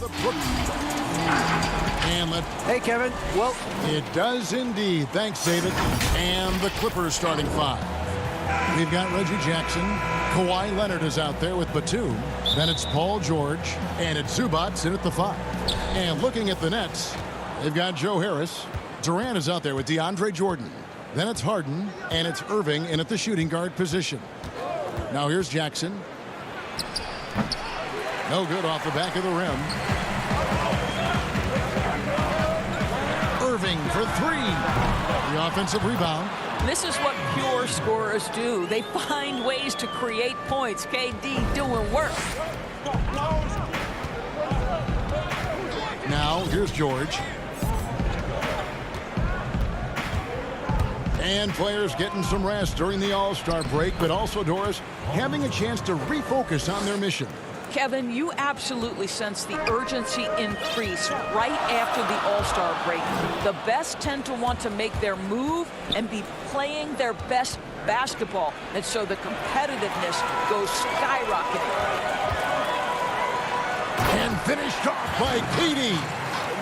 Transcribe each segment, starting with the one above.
the Hey, Kevin. Well, it does indeed. Thanks, David. And the Clippers starting five. We've got Reggie Jackson. Kawhi Leonard is out there with Batum. Then it's Paul George. And it's Zubac in at the five. And looking at the Nets, they've got Joe Harris. Durant is out there with DeAndre Jordan. Then it's Harden. And it's Irving in at the shooting guard position. Now here's Jackson. No good off the back of the rim. Irving for three. The offensive rebound. This is what pure scorers do. They find ways to create points. KD doing work. Now here's George. And players getting some rest during the All-Star break, but also, Doris, having a chance to refocus on their mission. Kevin, you absolutely sense the urgency increase right after the All-Star break. The best tend to want to make their move and be playing their best basketball. And so the competitiveness goes skyrocketing. And finished off by KD.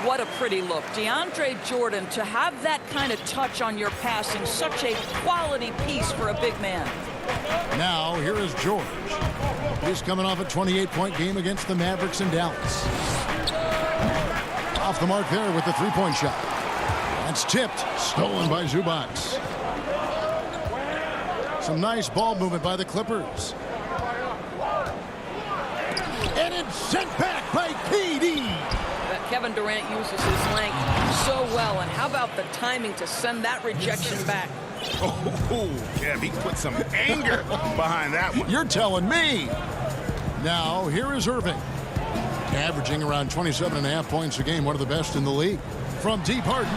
What a pretty look. DeAndre Jordan, to have that kind of touch on your passing, such a quality piece for a big man. Now, here is George. He's coming off a 28-point game against the Mavericks in Dallas. Off the mark there with the three-point shot. That's tipped. Stolen by Zubac. Some nice ball movement by the Clippers. And it's sent back by KD. Kevin Durant uses his length so well. And how about the timing to send that rejection back? Oh, yeah, he put some anger behind that one. You're telling me. Now, here is Irving. Averaging around 27.5 points a game, one of the best in the league. From deep, Harden.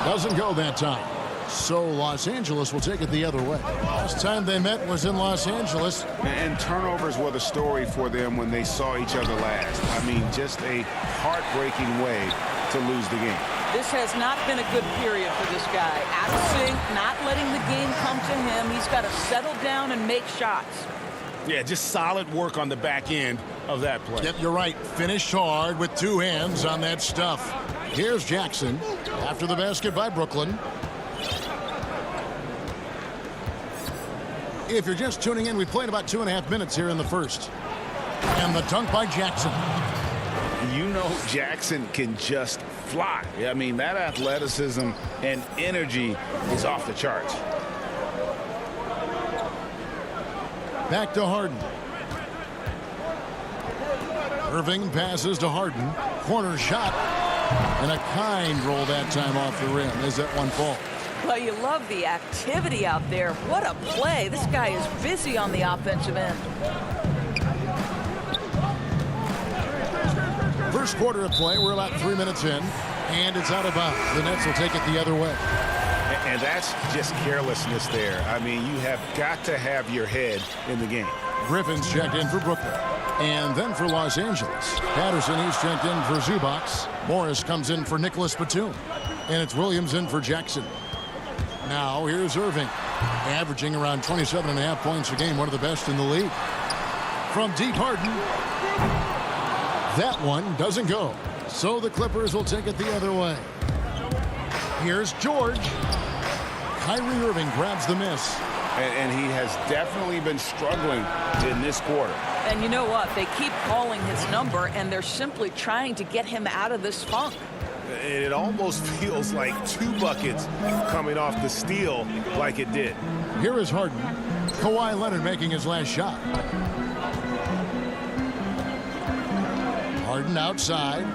Doesn't go that time. So Los Angeles will take it the other way. Last time they met was in Los Angeles. And turnovers were the story for them when they saw each other last. I mean, just a heartbreaking way to lose the game. This has not been a good period for this guy. Out of sync, not letting the game come to him. He's got to settle down and make shots. Yeah, just solid work on the back end of that play. Yep, you're right. Finished hard with two hands on that stuff. Here's Jackson after the basket by Brooklyn. If you're just tuning in, we played about 2.5 minutes here in the first. And the dunk by Jackson. You know Jackson can just fly. I mean, that athleticism and energy is off the charts. Back to Harden. Irving passes to Harden. Corner shot. And a kind roll that time off the rim as that one falls. Well, you love the activity out there. What a play. This guy is busy on the offensive end. First quarter of play. We're about 3 minutes in. And it's out of bounds. The Nets will take it the other way. And that's just carelessness there. I mean, you have got to have your head in the game. Griffin's checked in for Brooklyn. And then for Los Angeles. Patterson, he's checked in for Zubac. Morris comes in for Nicholas Batum. And it's Williams in for Jackson. Now, here's Irving, averaging around 27.5 points a game, one of the best in the league. From deep, Harden. That one doesn't go. So the Clippers will take it the other way. Here's George. Kyrie Irving grabs the miss. And he has definitely been struggling in this quarter. And you know what? They keep calling his number, and they're simply trying to get him out of this funk. It almost feels like 2 buckets coming off the steal like it did. Here is Harden. Kawhi Leonard making his last shot. Harden outside.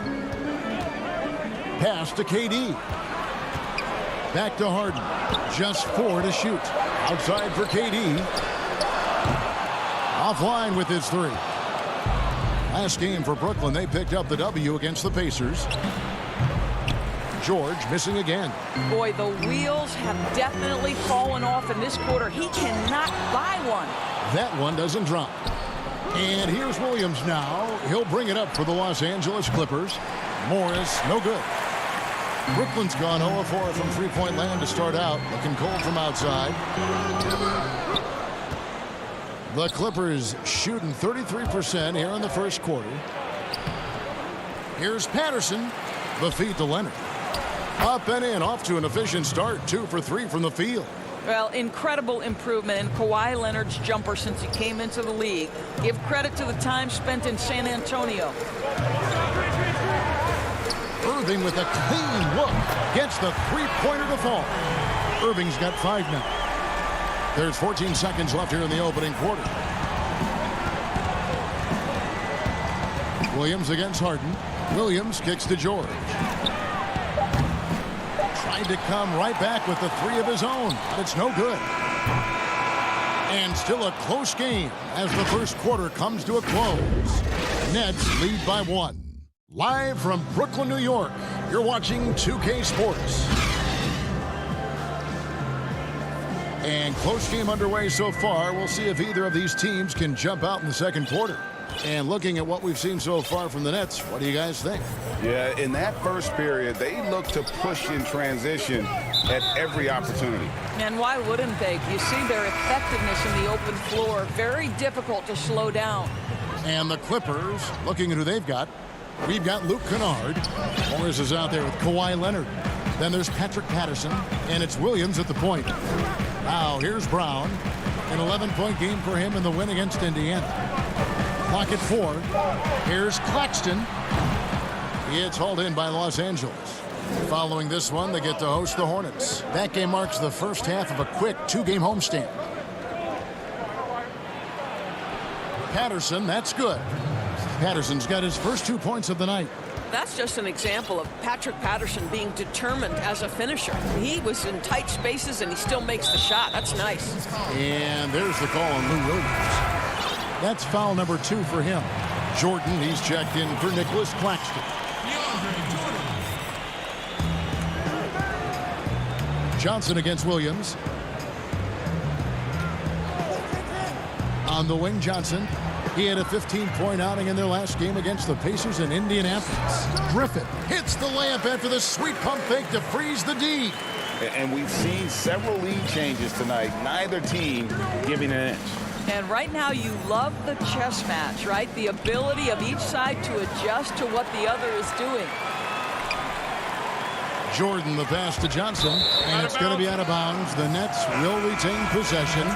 Pass to KD. Back to Harden. Just 4 to shoot. Outside for KD. Offline with his 3. Last game for Brooklyn, they picked up the W against the Pacers. George missing again. Boy, the wheels have definitely fallen off in this quarter. He cannot buy one. That one doesn't drop. And here's Williams now. He'll bring it up for the Los Angeles Clippers. Morris, no good. Brooklyn's gone 0-4 from three-point land to start out. Looking cold from outside. The Clippers shooting 33% here in the first quarter. Here's Patterson. The feed to Leonard. Up and in, off to an efficient start. 2 for 3 from the field. Well, incredible improvement in Kawhi Leonard's jumper since he came into the league. Give credit to the time spent in San Antonio. Irving with a clean look. Gets the three-pointer to fall. Irving's got 5 now. There's 14 seconds left here in the opening quarter. Williams against Harden. Williams kicks to George. Tried to come right back with the 3 of his own, but it's no good. And still a close game as the first quarter comes to a close. Nets lead by 1. Live from Brooklyn, New York, you're watching 2K Sports. And close game underway so far. We'll see if either of these teams can jump out in the second quarter. And looking at what we've seen so far from the Nets, what do you guys think? Yeah, in that first period, they look to push in transition at every opportunity. And why wouldn't they? You see their effectiveness in the open floor. Very difficult to slow down. And the Clippers, looking at who they've got. We've got Luke Kennard. Morris is out there with Kawhi Leonard. Then there's Patrick Patterson, and it's Williams at the point. Now here's Brown. An 11-point game for him in the win against Indiana. Clock at 4. Here's Claxton. It's hauled in by Los Angeles. Following this one, they get to host the Hornets. That game marks the first half of a quick 2-game homestand. Patterson, that's good. Patterson's got his first 2 points of the night. That's just an example of Patrick Patterson being determined as a finisher. He was in tight spaces and he still makes the shot. That's nice. And there's the call on Lou Williams. That's foul number 2 for him. Jordan, he's checked in for Nicholas Claxton. Johnson against Williams. On the wing, Johnson. He had a 15-point outing in their last game against the Pacers in Indianapolis. Griffin hits the layup after the sweet pump fake to freeze the D. And we've seen several lead changes tonight. Neither team giving an inch. And right now you love the chess match, right? The ability of each side to adjust to what the other is doing. Jordan, the pass to Johnson, and it's going to be out of bounds. The Nets will retain possession.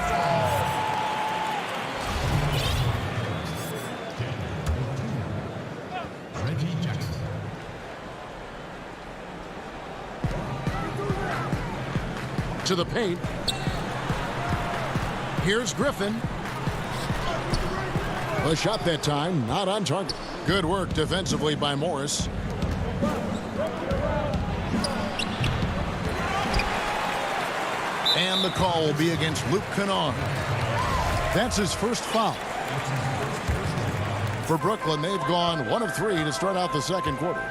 To the paint. Here's Griffin. A shot that time, not on target. Good work defensively by Morris. And the call will be against Luke Kennard. That's his first foul. For Brooklyn, they've gone 1 of 3 to start out the second quarter.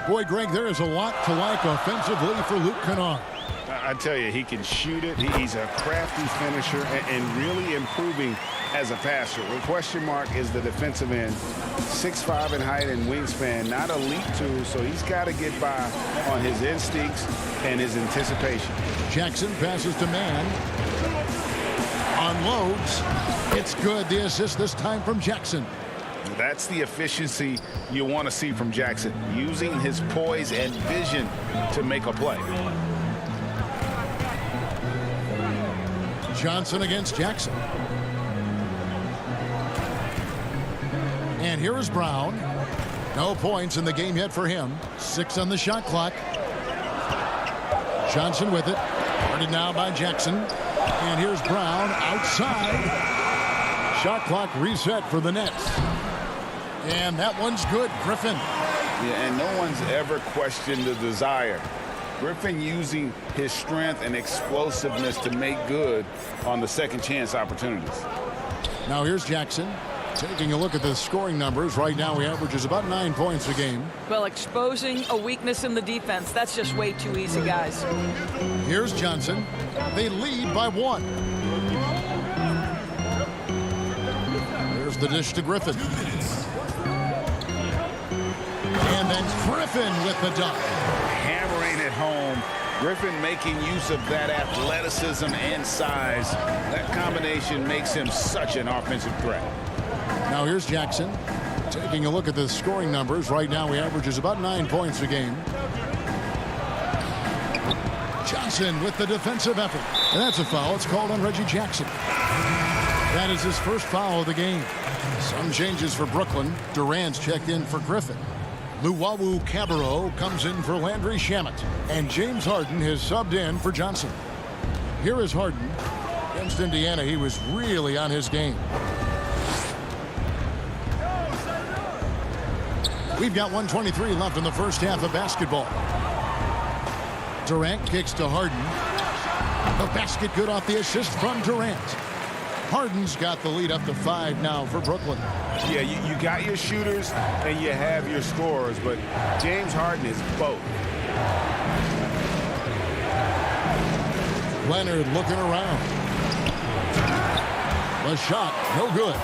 Boy, Greg, there is a lot to like offensively for Luke Kennard. I tell you, he can shoot it. He's a crafty finisher and really improving as a passer. The question mark is the defensive end. 6'5" in height and wingspan, not elite tool, so he's got to get by on his instincts and his anticipation. Jackson passes to Mann. Unloads. It's good. The assist this time from Jackson. That's the efficiency you want to see from Jackson, using his poise and vision to make a play. Johnson against Jackson. And here is Brown. No points in the game yet for him. 6 on the shot clock. Johnson with it. Guarded now by Jackson. And here's Brown outside. Shot clock reset for the Nets. And that one's good. Griffin. Yeah, and no one's ever questioned the desire. Griffin using his strength and explosiveness to make good on the second chance opportunities. Now here's Jackson. Taking a look at the scoring numbers. Right now he averages about 9 points a game. Well, exposing a weakness in the defense. That's just way too easy, guys. Here's Johnson. They lead by 1. There's the dish to Griffin. And then Griffin with the dunk. Hammering it home. Griffin making use of that athleticism and size. That combination makes him such an offensive threat. Now here's Jackson. Taking a look at the scoring numbers, right now he averages about 9 points a game. Johnson with the defensive effort. And that's a foul. It's called on Reggie Jackson. That is his first foul of the game. Some changes for Brooklyn. Durant's checked in for Griffin. Luwawu Cabarrot comes in for Landry Shamet. And James Harden has subbed in for Johnson. Here is Harden. Against Indiana, he was really on his game. We've got 1:23 left in the first half of basketball. Durant kicks to Harden. The basket good off the assist from Durant. Harden's got the lead up to 5 now for Brooklyn. Yeah, you got your shooters and you have your scorers, but James Harden is both. Leonard looking around. The shot, no good.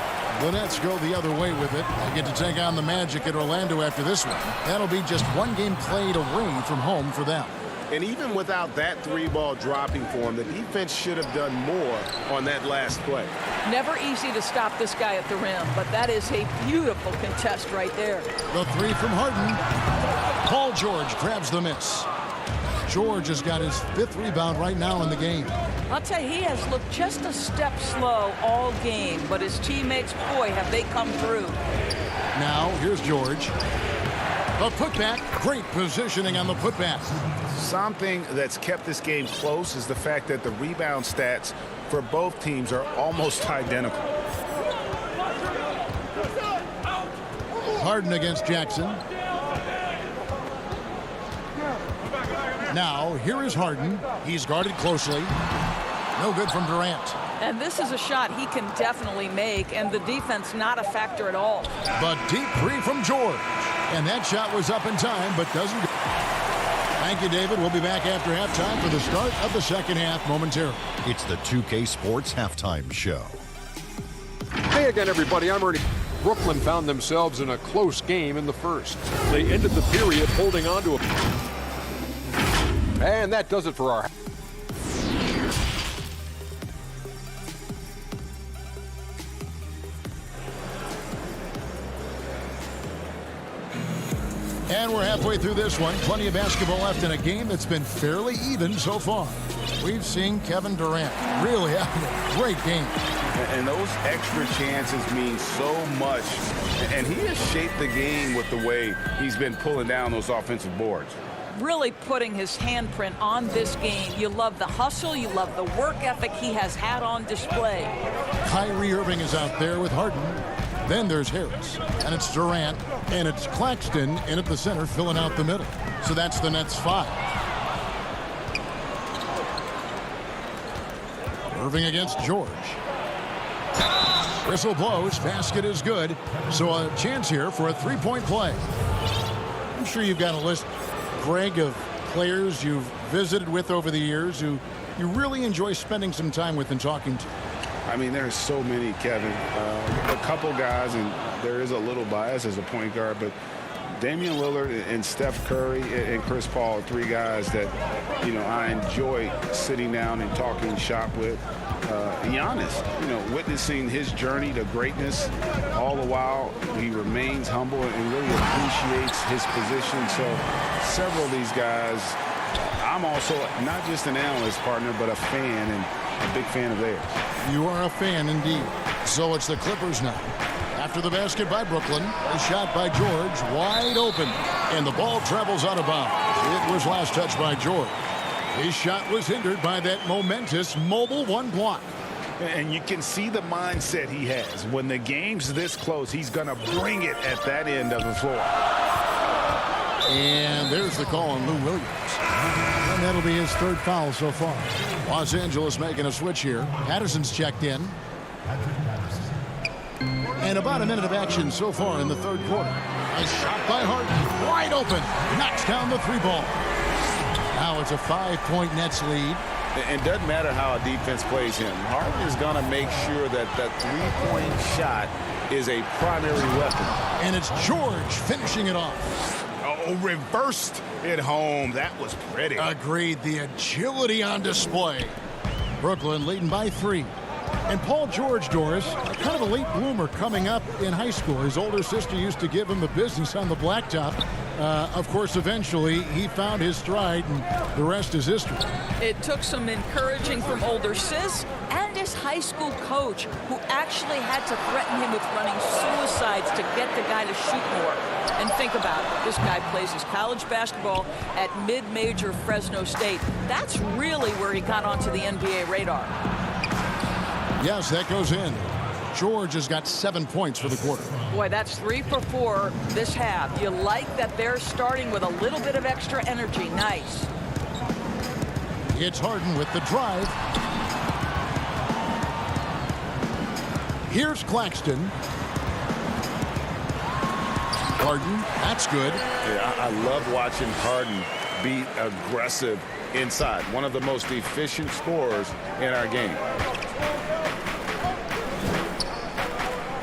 The Nets go the other way with it. They get to take on the Magic at Orlando after this one. That'll be just one game played away from home for them. And even without that 3-ball dropping for him, the defense should have done more on that last play. Never easy to stop this guy at the rim, but that is a beautiful contest right there. The 3 from Harden. Paul George grabs the miss. George has got his 5th rebound right now in the game. I'll tell you, he has looked just a step slow all game, but his teammates, boy, have they come through. Now, here's George. The putback, great positioning on the putback. Something that's kept this game close is the fact that the rebound stats for both teams are almost identical. Harden against Jackson. Now, here is Harden. He's guarded closely. No good from Durant. And this is a shot he can definitely make, and the defense not a factor at all. The deep 3 from George. And that shot was up in time, but doesn't go. Thank you, David. We'll be back after halftime for the start of the second half momentarily. It's the 2K Sports Halftime Show. Hey again, everybody. I'm Ernie. Brooklyn found themselves in a close game in the first. They ended the period holding on to a... And that does it for our... And we're halfway through this one. Plenty of basketball left in a game that's been fairly even so far. We've seen Kevin Durant really having a great game. And those extra chances mean so much. And he has shaped the game with the way he's been pulling down those offensive boards. Really putting his handprint on this game. You love the hustle. You love the work ethic he has had on display. Kyrie Irving is out there with Harden. Then there's Harris, and it's Durant, and it's Claxton in at the center filling out the middle. So that's the Nets 5. Irving against George. Whistle blows, basket is good. So a chance here for a 3-point play. I'm sure you've got a list, Greg, of players you've visited with over the years who you really enjoy spending some time with and talking to. I mean, there's so many, Kevin. A couple guys, and there is a little bias as a point guard, but Damian Lillard and Steph Curry and Chris Paul are 3 guys that, you know, I enjoy sitting down and talking shop with. Giannis, you know, witnessing his journey to greatness, all the while he remains humble and really appreciates his position. So several of these guys, I'm also not just an analyst partner, but a fan and a big fan of theirs. You are a fan indeed. So it's the Clippers now. After the basket by Brooklyn, a shot by George, wide open, and the ball travels out of bounds. It was last touched by George. His shot was hindered by that momentous mobile 1 block. And you can see the mindset he has. When the game's this close, he's going to bring it at that end of the floor. And there's the call on Lou Williams. And that'll be his 3rd foul so far. Los Angeles making a switch here. Patterson's checked in. And about a minute of action so far in the 3rd quarter. A shot by Harden, wide open, knocks down the 3-ball. Now it's a 5-point Nets lead. It doesn't matter how a defense plays him. Harden is going to make sure that that 3-point shot is a primary weapon. And it's George finishing it off. Oh, reversed it home. That was pretty. Agreed. The agility on display. Brooklyn leading by 3. And Paul George, Doris, kind of a late bloomer coming up in high school. His older sister used to give him the business on the blacktop. Of course, eventually, he found his stride, and the rest is history. It took some encouraging from older sis and his high school coach, who actually had to threaten him with running suicides to get the guy to shoot more. And think about it. This guy plays his college basketball at mid-major Fresno State. That's really where he got onto the NBA radar. Yes, that goes in. George has got 7 points for the quarter. Boy, that's 3 for 4 this half. You like that they're starting with a little bit of extra energy. Nice. It's Harden with the drive. Here's Claxton. Harden, that's good. Yeah, I love watching Harden be aggressive inside. One of the most efficient scorers in our game.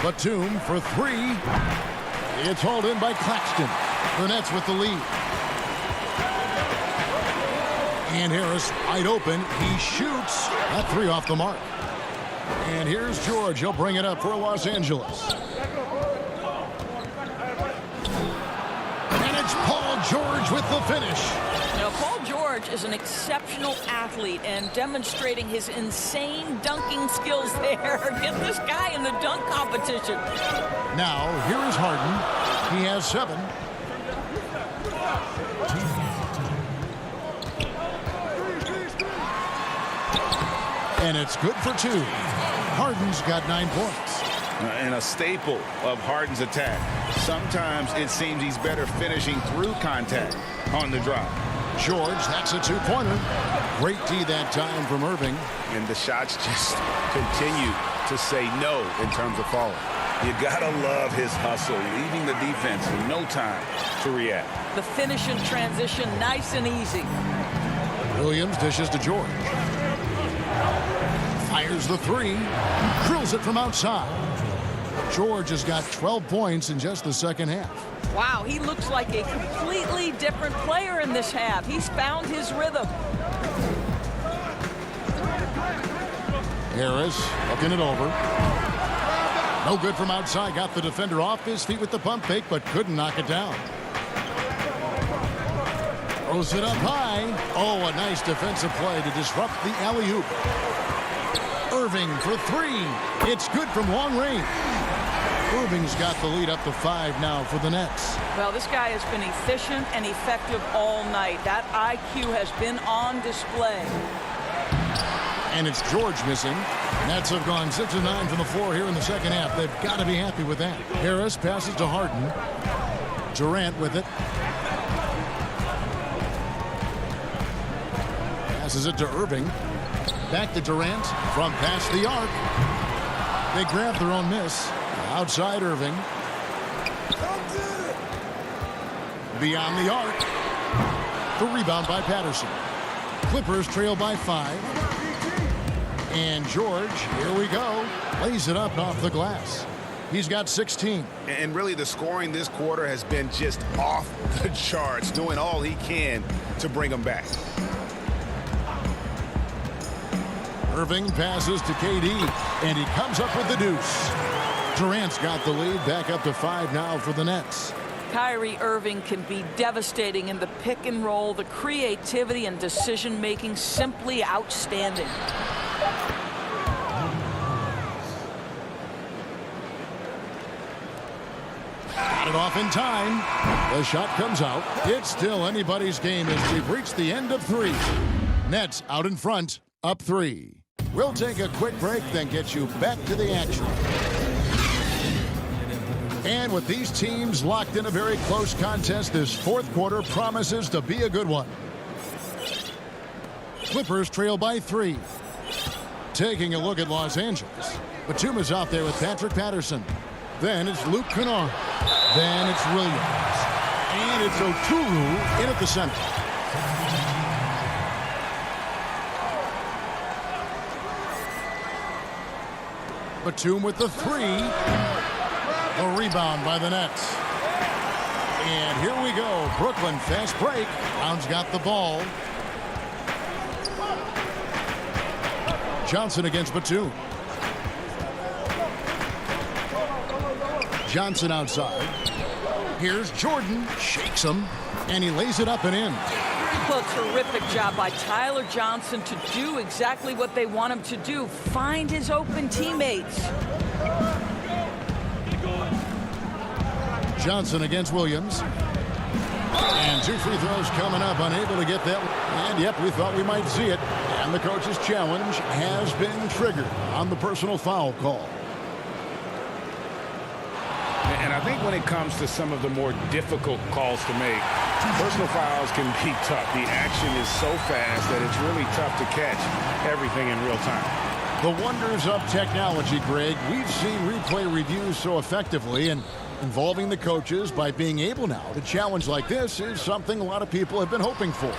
Batum for 3. It's hauled in by Claxton. The Nets with the lead. And Harris wide open. He shoots. That 3 off the mark. And here's George. He'll bring it up for Los Angeles. And it's Paul George with the finish. Now, Paul George is an exceptional athlete and demonstrating his insane dunking skills there. Get this guy in the dunk competition. Now, here is Harden. He has 7. And it's good for 2. Harden's got 9 points. And a staple of Harden's attack. Sometimes it seems he's better finishing through contact on the drive. George, that's a 2-pointer. Great D that time from Irving. And the shots just continue to say no in terms of falling. You gotta love his hustle, leaving the defense no time to react. The finish in transition, nice and easy. Williams dishes to George. Fires the 3. Drills it from outside. George has got 12 points in just the second half. Wow, he looks like a completely different player in this half. He's found his rhythm. Harris looking it over. No good from outside. Got the defender off his feet with the pump fake, but couldn't knock it down. Throws it up high. Oh, a nice defensive play to disrupt the alley-oop. Irving for 3. It's good from long range. Irving's got the lead up to 5 now for the Nets. Well, this guy has been efficient and effective all night. That IQ has been on display. And it's George missing. Nets have gone 6 of 9 from the floor here in the second half. They've got to be happy with that. Harris passes to Harden. Durant with it. Passes it to Irving. Back to Durant from past the arc. They grab their own miss. Outside Irving. Beyond the arc. The rebound by Patterson. Clippers trail by 5. And George, here we go, lays it up off the glass. He's got 16. And really the scoring this quarter has been just off the charts, doing all he can to bring them back. Irving passes to KD, and he comes up with the deuce. Durant's got the lead, back up to 5 now for the Nets. Kyrie Irving can be devastating in the pick and roll. The creativity and decision-making simply outstanding. Got it off in time. The shot comes out. It's still anybody's game as we've reached the end of 3. Nets out in front, up 3. We'll take a quick break, then get you back to the action. And with these teams locked in a very close contest, this fourth quarter promises to be a good one. Clippers trail by 3. Taking a look at Los Angeles. Batum is out there with Patrick Patterson. Then it's Luke Kennard. Then it's Williams. And it's O'Toole in at the center. Batum with the 3. A rebound by the Nets. And here we go. Brooklyn fast break. Brown's got the ball. Johnson against Batum. Johnson outside. Here's Jordan. Shakes him. And he lays it up and in. Well, terrific job by Tyler Johnson to do exactly what they want him to do. Find his open teammates. Johnson against Williams. And 2 free throws coming up. Unable to get that. And, yep, we thought we might see it. And the coach's challenge has been triggered on the personal foul call. And I think when it comes to some of the more difficult calls to make, personal fouls can be tough. The action is so fast that it's really tough to catch everything in real time. The wonders of technology, Greg. We've seen replay reviews so effectively, and involving the coaches by being able now to challenge like this is something a lot of people have been hoping for.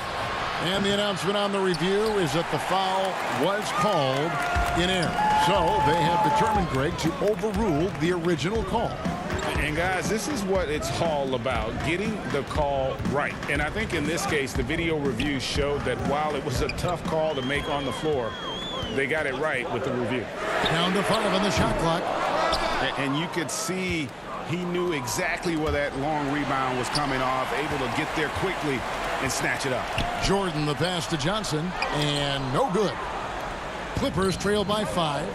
And the announcement on the review is that the foul was called in error. So they have determined, Greg, to overrule the original call. And guys, this is what it's all about, getting the call right. And I think in this case, the video review showed that while it was a tough call to make on the floor, they got it right with the review. Down to 5 on the shot clock. And you could see he knew exactly where that long rebound was coming off, able to get there quickly and snatch it up. Jordan the pass to Johnson, and no good. Clippers trail by 5.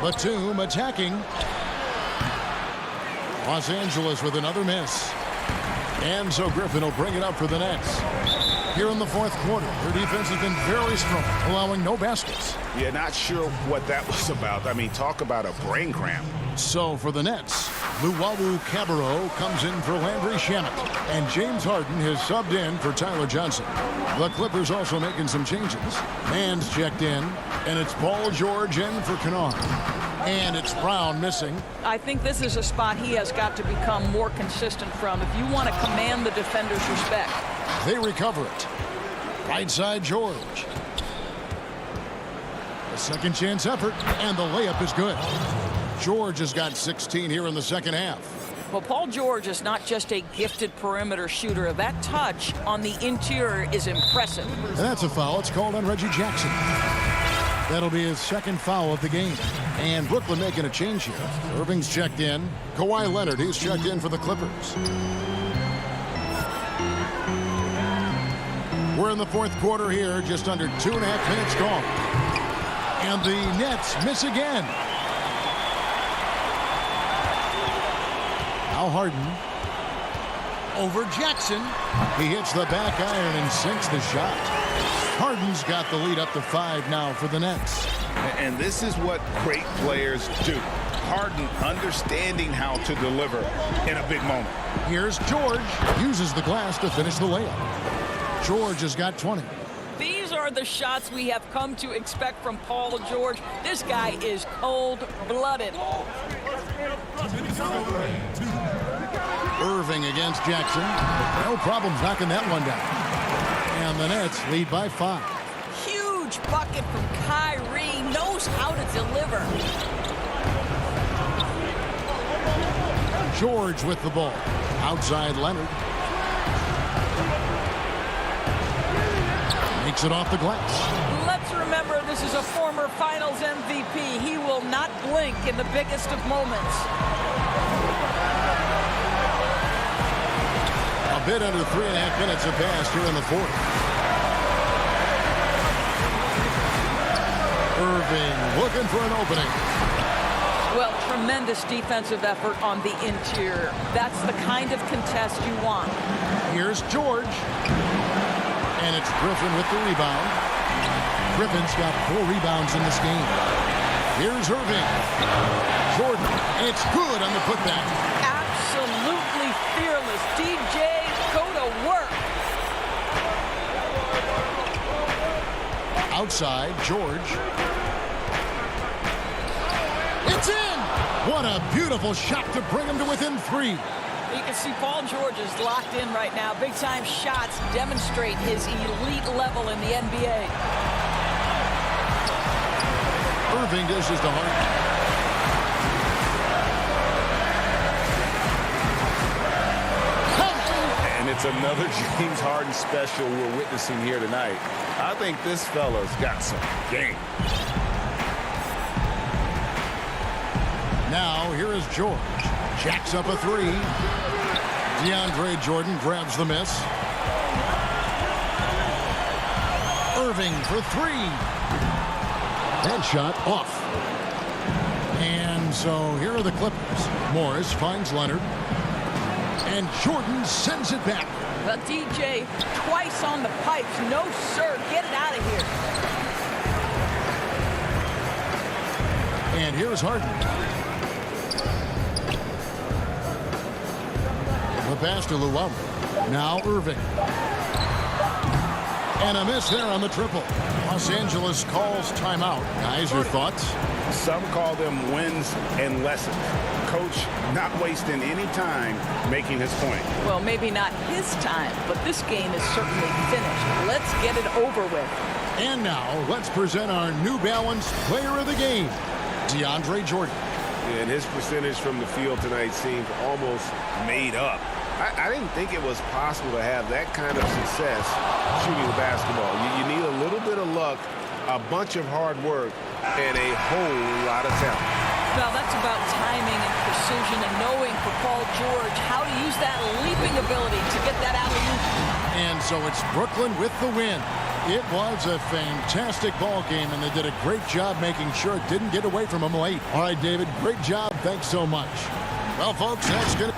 Batum attacking. Los Angeles with another miss. And so Griffin will bring it up for the Nets. Here in the fourth quarter, their defense has been very strong, allowing no baskets. Yeah, not sure what that was about. I mean, talk about a brain cramp. So for the Nets, Luwawu Cabarrot comes in for Landry Shamet, and James Harden has subbed in for Tyler Johnson. The Clippers also making some changes. Mann's checked in, and it's Paul George in for Kennard. And it's Brown missing. I think this is a spot he has got to become more consistent from if you want to command the defender's respect. They recover it. Right side George. A second chance effort, and the layup is good. George has got 16 here in the second half. Well, Paul George is not just a gifted perimeter shooter. That touch on the interior is impressive. And that's a foul. It's called on Reggie Jackson. That'll be his second foul of the game. And Brooklyn making a change here. Irving's checked in. Kawhi Leonard, he's checked in for the Clippers. We're in the fourth quarter here, just under 2.5 minutes gone. And the Nets miss again. Now Harden over Jackson. He hits the back iron and sinks the shot. Harden's got the lead up to 5 now for the Nets. And this is what great players do. Harden understanding how to deliver in a big moment. Here's George. Uses the glass to finish the layup. George has got 20. These are the shots we have come to expect from Paul George. This guy is cold-blooded. Irving against Jackson. No problems knocking that one down. And the Nets lead by 5. Huge bucket from Kyrie. Knows how to deliver. George with the ball. Outside Leonard. Makes it off the glass. Let's remember this is a former Finals MVP. He will not blink in the biggest of moments. A bit under 3.5 minutes have passed here in the fourth. Irving looking for an opening. Well, tremendous defensive effort on the interior. That's the kind of contest you want. Here's George. And it's Griffin with the rebound. Griffin's got 4 rebounds in this game. Here's Irving. Jordan. And it's good on the putback. Absolutely fearless. DJ, go to work. Outside, George. It's in! What a beautiful shot to bring him to within 3. You can see Paul George is locked in right now. Big-time shots demonstrate his elite level in the NBA. Irving dishes to Harden. And it's another James Harden special we're witnessing here tonight. I think this fella's got some game. Now here is George. Jacks up a three. DeAndre Jordan grabs the miss. Irving for three. Headshot off. And so here are the Clippers. Morris finds Leonard. And Jordan sends it back. But DJ, twice on the pipes. No, sir. Get it out of here. And here's Harden. The pass to Llewellyn. Now Irving. And a miss there on the triple. Los Angeles calls timeout. Guys, your thoughts? Some call them wins and lessons. Coach not wasting any time making his point. Well, maybe not his time, but this game is certainly finished. Let's get it over with. And now, let's present our New Balance Player of the Game, DeAndre Jordan. And his percentage from the field tonight seemed almost made up. I didn't think it was possible to have that kind of success shooting the basketball. You need a little bit of luck, a bunch of hard work, and a whole lot of talent. Well, that's about timing and precision and knowing for Paul George how to use that leaping ability to get that alley-oop. And so it's Brooklyn with the win. It was a fantastic ball game, and they did a great job making sure it didn't get away from them late. All right, David, great job. Thanks so much. Well, folks, that's good.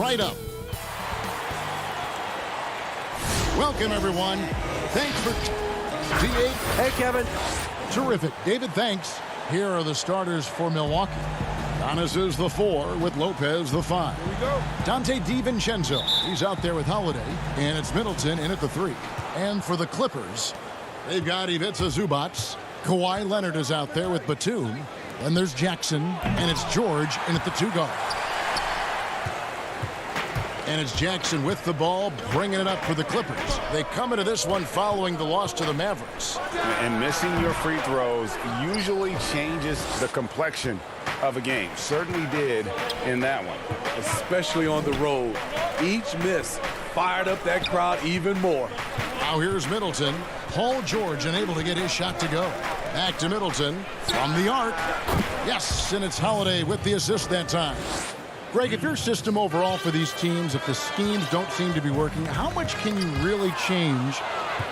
right up. Welcome, everyone. Thanks for... D8. Hey, Kevin. Terrific. David, thanks. Here are the starters for Milwaukee. Giannis is the 4 with Lopez the 5. Here we go. Dante DiVincenzo, he's out there with Holiday, and it's Middleton in at the 3. And for the Clippers, they've got Ivica Zubac. Kawhi Leonard is out there with Batum. Then there's Jackson, and it's George in at the 2 guard. And it's Jackson with the ball, bringing it up for the Clippers. They come into this one following the loss to the Mavericks. And missing your free throws usually changes the complexion of a game. Certainly did in that one. Especially on the road. Each miss fired up that crowd even more. Now here's Middleton. Paul George unable to get his shot to go. Back to Middleton from the arc. Yes, and it's Holiday with the assist that time. Greg, if your system overall for these teams, if the schemes don't seem to be working, how much can you really change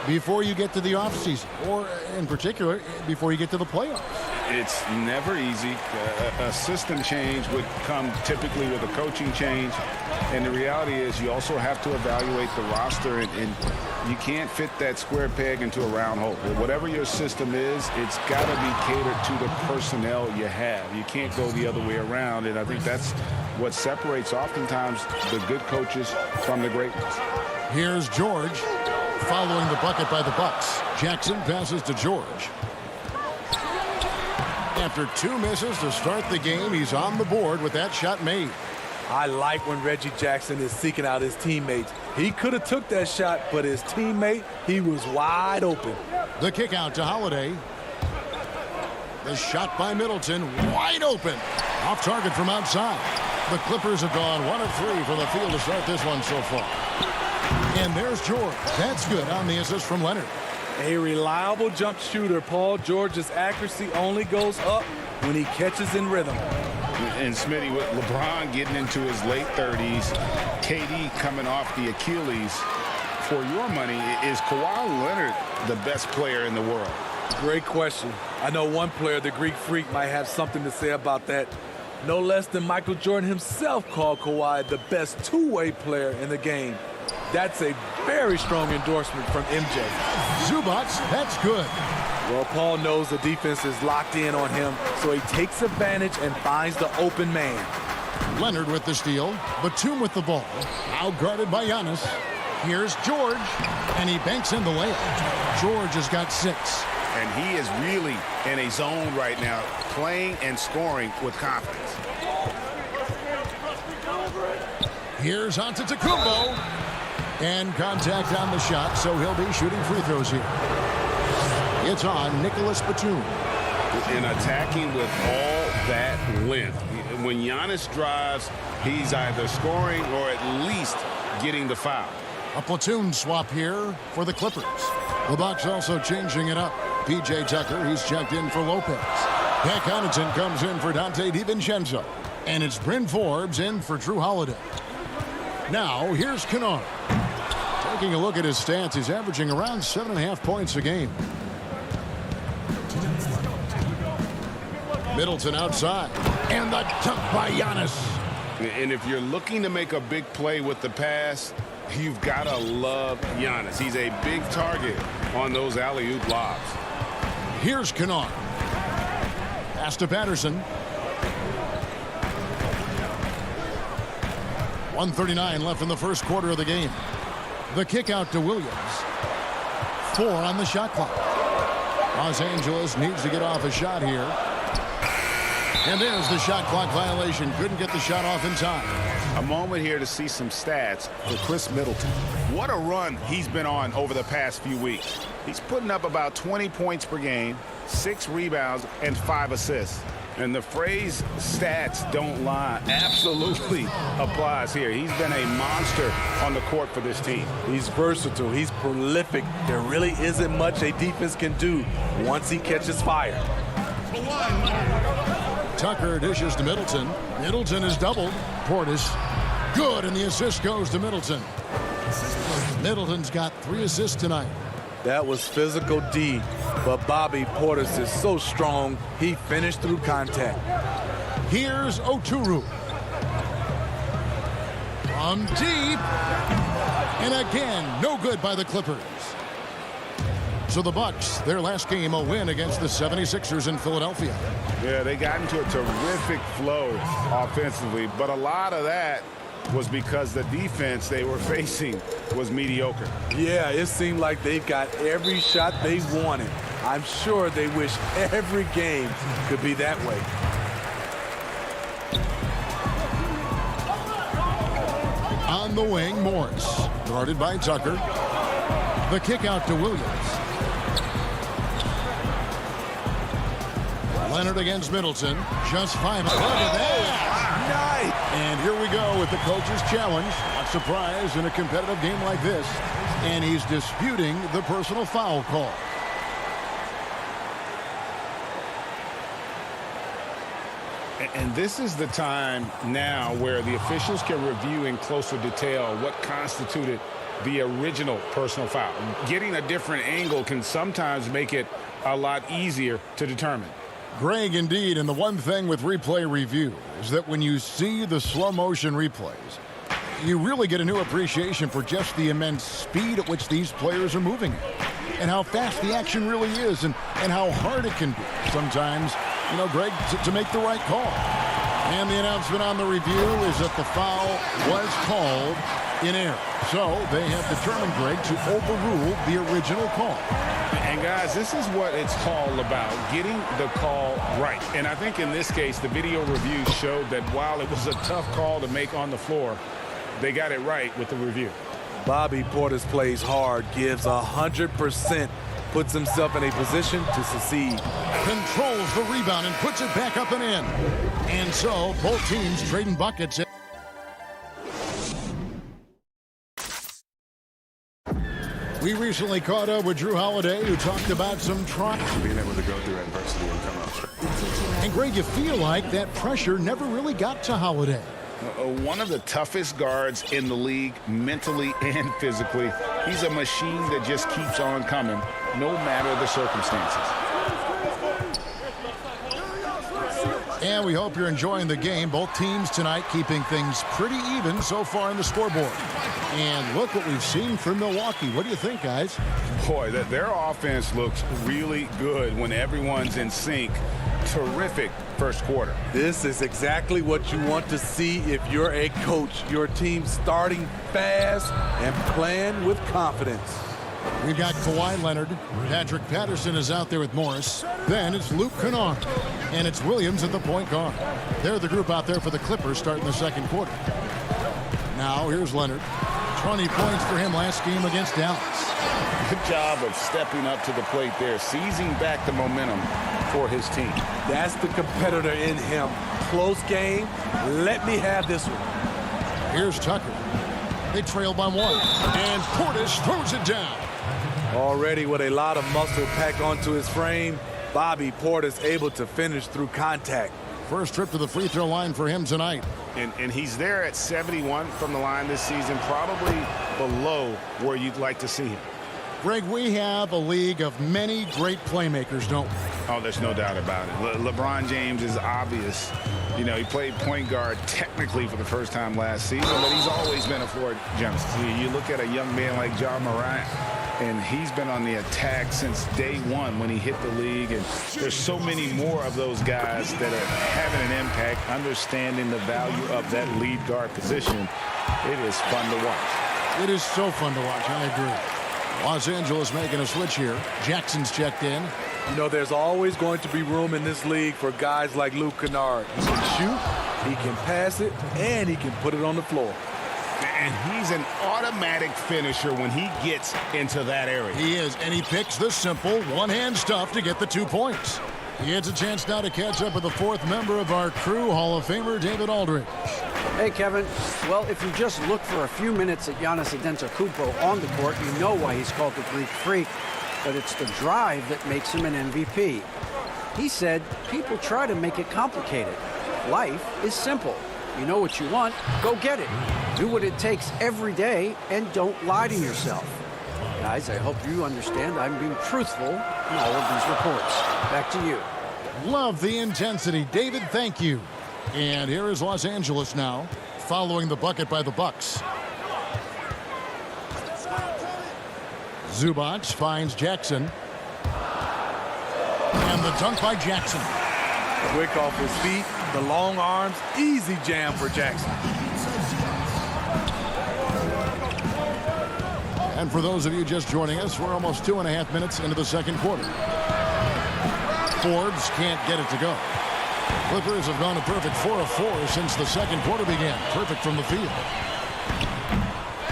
before you get to the offseason? Or, in particular, before you get to the playoffs? It's never easy. A system change would come typically with a coaching change. And the reality is you also have to evaluate the roster, and you can't fit that square peg into a round hole. Whatever your system is, it's got to be catered to the personnel you have. You can't go the other way around, and I think that's what separates oftentimes the good coaches from the great ones. Here's George following the bucket by the Bucks. Jackson passes to George. After 2 misses to start the game, he's on the board with that shot made. I like when Reggie Jackson is seeking out his teammates. He could have took that shot, but his teammate, he was wide open. The kick out to Holiday. The shot by Middleton, wide open. Off target from outside. The Clippers have gone 1 of 3 from the field to start this one so far. And there's George. That's good on the assist from Leonard. A reliable jump shooter. Paul George's accuracy only goes up when he catches in rhythm. And Smitty, with LeBron getting into his late 30s, KD coming off the Achilles, for your money, is Kawhi Leonard the best player in the world? Great question. I know one player, the Greek Freak, might have something to say about that. No less than Michael Jordan himself called Kawhi the best two-way player in the game. That's a very strong endorsement from MJ. Zubac, that's good. Well, Paul knows the defense is locked in on him, so he takes advantage and finds the open man. Leonard with the steal. Batum with the ball. Now guarded by Giannis. Here's George, and he banks in the layup. George has got 6. And he is really in a zone right now, playing and scoring with confidence. Here's Antetokounmpo. And contact on the shot, so he'll be shooting free throws here. It's on Nicholas Batum. And attacking with all that length. When Giannis drives, he's either scoring or at least getting the foul. A platoon swap here for the Clippers. The Bucks also changing it up. P.J. Tucker, he's checked in for Lopez. Pat Connaughton comes in for Dante DiVincenzo. And it's Bryn Forbes in for Drew Holiday. Now, here's Kennard. Taking a look at his stats, he's averaging around 7.5 points a game. Middleton outside. And the dunk by Giannis. And if you're looking to make a big play with the pass, you've got to love Giannis. He's a big target on those alley-oop lobs. Here's Kennard. Pass to Patterson. 1:39 left in the first quarter of the game. The kick out to Williams. 4 on the shot clock. Los Angeles needs to get off a shot here. And there's the shot clock violation. Couldn't get the shot off in time. A moment here to see some stats for Chris Middleton. What a run he's been on over the past few weeks. He's putting up about 20 points per game, 6 rebounds, and 5 assists. And the phrase stats don't lie absolutely applies here. He's been a monster on the court for this team. He's versatile. He's prolific. There really isn't much a defense can do once he catches fire. Tucker dishes to Middleton. Middleton is doubled. Portis, good, and the assist goes to Middleton. Middleton's got 3 assists tonight. That was physical D, but Bobby Portis is so strong, he finished through contact. Here's Oturu. From deep. And again, no good by the Clippers. So the Bucks, their last game, a win against the 76ers in Philadelphia. Yeah, they got into a terrific flow offensively, but a lot of that was because the defense they were facing was mediocre. Yeah, it seemed like they got every shot they wanted. I'm sure they wish every game could be that way. On the wing, Morris, guarded by Tucker. The kick out to Williams. Leonard against Middleton. Just 5. Look at that. Nice. And here we go with the coach's challenge. Not surprised in a competitive game like this. And he's disputing the personal foul call. And this is the time now where the officials can review in closer detail what constituted the original personal foul. Getting a different angle can sometimes make it a lot easier to determine. Greg, indeed, and the one thing with replay review is that when you see the slow motion replays, you really get a new appreciation for just the immense speed at which these players are moving and how fast the action really is and how hard it can be sometimes, you know, Greg, to make the right call. And the announcement on the review is that the foul was called in error. So they have determined, Greg, to overrule the original call. And guys, this is what it's all about, getting the call right. And I think in this case, the video review showed that while it was a tough call to make on the floor, they got it right with the review. Bobby Portis plays hard, gives 100%, puts himself in a position to succeed. Controls the rebound and puts it back up and in. And so both teams trading buckets. We recently caught up with Drew Holiday, who talked about some trials. Being able to go through adversity and come out strong. And Greg, you feel like that pressure never really got to Holiday. One of the toughest guards in the league, mentally and physically. He's a machine that just keeps on coming, no matter the circumstances. And we hope you're enjoying the game. Both teams tonight keeping things pretty even so far in the scoreboard. And look what we've seen from Milwaukee. What do you think, guys? Boy, their offense looks really good when everyone's in sync. Terrific first quarter. This is exactly what you want to see if you're a coach. Your team starting fast and playing with confidence. We've got Kawhi Leonard. Patrick Patterson is out there with Morris. Then it's Luke Kennard. And it's Williams at the point guard. They're the group out there for the Clippers starting the second quarter. Now here's Leonard. 20 points for him last game against Dallas. Good job of stepping up to the plate there, seizing back the momentum for his team. That's the competitor in him. Close game. Let me have this one. Here's Tucker. They trail by 1. And Portis throws it down. Already with a lot of muscle packed onto his frame, Bobby Portis able to finish through contact. First trip to the free throw line for him tonight. And he's there at 71 from the line this season, probably below where you'd like to see him. Greg, we have a league of many great playmakers, don't we? Oh, there's no doubt about it. LeBron James is obvious. You know, he played point guard technically for the first time last season, but he's always been a floor general. You look at a young man like John Morant, and he's been on the attack since day one when he hit the league. And there's so many more of those guys that are having an impact, understanding the value of that lead guard position. It is fun to watch. It is so fun to watch. I agree. Los Angeles making a switch here. Jackson's checked in. You know, there's always going to be room in this league for guys like Luke Kennard. He can shoot, he can pass it, and he can put it on the floor. And he's an automatic finisher when he gets into that area. He is, and he picks the simple one-hand stuff to get the 2 points. He gets a chance now to catch up with the fourth member of our crew, Hall of Famer David Aldridge. Hey, Kevin. Well, if you just look for a few minutes at Giannis Antetokounmpo on the court, you know why he's called the Greek Freak. But it's the drive that makes him an MVP. He said, people try to make it complicated. Life is simple. You know what you want, go get it. Do what it takes every day and don't lie to yourself. Guys, I hope you understand I'm being truthful in all of these reports. Back to you. Love the intensity. David, thank you. And here is Los Angeles now, following the bucket by the Bucks. Zubac finds Jackson. And the dunk by Jackson. Quick off his feet, the long arms, easy jam for Jackson. And for those of you just joining us, we're almost 2.5 minutes into the second quarter. Forbes can't get it to go. Clippers have gone a perfect 4 of 4 since the second quarter began. Perfect from the field.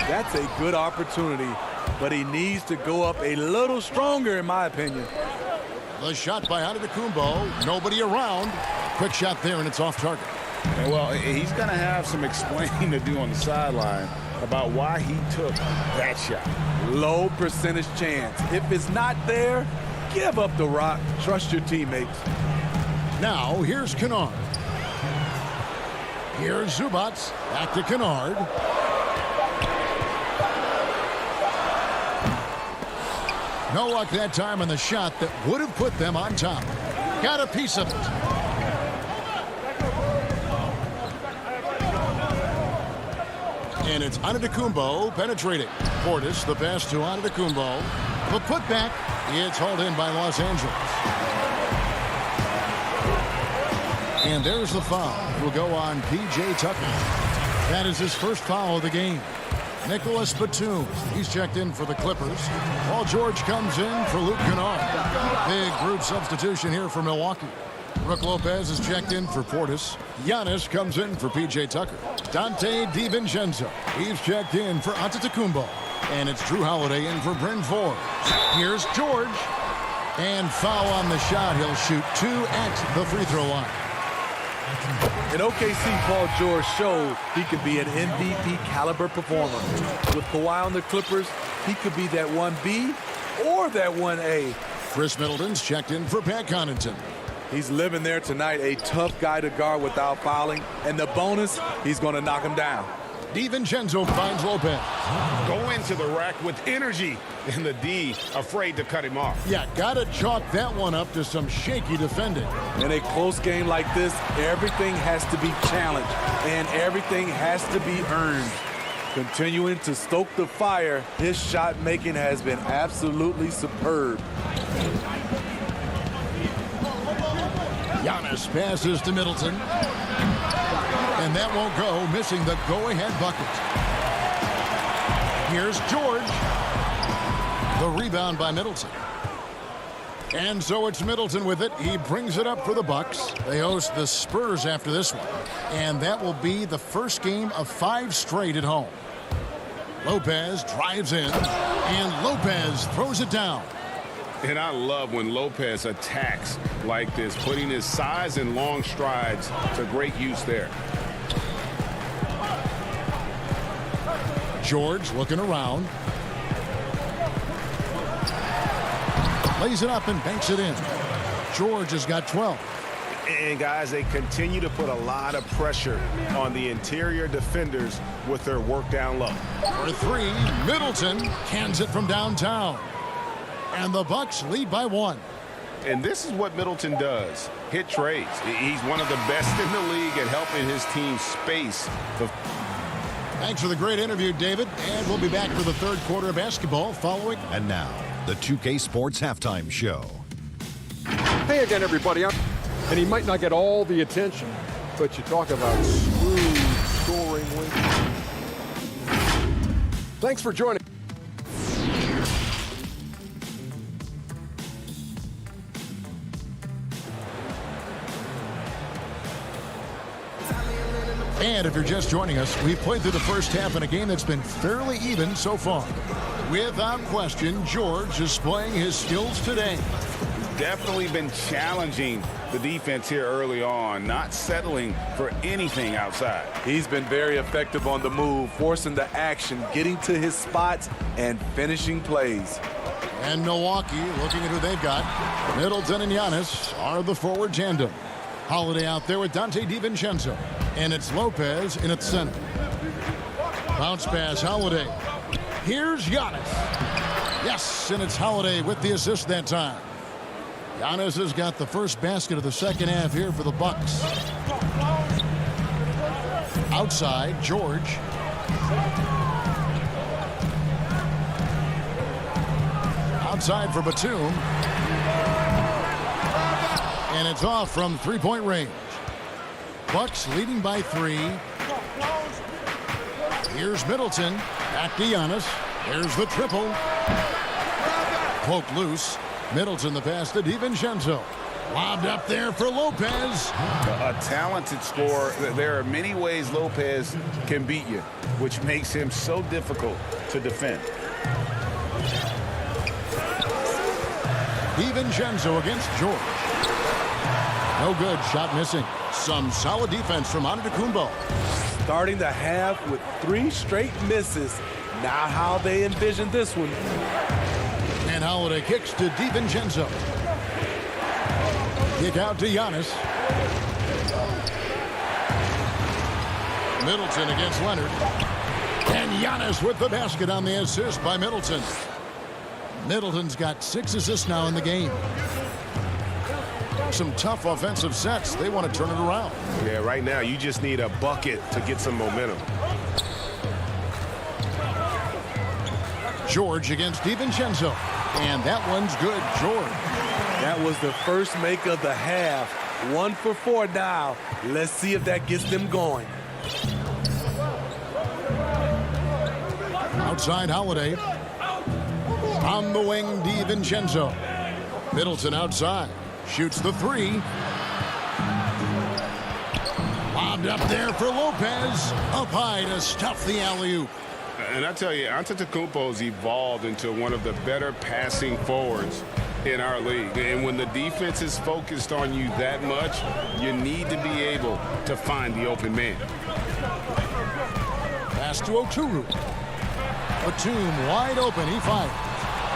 That's a good opportunity, but he needs to go up a little stronger, in my opinion. The shot by Antetokounmpo. Nobody around. Quick shot there, and it's off target. Well, he's going to have some explaining to do on the sideline about why he took that shot. Low percentage chance. If it's not there, give up the rock. Trust your teammates. Now, here's Kennard. Here's Zubats. Back to Kennard. No luck that time on the shot that would have put them on top. Got a piece of it. And it's Antetokounmpo penetrating. Portis, the pass to Antetokounmpo. The putback. It's hauled in by Los Angeles. And there's the foul. It will go on P.J. Tucker. That is his first foul of the game. Nicholas Batum, he's checked in for the Clippers. Paul George comes in for Luke Kennard. Big group substitution here for Milwaukee. Brook Lopez is checked in for Portis. Giannis comes in for P.J. Tucker. Dante DiVincenzo, he's checked in for Antetokounmpo. And it's Drew Holiday in for Bryn Forbes. Here's George. And foul on the shot. He'll shoot 2 at the free throw line. In OKC, Paul George showed he could be an MVP caliber performer. With Kawhi on the Clippers, he could be that 1B or that 1A. Chris Middleton's checked in for Pat Connaughton. He's living there tonight, a tough guy to guard without fouling. And the bonus, he's going to knock him down. DiVincenzo finds Lopez. Go into the rack with energy, and the D afraid to cut him off. Yeah, got to chalk that one up to some shaky defending. In a close game like this, everything has to be challenged, and everything has to be earned. Continuing to stoke the fire, his shot making has been absolutely superb. Giannis passes to Middleton. And that won't go, missing the go-ahead bucket. Here's George. The rebound by Middleton. And so it's Middleton with it. He brings it up for the Bucks. They host the Spurs after this one. And that will be the first game of 5 straight at home. Lopez drives in, and Lopez throws it down. And I love when Lopez attacks like this, putting his size and long strides to great use there. George looking around. Lays it up and banks it in. George has got 12. And guys, they continue to put a lot of pressure on the interior defenders with their work down low. For 3, Middleton cans it from downtown. And the Bucks lead by 1. And this is what Middleton does. Hit trades. He's one of the best in the league at helping his team space. Thanks for the great interview, David. And we'll be back for the third quarter of basketball following. And now, the 2K Sports Halftime Show. Hey again, everybody. And he might not get all the attention, but you talk about smooth scoring. Thanks for joining. And if you're just joining us, we've played through the first half in a game that's been fairly even so far. Without question, George is playing his skills today. Definitely been challenging the defense here early on, not settling for anything outside. He's been very effective on the move, forcing the action, getting to his spots, and finishing plays. And Milwaukee, looking at who they've got, Middleton and Giannis are the forward tandem. Holiday out there with Dante DiVincenzo. And it's Lopez in its center. Bounce pass, Holiday. Here's Giannis. Yes, and it's Holiday with the assist that time. Giannis has got the first basket of the second half here for the Bucks. Outside, George. Outside for Batum. And it's off from three-point range. Bucks leading by 3. Here's Middleton. Back to Giannis. There's the triple. Poked loose. Middleton the pass to DiVincenzo. Lobbed up there for Lopez. A talented scorer. There are many ways Lopez can beat you, which makes him so difficult to defend. DiVincenzo against George. No good. Shot missing. Some solid defense from Antetokounmpo. Starting the half with 3 straight misses. Not how they envisioned this one. And Holiday kicks to DiVincenzo. Kick out to Giannis. Middleton against Leonard. And Giannis with the basket on the assist by Middleton. Middleton's got 6 assists now in the game. Some tough offensive sets. They want to turn it around. Yeah, right now you just need a bucket to get some momentum. George against DiVincenzo. And that one's good. George. That was the first make of the half. 1 for 4 now. Let's see if that gets them going. Outside Holiday. On the wing, DiVincenzo. Middleton outside. Shoots the 3. Lobbed up there for Lopez. Up high to stuff the alley-oop. And I tell you, Antetokounmpo's evolved into one of the better passing forwards in our league. And when the defense is focused on you that much, you need to be able to find the open man. Pass to Oturu. Batum wide open. He fires.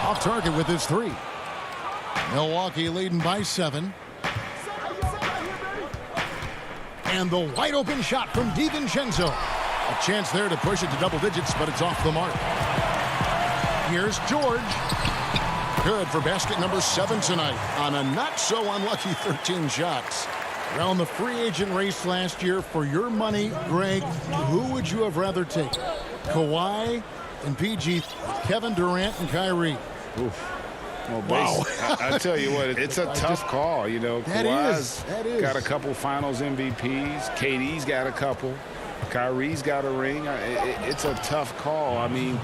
Off target with his 3. Milwaukee leading by 7. And the wide open shot from DiVincenzo. A chance there to push it to double digits, but it's off the mark. Here's George. Good for basket number 7 tonight on a not so unlucky 13 shots. Around the free agent race last year, for your money, Greg, who would you have rather taken? Kawhi and PG, Kevin Durant and Kyrie. Oof. Well, wow. I tell you what, it's a tough call. You know, Kawhi's got a couple finals MVPs. KD's got a couple. Kyrie's got a ring. It's a tough call. I mean,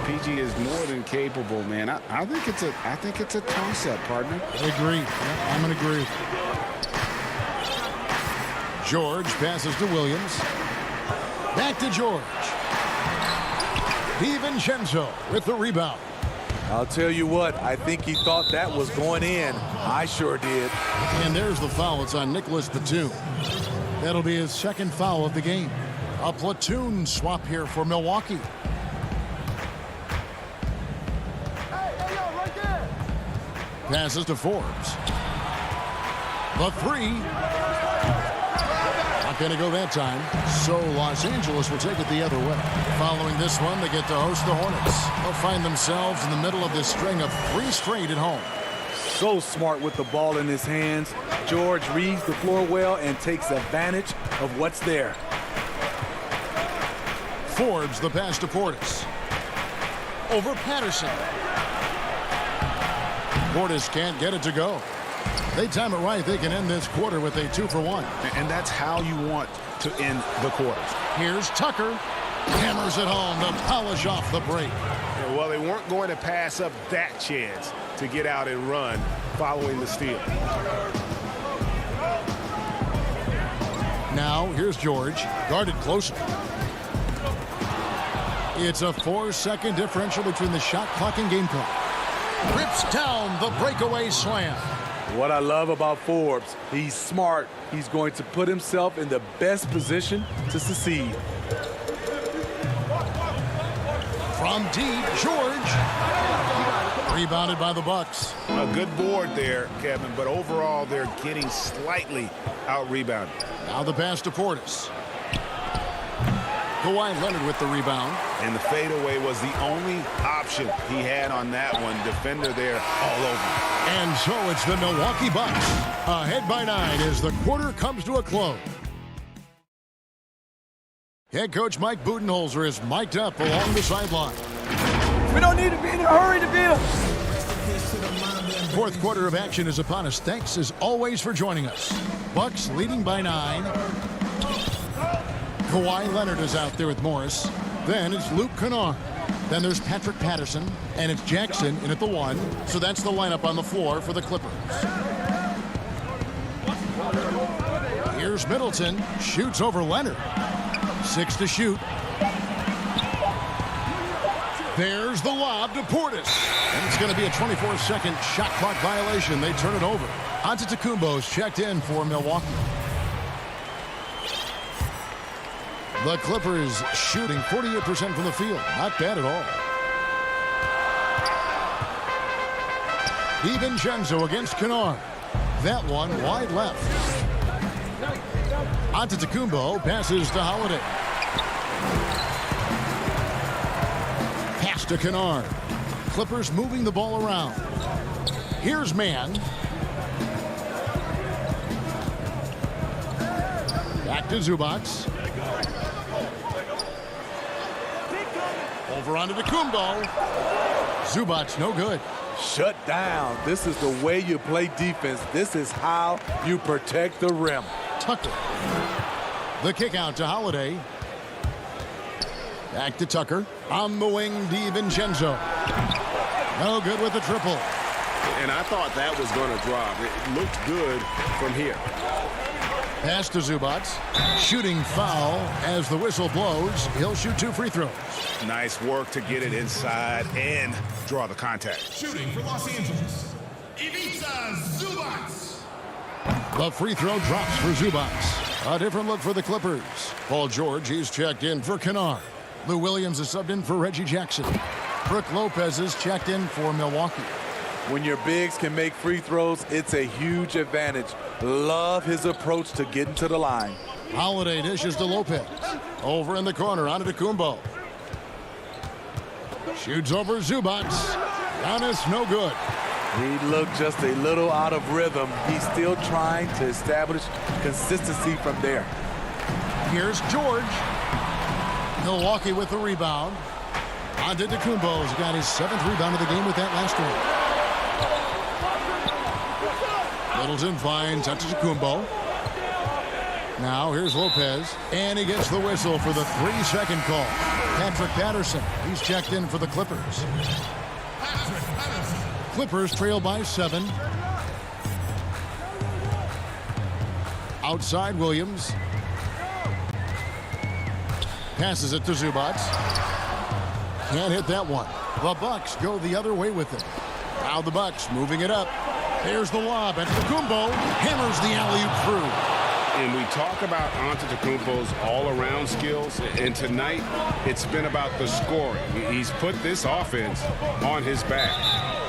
PG is more than capable, man. I think it's a toss-up, partner. I agree. Yeah, I'm going to agree. George passes to Williams. Back to George. DiVincenzo with the rebound. I'll tell you what, I think he thought that was going in. I sure did. And there's the foul. It's on Nicholas Batum. That'll be his 2nd foul of the game. A platoon swap here for Milwaukee. Passes to Forbes. The 3. Not going to go that time. So Los Angeles will take it the other way. Following this one, they get to host the Hornets. They'll find themselves in the middle of this string of 3 straight at home. So smart with the ball in his hands. George reads the floor well and takes advantage of what's there. Forbes the pass to Portis. Over Patterson. Portis can't get it to go. They time it right. They can end this quarter with a 2-for-1. And that's how you want to end the quarter. Here's Tucker. Hammers it home to polish off the break. Yeah, well, they weren't going to pass up that chance to get out and run following the steal. Now, here's George. Guarded closer. It's a 4-second differential between the shot clock and game clock. Rips down the breakaway slam. What I love about Forbes, he's smart. He's going to put himself in the best position to succeed. From deep, George. Rebounded by the Bucks. A good board there, Kevin, but overall they're getting slightly out-rebounded. Now the pass to Portis. Kawhi Leonard with the rebound. And the fadeaway was the only option he had on that one. Defender there all over. And so it's the Milwaukee Bucks ahead by 9 as the quarter comes to a close. Head coach Mike Budenholzer is mic'd up along the sideline. We don't need to be in a hurry to beat them. Fourth quarter of action is upon us. Thanks, as always, for joining us. Bucks leading by 9. Kawhi Leonard is out there with Morris. Then it's Luke Kennard. Then there's Patrick Patterson, and it's Jackson in at the 1. So that's the lineup on the floor for the Clippers. Here's Middleton. Shoots over Leonard. 6 to shoot. There's the lob to Portis. And it's going to be a 24-second shot clock violation. They turn it over. Antetokounmpo's checked in for Milwaukee. The Clippers shooting 48% from the field. Not bad at all. DiVincenzo against Kennard. That one wide left. Antetokounmpo passes to Holiday. Pass to Kennard. Clippers moving the ball around. Here's Mann. Back to Zubac. Over onto Antetokounmpo. Zubac no good. Shut down. This is the way you play defense. This is how you protect the rim. Tucker. The kick out to Holiday. Back to Tucker. On the wing, DiVincenzo. No good with the triple. And I thought that was going to drop. It looked good from here. Pass to Zubac. Shooting foul as the whistle blows. He'll shoot 2 free throws. Nice work to get it inside and draw the contact. Shooting for Los Angeles, Ivica Zubac. The free throw drops for Zubac. A different look for the Clippers. Paul George, he's checked in for Kennard. Lou Williams is subbed in for Reggie Jackson. Brook Lopez is checked in for Milwaukee. When your bigs can make free throws, it's a huge advantage. Love his approach to getting to the line. Holiday dishes to Lopez. Over in the corner, Antetokounmpo. Shoots over Zubac. Giannis, no good. He looked just a little out of rhythm. He's still trying to establish consistency from there. Here's George. Milwaukee with the rebound. Antetokounmpo's got his 7th rebound of the game with that last one. Middleton finds Antetokounmpo. Now here's Lopez, and he gets the whistle for the 3-second call. Patrick Patterson, he's checked in for the Clippers. Clippers trail by 7. Outside Williams. Passes it to Zubac. Can't hit that one. The Bucks go the other way with it. Now the Bucks moving it up. Here's the lob. Antetokounmpo hammers the alley-oop through. And we talk about Antetokounmpo's all-around skills, and tonight it's been about the scoring. He's put this offense on his back.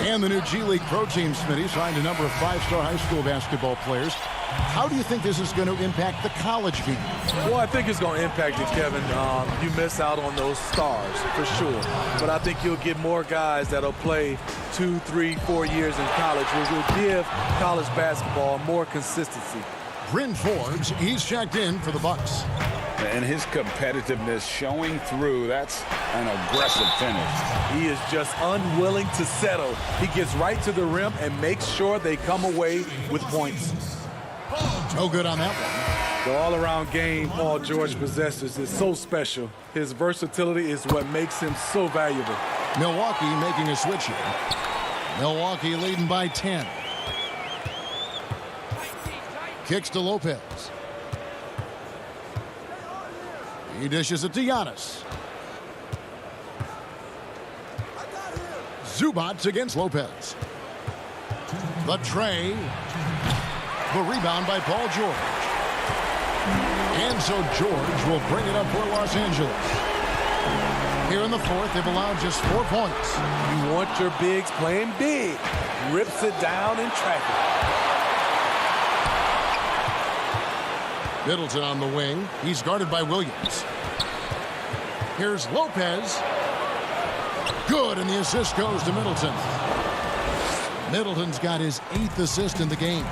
And the new G League Pro Team, Smitty, signed a number of 5-star high school basketball players. How do you think this is going to impact the college game? Well, I think it's going to impact it, Kevin. You miss out on those stars, for sure. But I think you'll get more guys that'll play 2, 3, 4 years in college, which will give college basketball more consistency. Bryn Forbes, he's checked in for the Bucks. And his competitiveness showing through. That's an aggressive finish. He is just unwilling to settle. He gets right to the rim and makes sure they come away with points. No good on that one. The all-around game Paul George possesses is so special. His versatility is what makes him so valuable. Milwaukee making a switch here. Milwaukee leading by 10. Kicks to Lopez. He dishes it to Giannis. Zubac against Lopez. The tray. The rebound by Paul George. And so George will bring it up for Los Angeles. Here in the fourth, they've allowed just 4 points. You want your bigs playing big. Rips it down in traffic. Middleton on the wing. He's guarded by Williams. Here's Lopez. Good, and the assist goes to Middleton. Middleton's got his 8th assist in the game.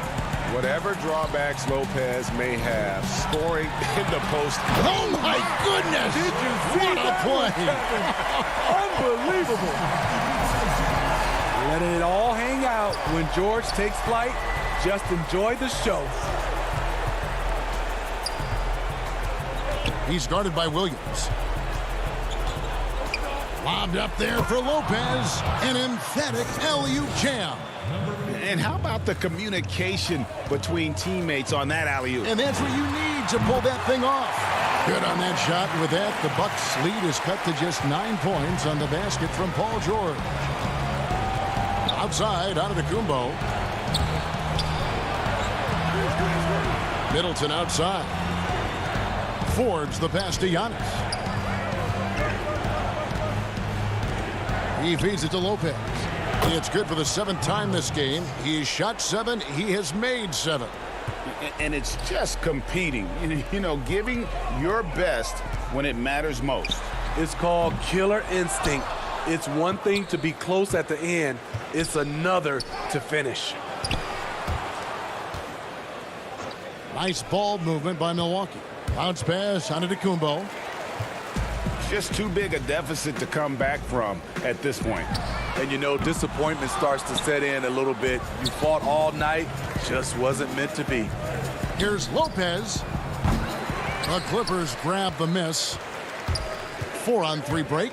Whatever drawbacks Lopez may have, scoring in the post. Oh, my goodness! Did you see what a that play! Unbelievable. Letting it all hang out. When George takes flight, just enjoy the show. He's guarded by Williams. Lobbed up there for Lopez. An emphatic alley-oop jam. And how about the communication between teammates on that alley-oop? And that's what you need to pull that thing off. Good on that shot. With that, the Bucks' lead is cut to just 9 points on the basket from Paul George. Outside, Antetokounmpo. Middleton outside. Fords the pass to Giannis. He feeds it to Lopez. It's good for the 7th time this game. He shot 7. He has made 7. And it's just competing. You know, giving your best when it matters most. It's called killer instinct. It's one thing to be close at the end. It's another to finish. Nice ball movement by Milwaukee. Bounce pass, Antetokounmpo. Just too big a deficit to come back from at this point. And you know, disappointment starts to set in a little bit. You fought all night, just wasn't meant to be. Here's Lopez. The Clippers grab the miss. 4-on-3 break.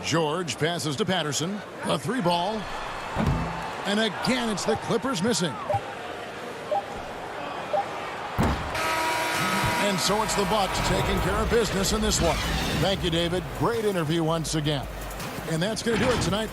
George passes to Patterson. A 3-ball. And again, it's the Clippers missing. And so it's the Bucks taking care of business in this one. Thank you, David. Great interview once again. And that's going to do it tonight.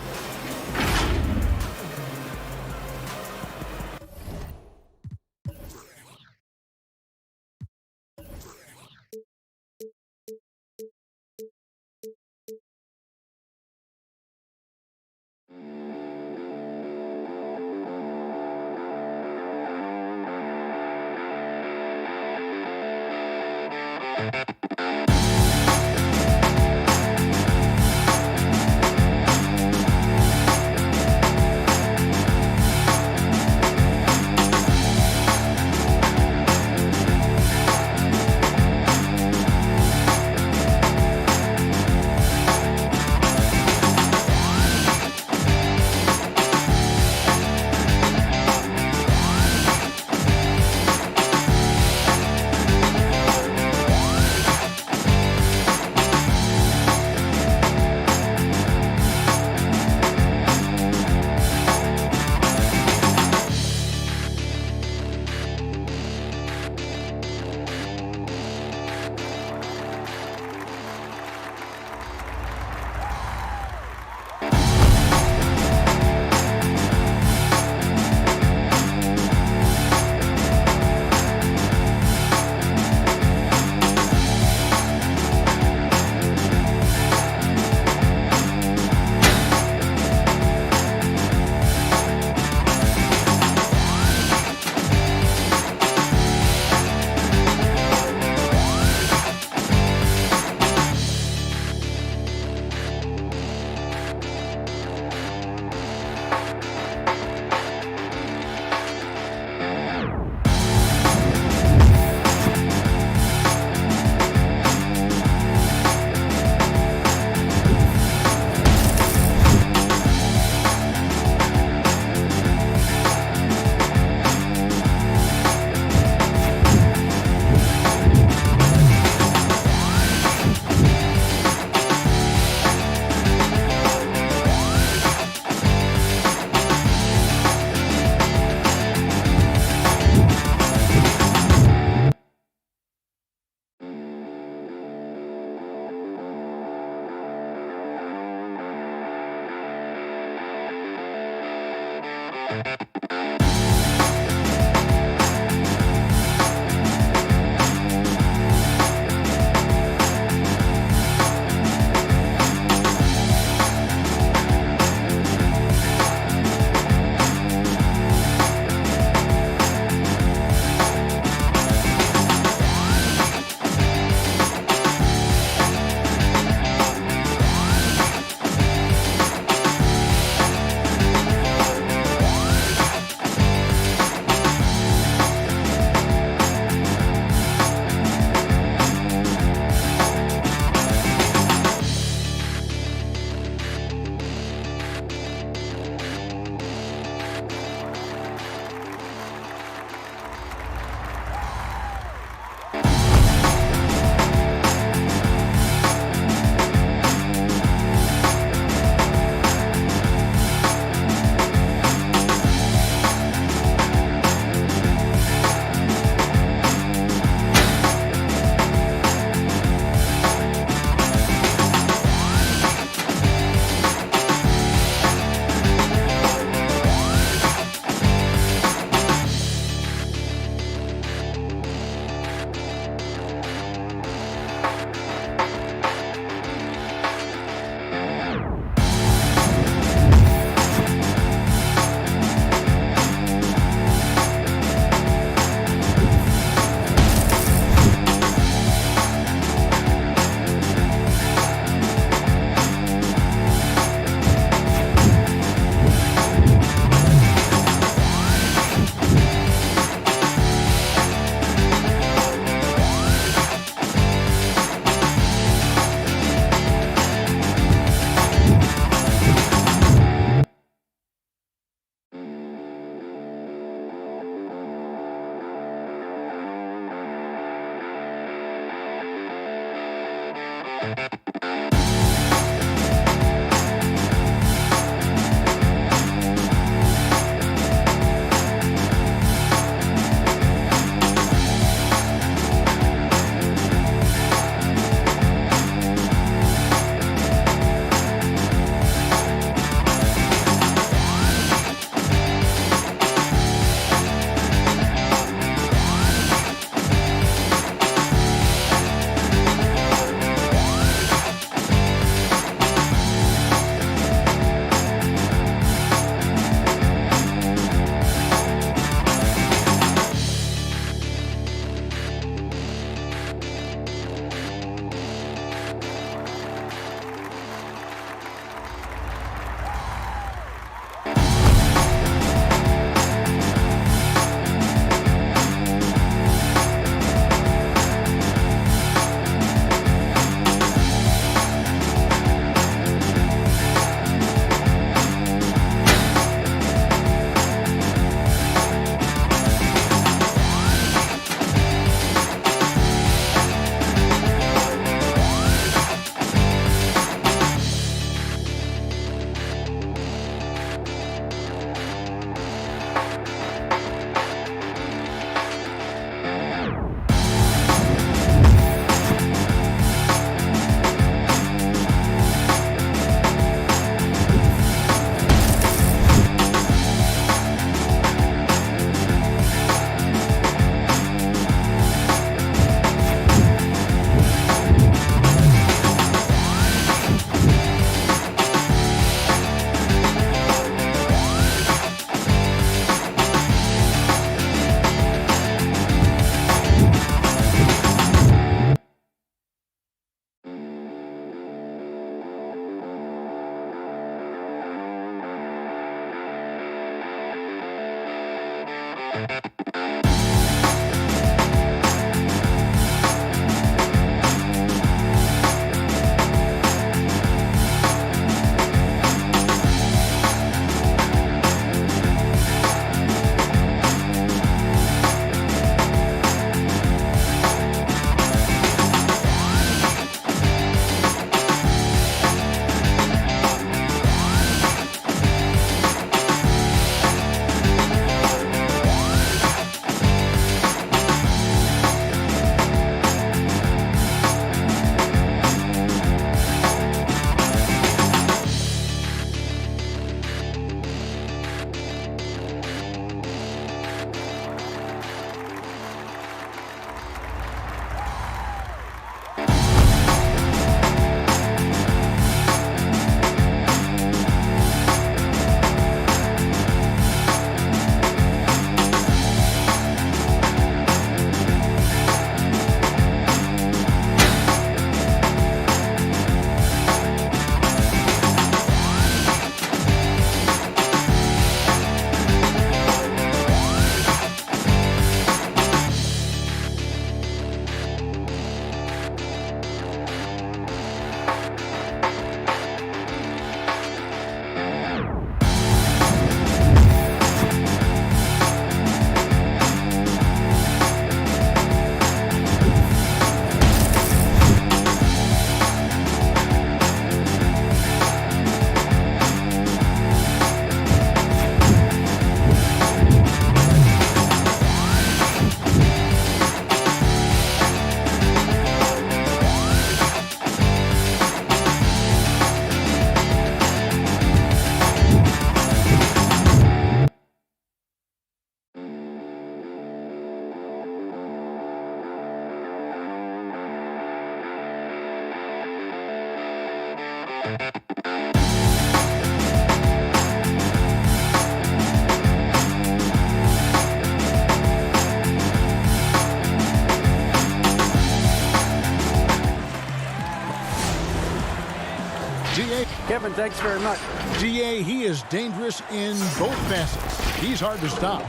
Kevin, thanks very much. GA, he is dangerous in both facets. He's hard to stop.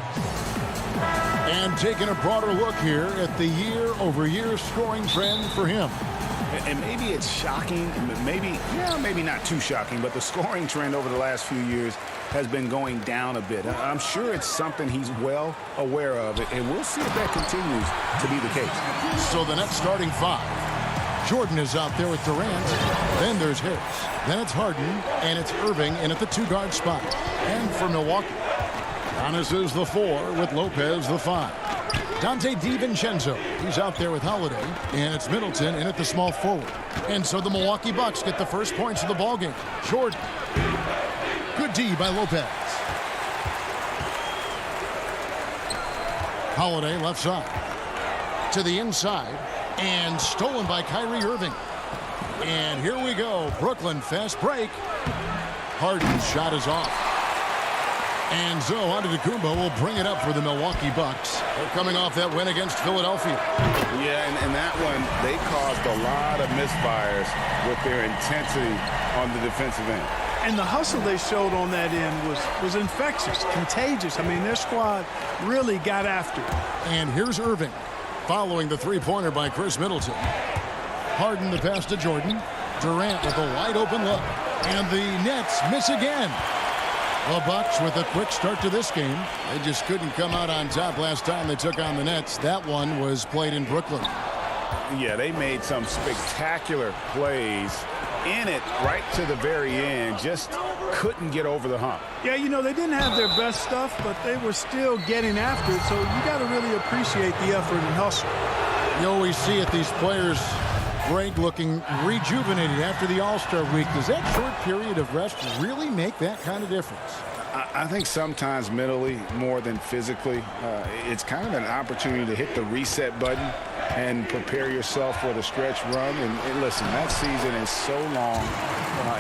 And taking a broader look here at the year-over-year scoring trend for him. And maybe it's shocking, maybe not too shocking, but the scoring trend over the last few years has been going down a bit. I'm sure it's something he's well aware of, and we'll see if that continues to be the case. So the next starting five: Jordan is out there with Durant. Then there's Harris. Then it's Harden, and it's Irving in at the 2-guard spot. And for Milwaukee, Giannis is the 4 with Lopez the 5. Dante DiVincenzo, he's out there with Holiday, and it's Middleton in at the small forward. And so the Milwaukee Bucks get the first points of the ballgame. Jordan. Good D by Lopez. Holiday left side. To the inside. And stolen by Kyrie Irving. And here we go. Brooklyn fast break. Harden's shot is off. And so Antetokounmpo will bring it up for the Milwaukee Bucks. They're coming off that win against Philadelphia. Yeah, and that one, they caused a lot of misfires with their intensity on the defensive end. And the hustle they showed on that end was infectious, contagious. I mean, their squad really got after it. And here's Irving following the three-pointer by Chris Middleton. Harden the pass to Jordan. Durant with a wide-open look. And the Nets miss again. The Bucks with a quick start to this game. They just couldn't come out on top last time they took on the Nets. That one was played in Brooklyn. Yeah, they made some spectacular plays in it right to the very end. Just couldn't get over the hump. Yeah, you know, they didn't have their best stuff, but they were still getting after it. So you got to really appreciate the effort and hustle. You always see it, these players, Greg, looking rejuvenated after the All-Star week. Does that short period of rest really make that kind of difference? I think sometimes mentally more than physically. It's kind of an opportunity to hit the reset button and prepare yourself for the stretch run. And listen, that season is so long,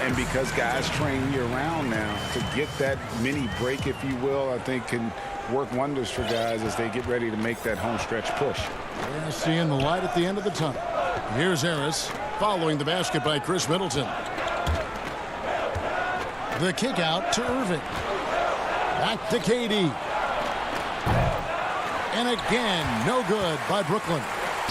and because guys train year-round now, to get that mini break, if you will, I think can work wonders for guys as they get ready to make that home stretch push. We're seeing the light at the end of the tunnel. Here's Harris following the basket by Chris Middleton. The kick out to Irving. Back to KD. And again, no good by Brooklyn.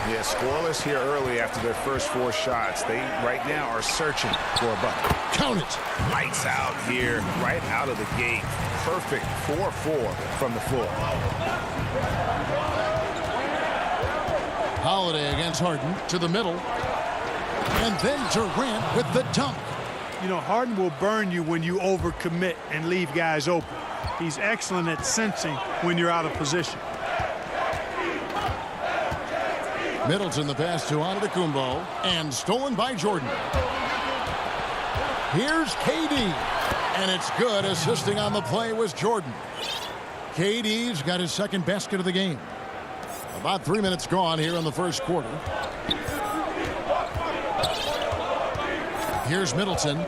Yeah, scoreless here early after their first 4 shots. They right now are searching for a bucket. Count it. Lights out here right out of the gate. Perfect 4-4 from the floor. Holiday against Harden to the middle. And then Durant with the dunk. You know, Harden will burn you when you overcommit and leave guys open. He's excellent at sensing when you're out of position. Middleton the pass to Antetokounmpo and stolen by Jordan. Here's KD. And it's good. Assisting on the play was Jordan. KD's got his second basket of the game. About 3 minutes gone here in the first quarter. Here's Middleton.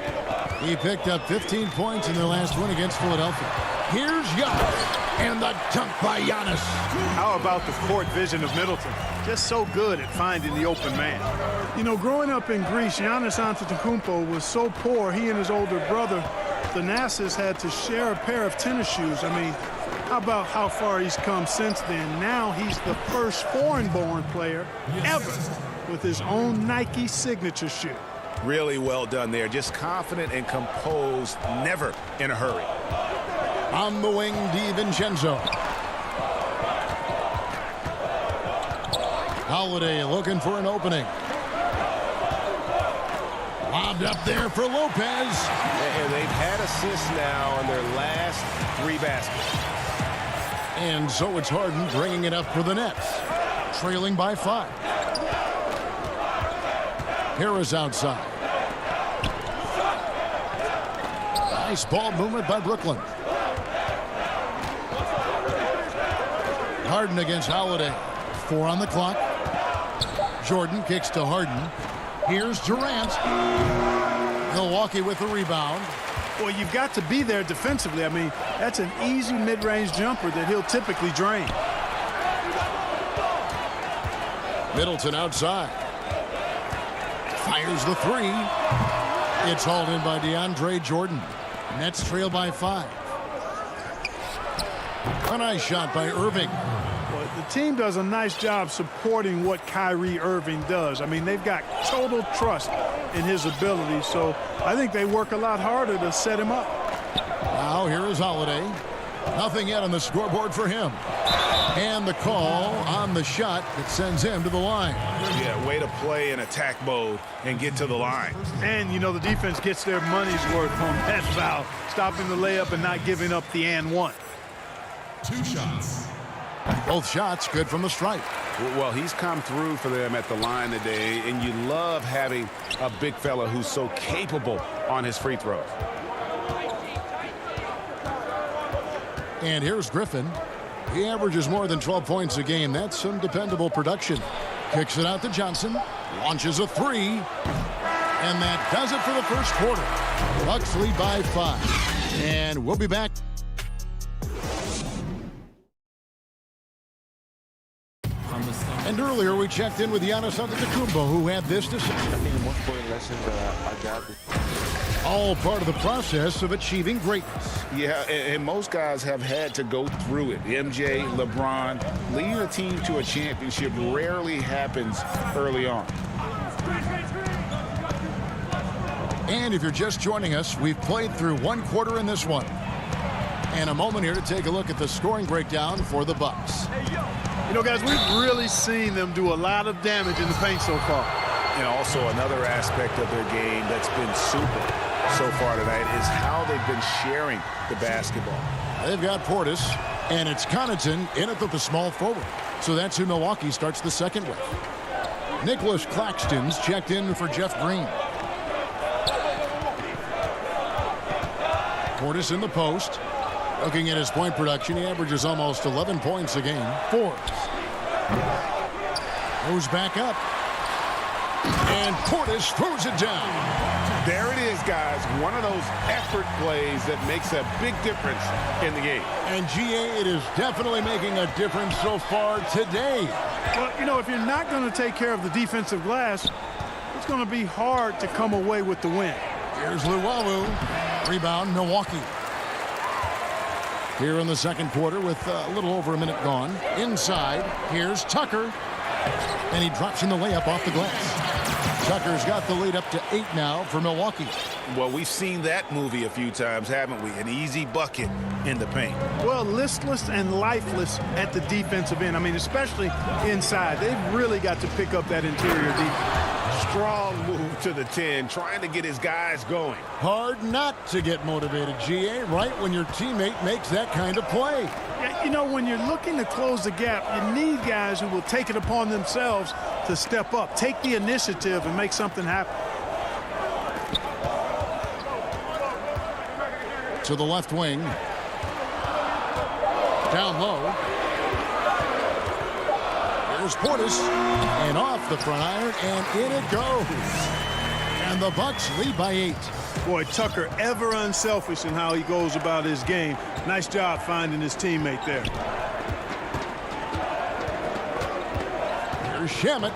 He picked up 15 points in their last win against Philadelphia. Here's Giannis. And the dunk by Giannis. How about the court vision of Middleton? Just so good at finding the open man. You know, growing up in Greece, Giannis Antetokounmpo was so poor, he and his older brother, Thanasis, had to share a pair of tennis shoes. I mean, how about how far he's come since then? Now he's the first foreign-born player ever with his own Nike signature shoe. Really well done there. Just confident and composed, never in a hurry. On the wing, DiVincenzo. Holiday looking for an opening. Lobbed up there for Lopez. And they've had assists now on their last 3 baskets. And so it's Harden bringing it up for the Nets. Trailing by 5. Harris outside. Nice ball movement by Brooklyn. Harden against Holiday. 4 on the clock. Jordan kicks to Harden. Here's Durant. Milwaukee with the rebound. Well, you've got to be there defensively. I mean, that's an easy mid-range jumper that he'll typically drain. Middleton outside. Fires the 3. It's hauled in by DeAndre Jordan. Nets trail by 5. A nice shot by Irving. Well, the team does a nice job supporting what Kyrie Irving does. I mean, they've got total trust in his ability, so I think they work a lot harder to set him up. Now here is Holiday. Nothing yet on the scoreboard for him. And the call on the shot that sends him to the line. Yeah, way to play in attack mode and get to the line. And, you know, the defense gets their money's worth on that foul, stopping the layup and not giving up the and one. 2 shots. Both shots good from the stripe. Well, he's come through for them at the line today, and you love having a big fella who's so capable on his free throws. And here's Griffin. He averages more than 12 points a game. That's some dependable production. Kicks it out to Johnson. Launches a three. And that does it for the first quarter. Bucks lead by 5. And we'll be back. And earlier we checked in with Giannis Antetokounmpo, who had this to say. I think the most important lesson that I got is all part of the process of achieving greatness. Yeah, and most guys have had to go through it. MJ, LeBron, leading a team to a championship rarely happens early on. And if you're just joining us, we've played through 1 quarter in this one. And a moment here to take a look at the scoring breakdown for the Bucks. You know, guys, we've really seen them do a lot of damage in the paint so far. And also another aspect of their game that's been super so far tonight is how they've been sharing the basketball. They've got Portis, and it's Connaughton in at the small forward. So that's who Milwaukee starts the second with. Nicholas Claxton's checked in for Jeff Green. Portis in the post. Looking at his point production, he averages almost 11 points a game. Forbes goes back up. And Portis throws it down. There it is, guys. One of those effort plays that makes a big difference in the game. And GA, it is definitely making a difference so far today. Well, you know, if you're not going to take care of the defensive glass, it's going to be hard to come away with the win. Here's Luwawu. Rebound, Milwaukee. Here in the second quarter with a little over a minute gone. Inside, here's Tucker. And he drops in the layup off the glass. Tucker's got the lead up to 8 now for Milwaukee. Well, we've seen that movie a few times, haven't we? An easy bucket in the paint. Well, listless and lifeless at the defensive end. I mean, especially inside. They've really got to pick up that interior defense. Strong move to the 10, trying to get his guys going. Hard not to get motivated, GA, right when your teammate makes that kind of play. Yeah, you know, when you're looking to close the gap, you need guys who will take it upon themselves to step up, take the initiative, and make something happen. To the left wing. Down low. There's Portis, and off the front iron, and in it goes. And the Bucks lead by 8. Boy, Tucker ever unselfish in how he goes about his game. Nice job finding his teammate there. Here's Shamet.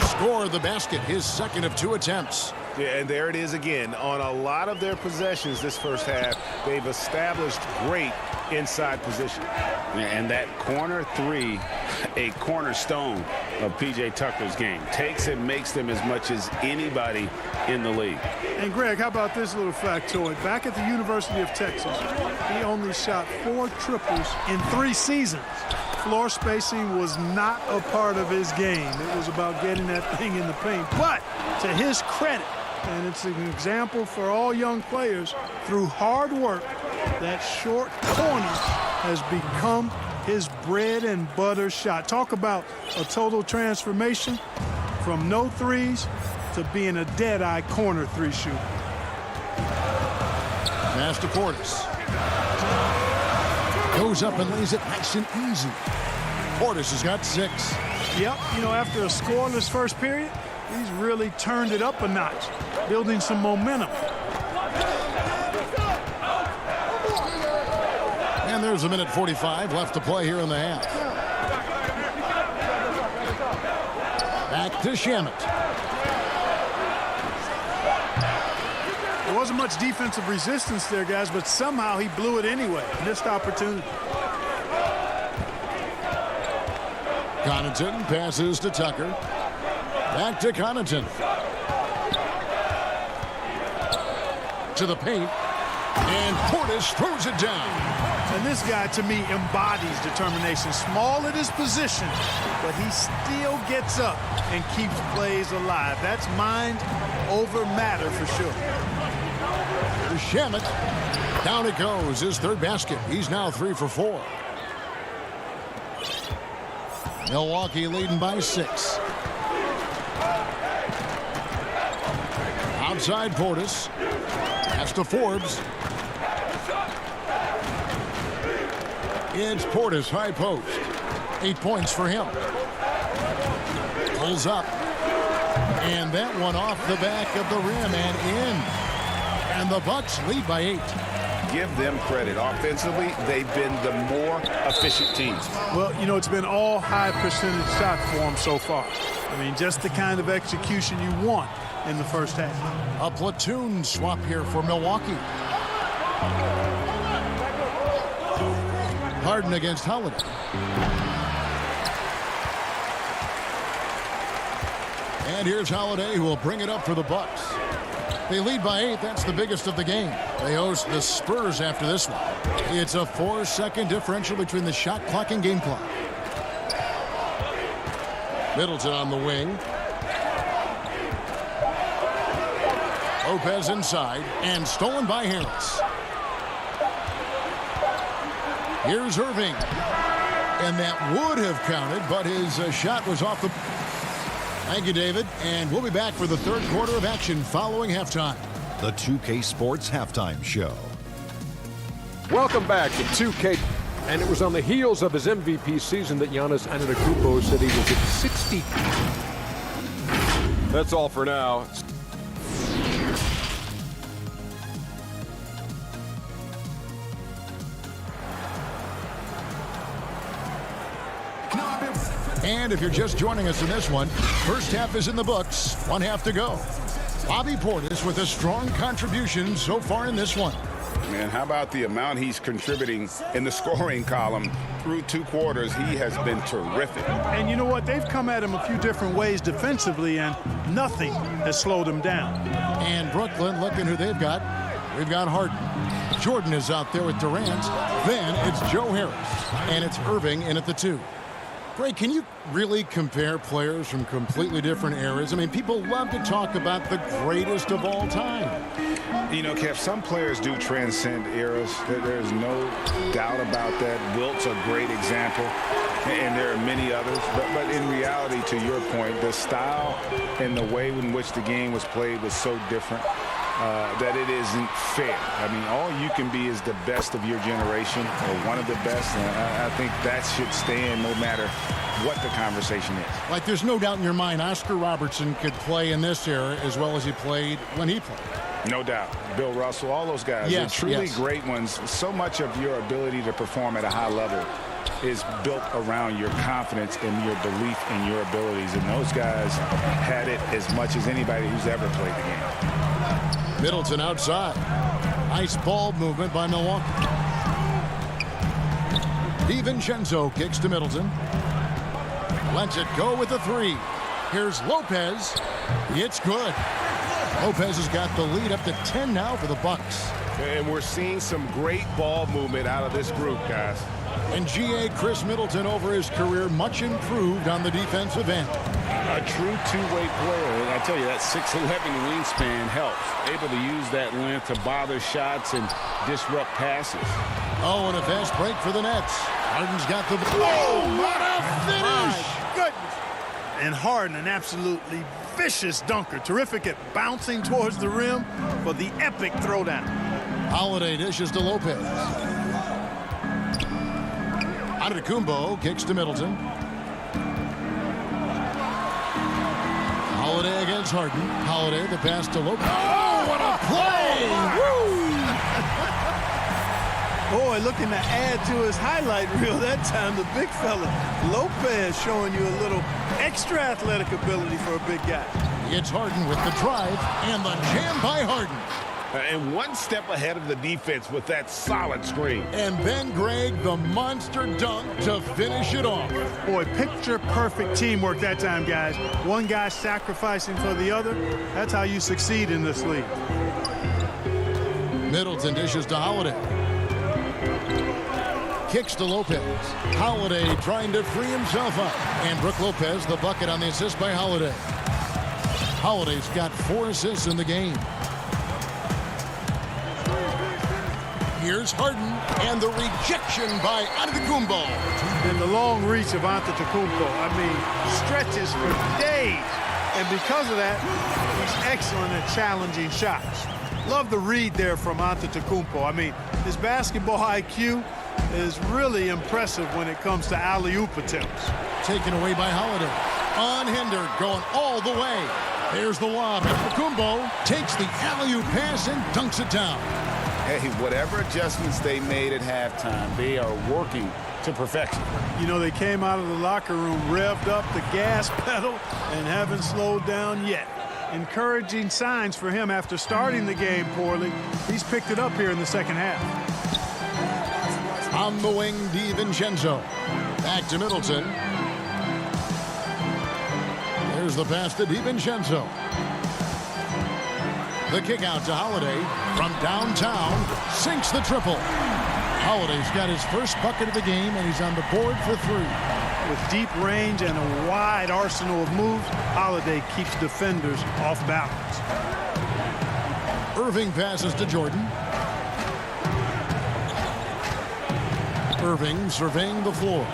Score the basket, his second of 2 attempts. Yeah, and there it is again. On a lot of their possessions this first half, they've established great inside position. And that corner 3, a cornerstone of P.J. Tucker's game. Takes and makes them as much as anybody in the league. And Greg, how about this little factoid? Back at the University of Texas, he only shot 4 triples in 3 seasons. Floor spacing was not a part of his game. It was about getting that thing in the paint. But to his credit, and it's an example for all young players, through hard work, that short corner has become his bread and butter shot. Talk about a total transformation from no threes to being a dead-eye corner 3 shooter. Pass to Portis. Goes up and lays it nice and easy. Portis has got 6. Yep, you know, after a scoreless first period, he's really turned it up a notch, building some momentum. And there's a minute 45 left to play here in the half. Back to Shamet. There wasn't much defensive resistance there, guys, but somehow he blew it anyway. Missed opportunity. Connaughton passes to Tucker. Back to Connaughton. To the paint. And Portis throws it down. And this guy, to me, embodies determination. Small at his position, but he still gets up and keeps plays alive. That's mind over matter for sure. Shamet. Down it goes. His third basket. He's now 3 for 4. Milwaukee leading by 6. Outside Portis. Pass to Forbes. It's Portis, high post. 8 points for him. Pulls up. And that one off the back of the rim and in. And the Bucks lead by 8. Give them credit. Offensively, they've been the more efficient teams. Well, you know, it's been all high percentage shot for them so far. I mean, just the kind of execution you want in the first half. A platoon swap here for Milwaukee. Harden against Holiday. And here's Holiday, who will bring it up for the Bucks. They lead by 8. That's the biggest of the game. They host the Spurs after this one. It's a 4-second differential between the shot clock and game clock. Middleton on the wing. Lopez inside and stolen by Harris. Here's Irving. And that would have counted, but his shot was off the... Thank you, David. And we'll be back for the third quarter of action following halftime. The 2K Sports Halftime Show. Welcome back to 2K. And it was on the heels of his MVP season that Giannis Antetokounmpo said he was at 60. That's all for now. And if you're just joining us in this one, first half is in the books. 1 half to go. Bobby Portis with a strong contribution so far in this one. Man, how about the amount he's contributing in the scoring column through 2 quarters? He has been terrific. And you know what? They've come at him a few different ways defensively, and nothing has slowed him down. And Brooklyn, looking who they've got. We've got Harden. Jordan is out there with Durant. Then it's Joe Harris. And it's Irving in at the 2. Greg, can you really compare players from completely different eras? I mean, people love to talk about the greatest of all time. You know, Kev, some players do transcend eras. There's no doubt about that. Wilt's a great example, and there are many others. But in reality, to your point, the style and the way in which the game was played was so different that it isn't fair. I mean, all you can be is the best of your generation or one of the best. And I think that should stand no matter what the conversation is. Like, there's no doubt in your mind Oscar Robertson could play in this era as well as he played when he played. No doubt. Bill Russell, all those guys. Yes, They're truly yes. great ones. So much of your ability to perform at a high level is built around your confidence and your belief in your abilities. And those guys had it as much as anybody who's ever played the game. Middleton outside. Nice ball movement by Milwaukee. DiVincenzo kicks to Middleton. Lets it go with a 3. Here's Lopez. It's good. Lopez has got the lead up to 10 now for the Bucks. And we're seeing some great ball movement out of this group, guys. And GA Chris Middleton over his career much improved on the defensive end. A true two-way player. And I tell you, that 6'11" wingspan helps. Able to use that length to bother shots and disrupt passes. Oh, and a fast break for the Nets. Harden's got the... Oh, what a finish! My goodness. And Harden, an absolutely vicious dunker. Terrific at bouncing towards the rim for the epic throwdown. Holiday dishes to Lopez. Antetokounmpo kicks to Middleton. Holiday against Harden. Holiday, the pass to Lopez. Oh, what a play! Boy, looking to add to his highlight reel that time, the big fella. Lopez showing you a little extra athletic ability for a big guy. It's Harden with the drive and the jam by Harden. And one step ahead of the defense with that solid screen. And then, Greg, the monster dunk to finish it off. Boy, picture-perfect teamwork that time, guys. One guy sacrificing for the other. That's how you succeed in this league. Middleton dishes to Holiday. Kicks to Lopez. Holiday trying to free himself up. And Brook Lopez, the bucket on the assist by Holiday. Holiday's got 4 assists in the game. Here's Harden, and the rejection by Antetokounmpo. And the long reach of Antetokounmpo, I mean, stretches for days. And because of that, he's excellent at challenging shots. Love the read there from Antetokounmpo. I mean, his basketball IQ is really impressive when it comes to alley-oop attempts. Taken away by Holiday. Unhindered, going all the way. There's the lob. Antetokounmpo takes the alley-oop pass and dunks it down. Hey, whatever adjustments they made at halftime, they are working to perfection. You know, they came out of the locker room, revved up the gas pedal, and haven't slowed down yet. Encouraging signs for him after starting the game poorly. He's picked it up here in the second half. On the wing, DiVincenzo. Back to Middleton. There's the pass to DiVincenzo. The kick out to Holiday from downtown, sinks the triple. Holiday's got his first bucket of the game, and he's on the board for 3. With deep range and a wide arsenal of moves, Holiday keeps defenders off balance. Irving passes to Jordan. Irving surveying the floor.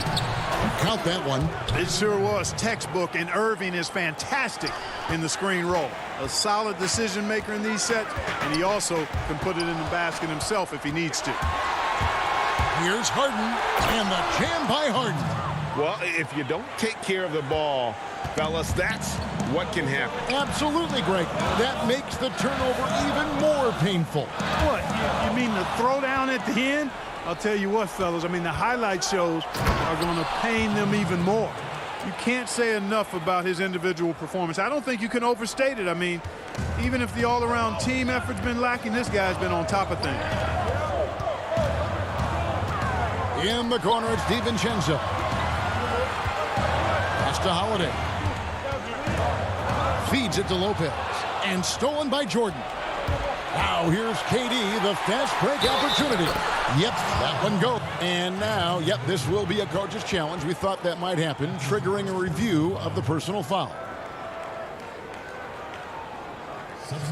Count that one. It sure was textbook, and Irving is fantastic in the screen roll. A solid decision maker in these sets, and he also can put it in the basket himself if he needs to. Here's Harden, and the jam by Harden. Well, if you don't take care of the ball, fellas, that's what can happen. Absolutely, Greg. That makes the turnover even more painful. What, you mean the throwdown at the end? I'll tell you what, fellas, I mean, the highlight shows are going to pain them even more. You can't say enough about his individual performance. I don't think you can overstate it. I mean, even if the all-around team effort's been lacking, this guy's been on top of things. In the corner, it's DiVincenzo. Pass to Holiday. Feeds it to Lopez. And stolen by Jordan. Now here's KD, the fast break opportunity. Yep, that one goes. And now, yep, this will be a coach's challenge. We thought that might happen, triggering a review of the personal foul.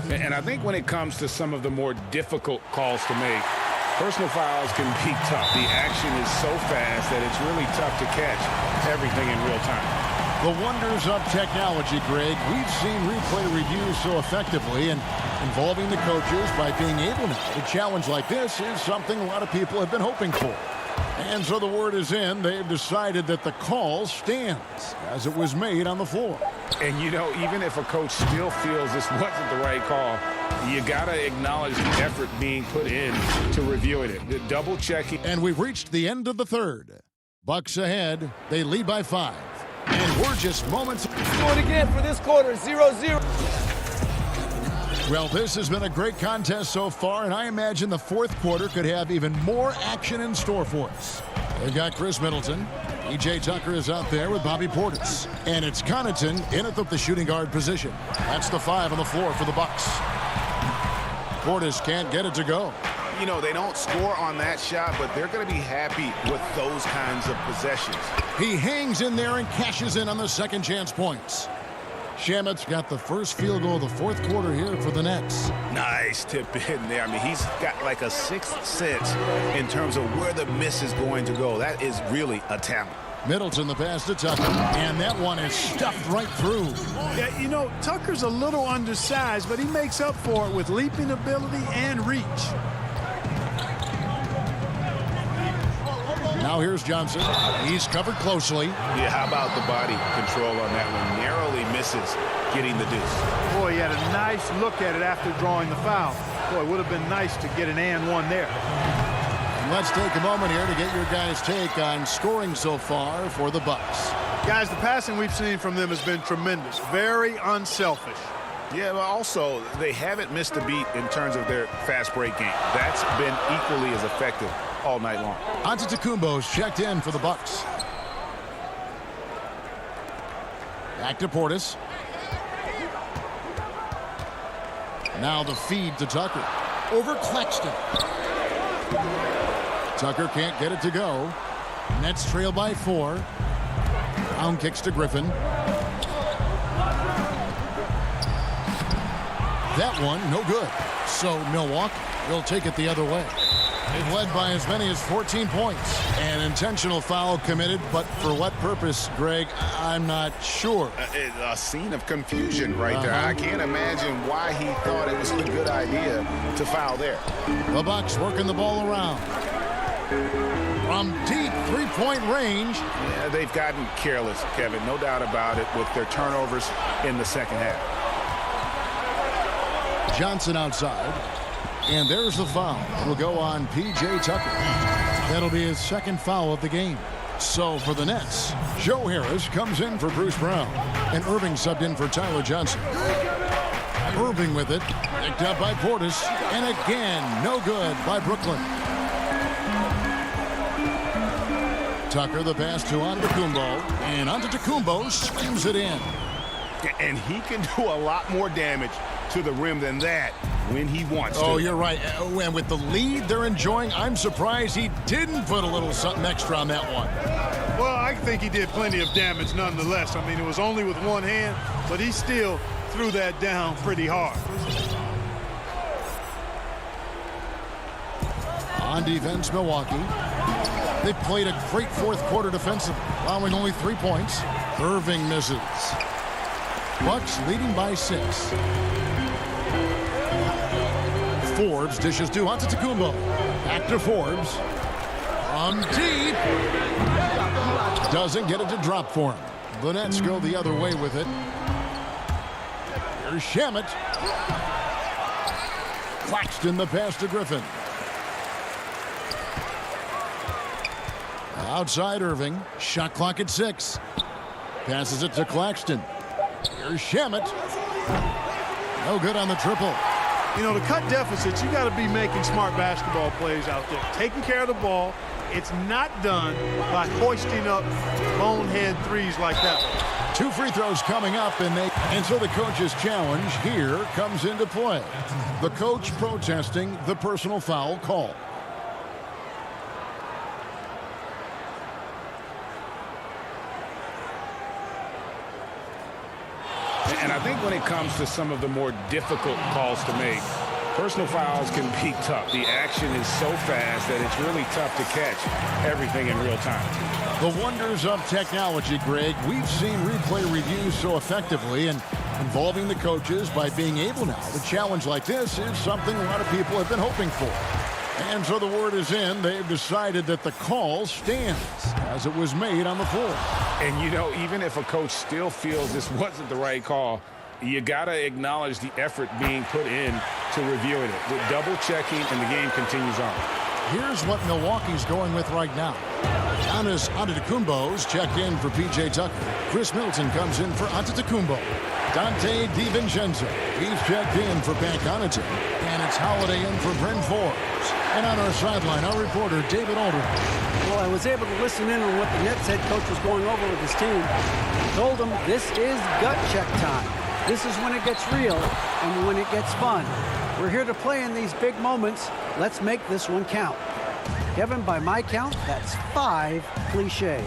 And I think when it comes to some of the more difficult calls to make, personal fouls can be tough. The action is so fast that it's really tough to catch everything in real time. The wonders of technology, Greg. We've seen replay reviews so effectively, and involving the coaches by being able to challenge like this is something a lot of people have been hoping for. And so the word is in. They've decided that the call stands as it was made on the floor. And, you know, even if a coach still feels this wasn't the right call, you got to acknowledge the effort being put in to reviewing it, the double checking. And we've reached the end of the third. Bucks ahead. They lead by 5. And we're just moments. Do it again for this quarter, 0-0. Well, this has been a great contest so far, and I imagine the fourth quarter could have even more action in store for us. They've got Chris Middleton. E.J. Tucker is out there with Bobby Portis. And it's Connaughton in at the shooting guard position. That's the 5 on the floor for the Bucks. Portis can't get it to go. You know, they don't score on that shot, but they're going to be happy with those kinds of possessions. He hangs in there and cashes in on the second chance points. Shamet's got the first field goal of the fourth quarter here for the Nets. Nice tip in there. I mean, he's got like a sixth sense in terms of where the miss is going to go. That is really a talent. Middleton, the pass to Tucker, and that one is stuffed right through. Yeah, you know, Tucker's a little undersized, but he makes up for it with leaping ability and reach. Now here's Johnson. He's covered closely. Yeah, how about the body control on that one? Narrowly misses getting the deuce. Boy, he had a nice look at it after drawing the foul. Boy, it would have been nice to get an and one there. And let's take a moment here to get your guys' take on scoring so far for the Bucks. Guys, the passing we've seen from them has been tremendous. Very unselfish. Yeah, but also they haven't missed a beat in terms of their fast break game. That's been equally as effective all night long. Antetokounmpo's checked in for the Bucks. Back to Portis. Now the feed to Tucker. Over Claxton. Tucker can't get it to go. Nets trail by 4. Brown kicks to Griffin. That one, no good. So Milwaukee will take it the other way. They've led by as many as 14 points. An intentional foul committed, but for what purpose, Greg, I'm not sure. A scene of confusion right there. I can't imagine why he thought it was a good idea to foul there. The Bucks working the ball around. From deep three-point range. Yeah, they've gotten careless, Kevin. No doubt about it with their turnovers in the second half. Johnson outside. And there's the foul. It'll go on P.J. Tucker. That'll be his second foul of the game. So for the Nets, Joe Harris comes in for Bruce Brown. And Irving subbed in for Tyler Johnson. Irving with it. Picked up by Portis. And again, no good by Brooklyn. Tucker the pass to Antetokounmpo. And Antetokounmpo slams it in. And he can do a lot more damage to the rim than that when he wants to. Oh, you're right. And with the lead they're enjoying, I'm surprised he didn't put a little something extra on that one. Well, I think he did plenty of damage nonetheless. I mean, it was only with one hand, but he still threw that down pretty hard. On defense, Milwaukee. They played a great fourth quarter defensively, allowing only 3 points. Irving misses. Bucks leading by 6. Forbes dishes to Antetokounmpo. Back to Forbes. From deep. Doesn't get it to drop for him. The Nets go the other way with it. Here's Shamet. Claxton the pass to Griffin. Outside Irving. Shot clock at 6. Passes it to Claxton. Here's Shamet. No good on the triple. You know, to cut deficits, you got to be making smart basketball plays out there. Taking care of the ball. It's not done by hoisting up bonehead threes like that one. 2 free throws coming up, and so the coach's challenge here comes into play. The coach protesting the personal foul call. And I think when it comes to some of the more difficult calls to make, personal fouls can be tough. The action is so fast that it's really tough to catch everything in real time. The wonders of technology, Greg. We've seen replay reviews so effectively, and involving the coaches by being able now to challenge like this is something a lot of people have been hoping for. And so the word is in. They've decided that the call stands as it was made on the floor. And, you know, even if a coach still feels this wasn't the right call, you got to acknowledge the effort being put in to reviewing it. The double checking, and the game continues on. Here's what Milwaukee's going with right now. Giannis Antetokounmpo's checked in for P.J. Tucker. Chris Middleton comes in for Antetokounmpo. Dante DiVincenzo, he's checked in for Pat Connaughton. And it's Holiday in for Bryn Forbes. And on our sideline, our reporter, David Aldridge. Well, I was able to listen in on what the Nets head coach was going over with his team. He told them this is gut check time. This is when it gets real and when it gets fun. We're here to play in these big moments. Let's make this one count. Kevin, by my count, that's 5 cliches.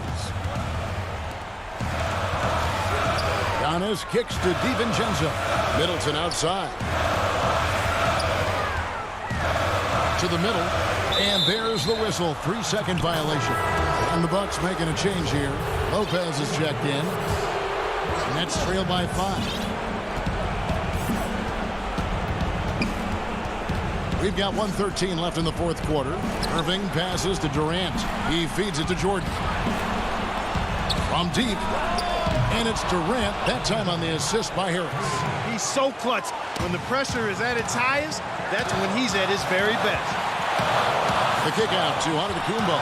Giannis kicks to DiVincenzo. Middleton outside. To the middle. And there's the whistle. 3-second violation. And the Bucks making a change here. Lopez is checked in. Nets trail by 5. We've got 1:13 left in the fourth quarter. Irving passes to Durant. He feeds it to Jordan. From deep. And it's Durant, that time on the assist by Harris. He's so clutch. When the pressure is at its highest, that's when he's at his very best. The kick out to Antetokounmpo.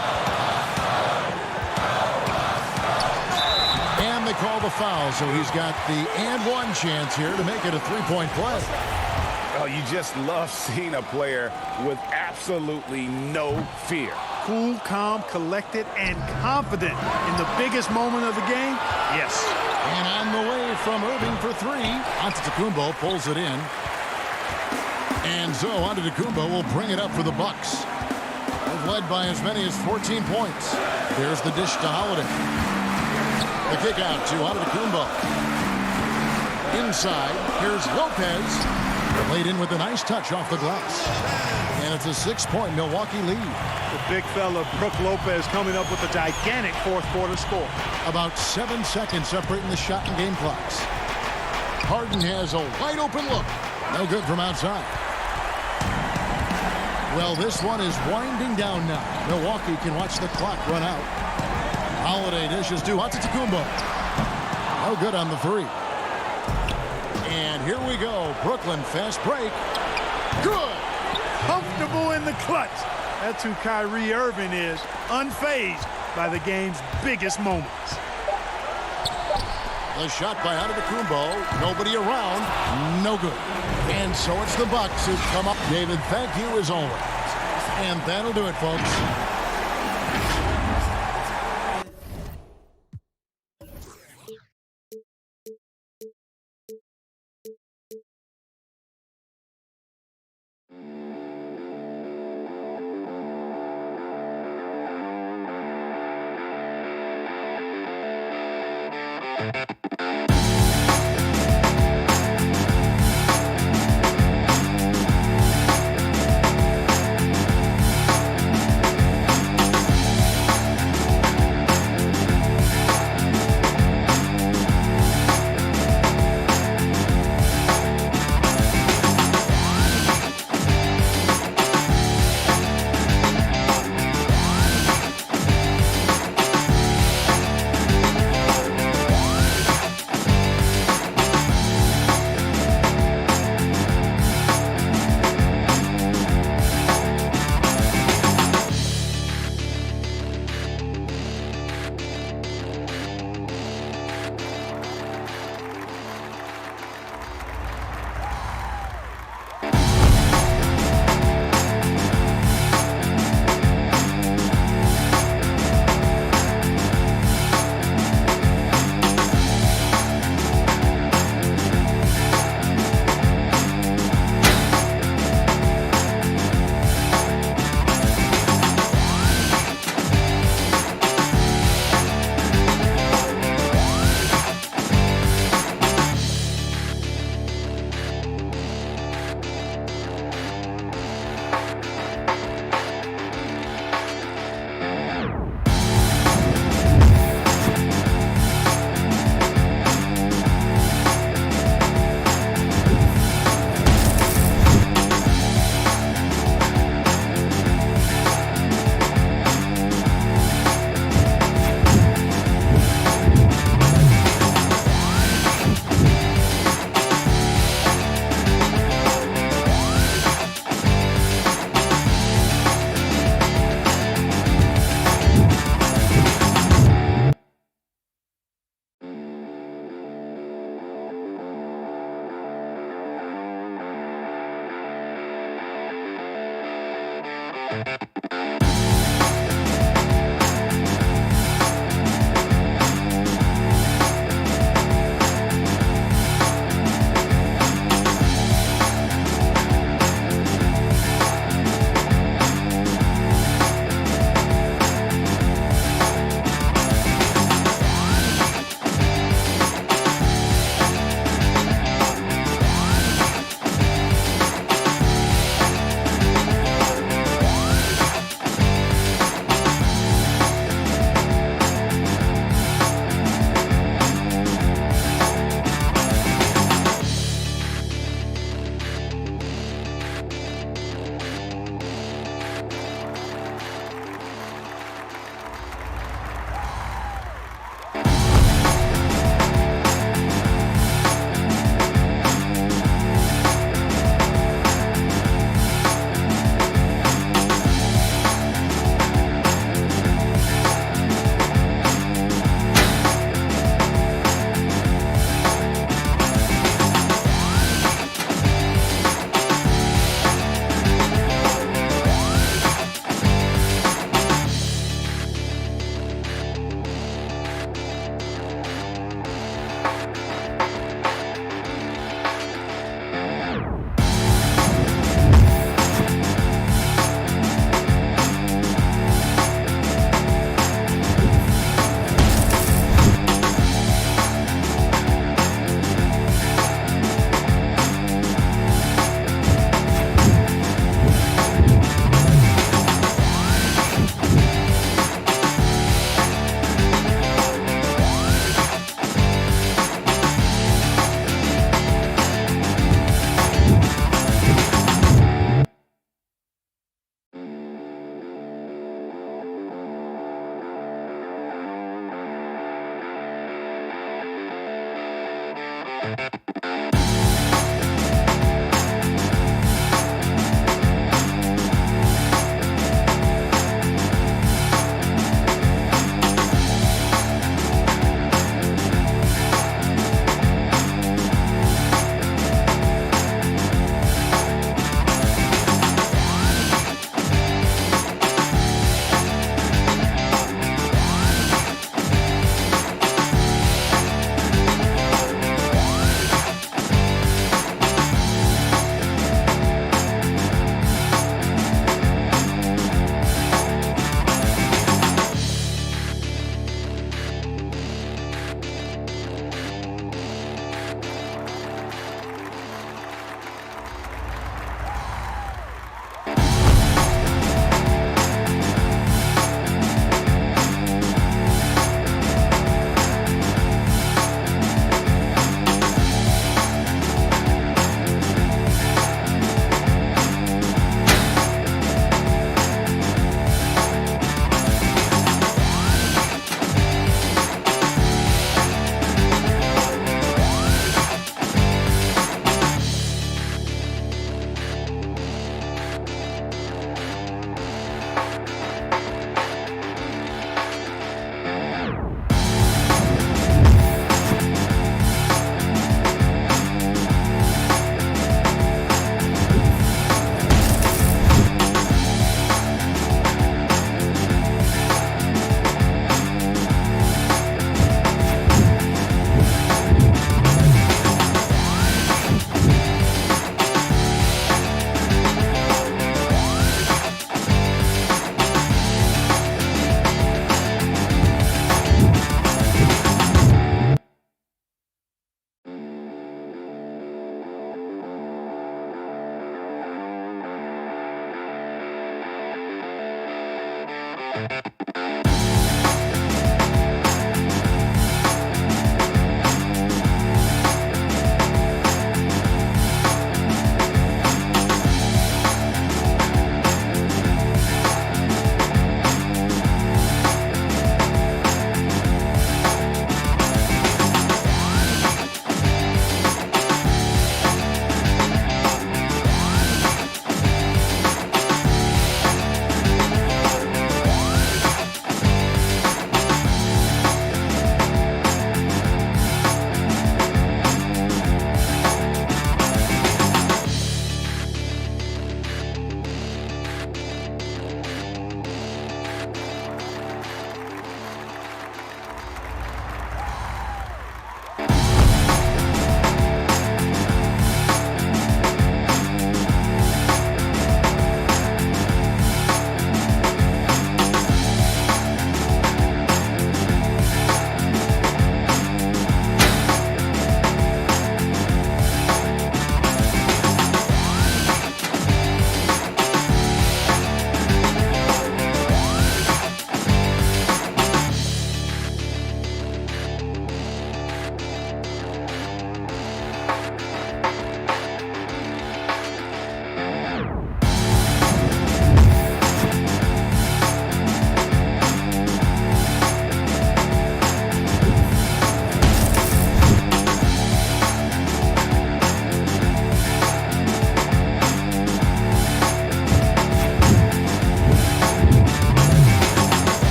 And they call the foul, so he's got the and-one chance here to make it a 3-point play. Oh, you just love seeing a player with absolutely no fear. Cool, calm, collected, and confident in the biggest moment of the game. Yes. And on the way from Irving for 3. Antetokounmpo pulls it in. And so Antetokounmpo will bring it up for the Bucks. led by as many as 14 points. Here's the dish to Holiday. The kick out to Antetokounmpo. Inside, here's Lopez. Laid in with a nice touch off the glass. And it's a 6-point Milwaukee lead. The big fella, Brook Lopez, coming up with a gigantic fourth-quarter score. About 7 seconds separating the shot and game clocks. Harden has a wide-open look. No good from outside. Well, this one is winding down now. Milwaukee can watch the clock run out. Holiday dishes to Antetokounmpo. No good on the three. And here we go. Brooklyn fast break. Good. Comfortable in the clutch. That's who Kyrie Irving is. Unfazed by the game's biggest moments. The shot by Antetokounmpo. Nobody around. No good. And so it's the Bucks who come up. David, thank you as always. And that'll do it, folks.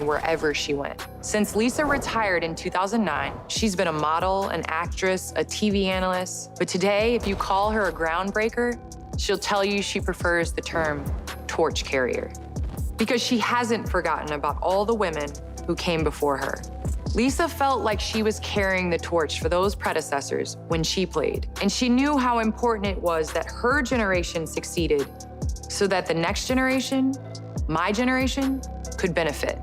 Wherever she went. Since Lisa retired in 2009, she's been a model, an actress, a TV analyst. But today, if you call her a groundbreaker, she'll tell you she prefers the term torch carrier. Because she hasn't forgotten about all the women who came before her. Lisa felt like she was carrying the torch for those predecessors when she played. And she knew how important it was that her generation succeeded so that the next generation, my generation, could benefit.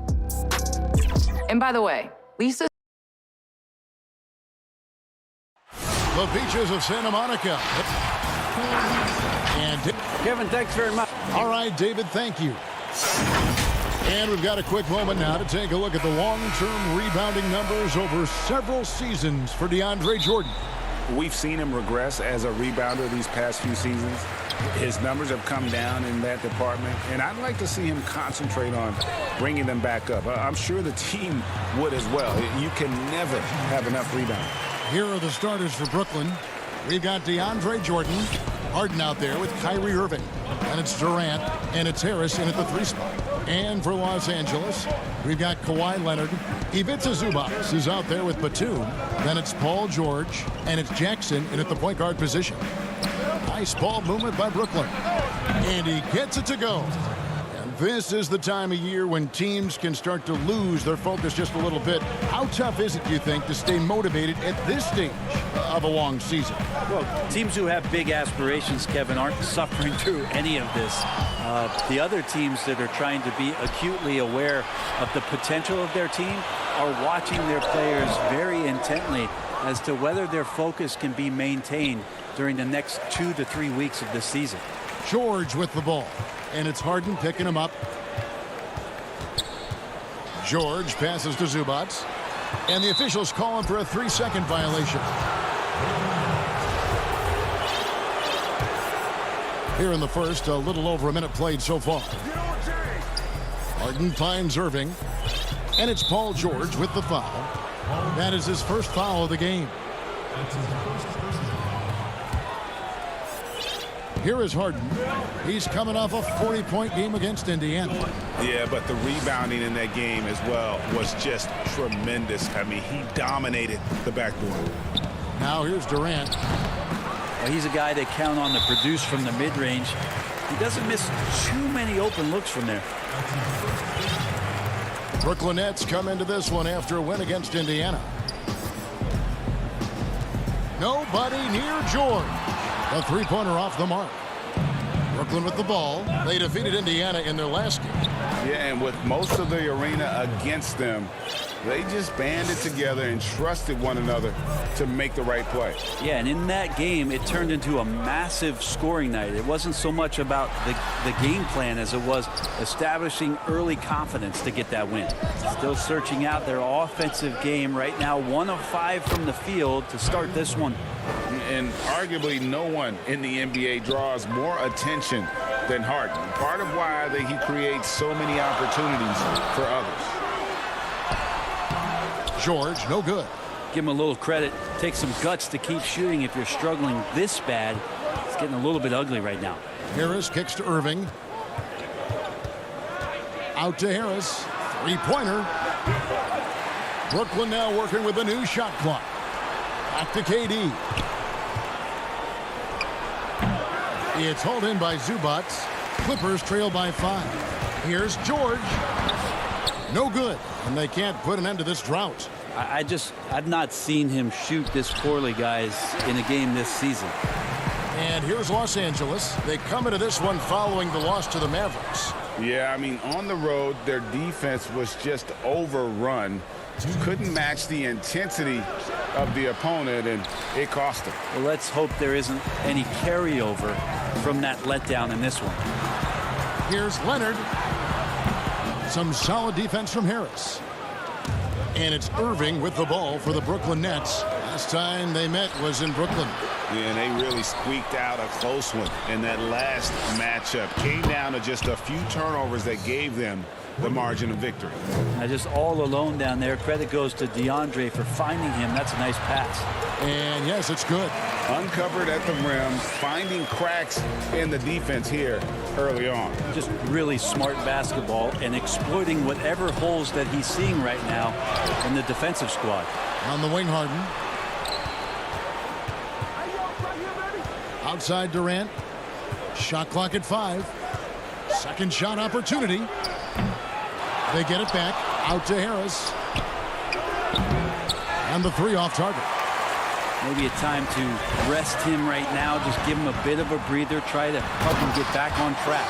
And by the way, Lisa... The beaches of Santa Monica. And Kevin, thanks very much. all right, David, thank you. And we've got a quick moment now to take a look at the long-term rebounding numbers over several seasons for DeAndre Jordan. We've seen him regress as a rebounder these past few seasons. His numbers have come down in that department, and I'd like to see him concentrate on bringing them back up. I'm sure the team would as well. You can never have enough rebounding. Here are the starters for Brooklyn. We've got DeAndre Jordan, Harden out there with Kyrie Irving. And it's Durant, and it's Harris in at the 3 spot. And for Los Angeles, we've got Kawhi Leonard. Ivica Zubac is out there with Batum. Then it's Paul George, and it's Jackson in at the point guard position. Nice ball movement by Brooklyn. And he gets it to go. And this is the time of year when teams can start to lose their focus just a little bit. How tough is it, do you think, to stay motivated at this stage of a long season? Well, teams who have big aspirations, Kevin, aren't suffering through any of this. The other teams that are trying to be acutely aware of the potential of their team are watching their players very intently as to whether their focus can be maintained during the next 2 to 3 weeks of this season. George with the ball, and it's Harden picking him up. George passes to Zubac, and the officials call him for a 3-second violation. Here in the first, a little over a minute played so far. Harden finds Irving, and it's Paul George with the foul. That is his first foul of the game. Here is Harden. He's coming off a 40-point game against Indiana. Yeah, but the rebounding in that game as well was just tremendous. I mean, he dominated the backboard. Now here's Durant. Well, he's a guy they count on to produce from the mid-range. He doesn't miss too many open looks from there. Brooklyn Nets come into this one after a win against Indiana. Nobody near George. A 3-pointer off the mark. Brooklyn with the ball. They defeated Indiana in their last game. Yeah, and with most of the arena against them, they just banded together and trusted one another to make the right play. Yeah, and in that game, it turned into a massive scoring night. It wasn't so much about the game plan as it was establishing early confidence to get that win. Still searching out their offensive game right now, 1 of 5 from the field to start this one. And arguably no one in the NBA draws more attention than Harden. Part of why he creates so many opportunities for others. George, no good. Give him a little credit. Take some guts to keep shooting if you're struggling this bad. It's getting a little bit ugly right now. Harris kicks to Irving. Out to Harris. 3-pointer. Brooklyn now working with a new shot clock. Back to KD. It's hauled in by Zubac. Clippers trail by 5. Here's George. No good. And they can't put an end to this drought. I've not seen him shoot this poorly, guys, in a game this season. And here's Los Angeles. They come into this one following the loss to the Mavericks. Yeah, I mean, on the road, their defense was just overrun. Couldn't match the intensity of the opponent, and it cost them. Well, let's hope there isn't any carryover from that letdown in this one. Here's Leonard. Some solid defense from Harris. And it's Irving with the ball for the Brooklyn Nets. Last time they met was in Brooklyn. Yeah, and they really squeaked out a close one in that last matchup. Came down to just a few turnovers that gave them the margin of victory. Now just all alone down there. Credit goes to DeAndre for finding him. That's a nice pass. And yes, it's good. Uncovered at the rim, finding cracks in the defense here early on. Just really smart basketball and exploiting whatever holes that he's seeing right now in the defensive squad. On the wing, Harden. Outside Durant. Shot clock at 5. Second shot opportunity. They get it back. Out to Harris. And the 3 off target. Maybe a time to rest him right now. Just give him a bit of a breather. Try to help him get back on track.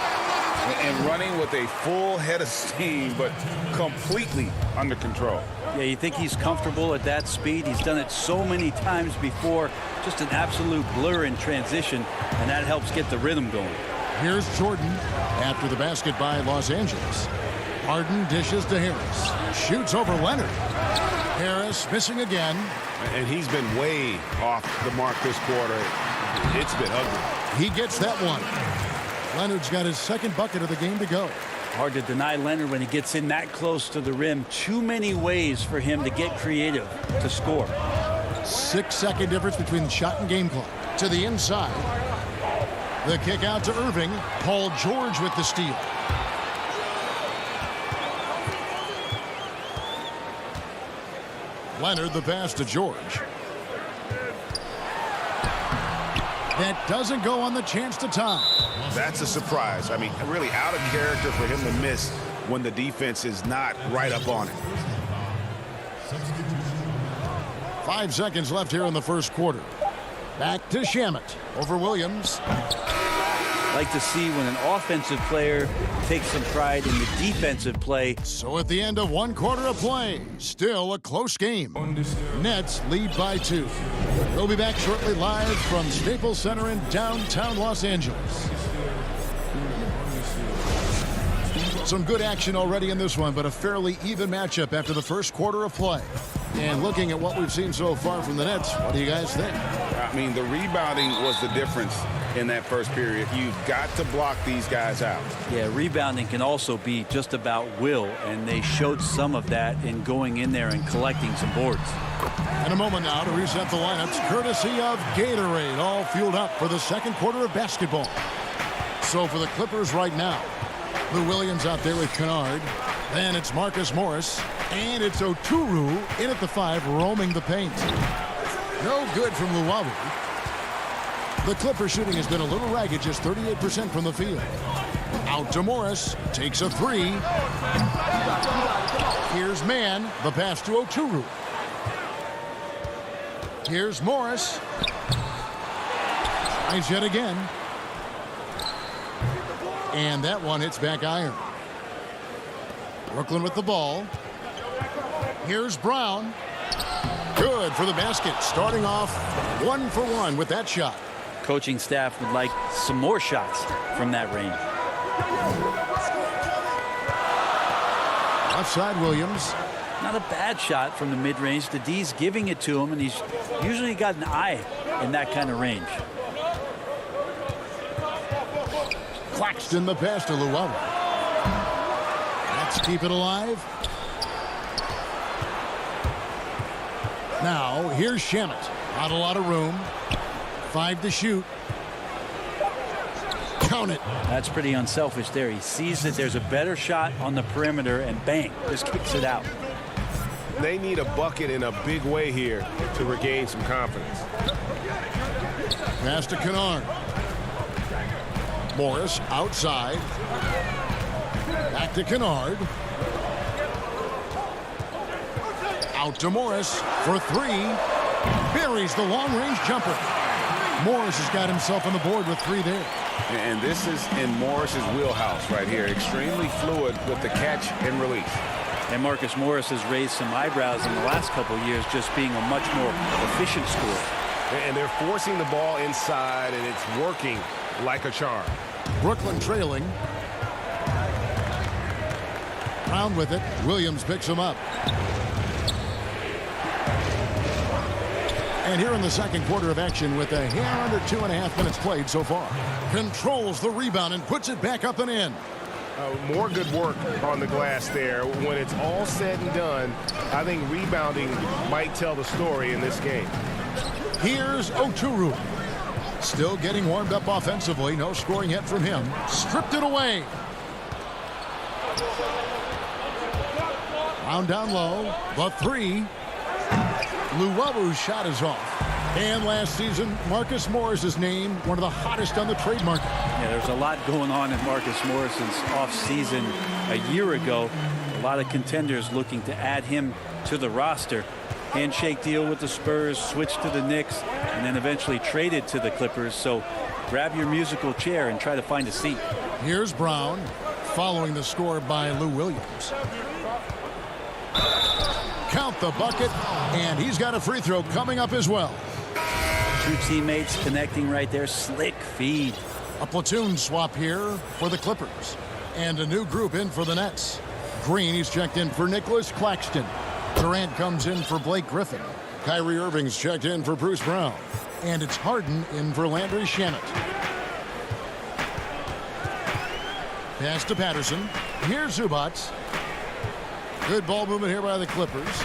And running with a full head of steam, but completely under control. Yeah, you think he's comfortable at that speed. He's done it so many times before. Just an absolute blur in transition, and that helps get the rhythm going. Here's Jordan after the basket by Los Angeles. Harden dishes to Harris. Shoots over Leonard. Harris missing again. And he's been way off the mark this quarter. It's been ugly. He gets that one. Leonard's got his second bucket of the game to go. Hard to deny Leonard when he gets in that close to the rim. Too many ways for him to get creative to score. 6-second difference between the shot and game clock. To the inside. The kick out to Irving. Paul George with the steal. Leonard the pass to George. That doesn't go on the chance to tie. That's a surprise. I mean, really out of character for him to miss when the defense is not right up on it. 5 seconds left here in the first quarter. Back to Shamet over Williams. Like to see when an offensive player takes some pride in the defensive play. So at the end of 1 quarter of play, still a close game. Nets lead by 2. We'll be back shortly live from Staples Center in downtown Los Angeles. Some good action already in this one, but a fairly even matchup after the first quarter of play. And looking at what we've seen so far from the Nets, what do you guys think? I mean, the rebounding was the difference in that first period. You've got to block these guys out. Yeah, rebounding can also be just about will, and they showed some of that in going in there and collecting some boards. In a moment now to reset the lineups, courtesy of Gatorade, all fueled up for the second quarter of basketball. So for the Clippers right now, Lou Williams out there with Kennard. Then it's Marcus Morris. And it's Oturu in at the 5, roaming the paint. No good from Luwawu. The Clipper shooting has been a little ragged, just 38% from the field. Out to Morris. Takes a 3. Here's Mann. The pass to Oturu. Here's Morris. Tries yet again. And that one hits back iron. Brooklyn with the ball. Here's Brown. Good for the basket. Starting off 1 for 1 with that shot. Coaching staff would like some more shots from that range. Outside Williams. Not a bad shot from the mid-range. The D's giving it to him, and he's usually got an eye in that kind of range. Claxton the pass to Luwawu. Let's keep it alive. Now, here's Shamet. Not a lot of room. 5 to shoot. Count it. That's pretty unselfish there. He sees that there's a better shot on the perimeter, and bang, just kicks it out. They need a bucket in a big way here to regain some confidence. Pass to Kennard. Morris outside. Back to Kennard. Out to Morris for 3. Buries the long-range jumper. Morris has got himself on the board with 3 there. And this is in Morris's wheelhouse right here. Extremely fluid with the catch and release. And Marcus Morris has raised some eyebrows in the last couple of years, just being a much more efficient scorer. And they're forcing the ball inside, and it's working like a charm. Brooklyn trailing. Brown with it. Williams picks him up. And here in the second quarter of action with a hair under 2.5 minutes played so far. Controls the rebound and puts it back up and in. More good work on the glass there. When it's all said and done, I think rebounding might tell the story in this game. Here's Oturu. Still getting warmed up offensively. No scoring yet from him. Stripped it away. Round down low. The 3. Luwabu's shot is off. And last season, Marcus Morris is named one of the hottest on the trade market. Yeah, there's a lot going on in Marcus Morris's offseason a year ago. A lot of contenders looking to add him to the roster. Handshake deal with the Spurs, switched to the Knicks, and then eventually traded to the Clippers. So grab your musical chair and try to find a seat. Here's Brown following the score by Lou Williams. Count the bucket, and he's got a free throw coming up as well. 2 teammates connecting right there. Slick feed. A platoon swap here for the Clippers. And a new group in for the Nets. Green, he's checked in for Nicholas Claxton. Durant comes in for Blake Griffin. Kyrie Irving's checked in for Bruce Brown. And it's Harden in for Landry Shamet. Pass to Patterson. Here's Zubac. Good ball movement here by the Clippers.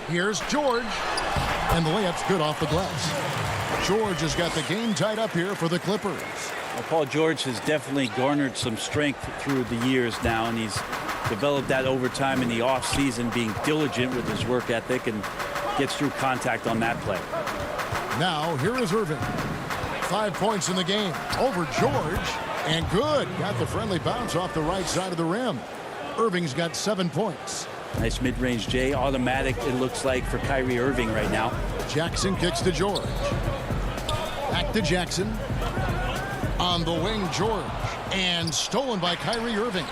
Here's George. And the layup's good off the glass. George has got the game tied up here for the Clippers. Well, Paul George has definitely garnered some strength through the years now, and he's developed that over time in the offseason, being diligent with his work ethic and gets through contact on that play. Now, here is Irving. 5 points in the game. Over George. And good. Got the friendly bounce off the right side of the rim. Irving's got 7 points. Nice mid-range J. Automatic, it looks like, for Kyrie Irving right now. Jackson kicks to George. Back to Jackson. On the wing, George. And stolen by Kyrie Irving.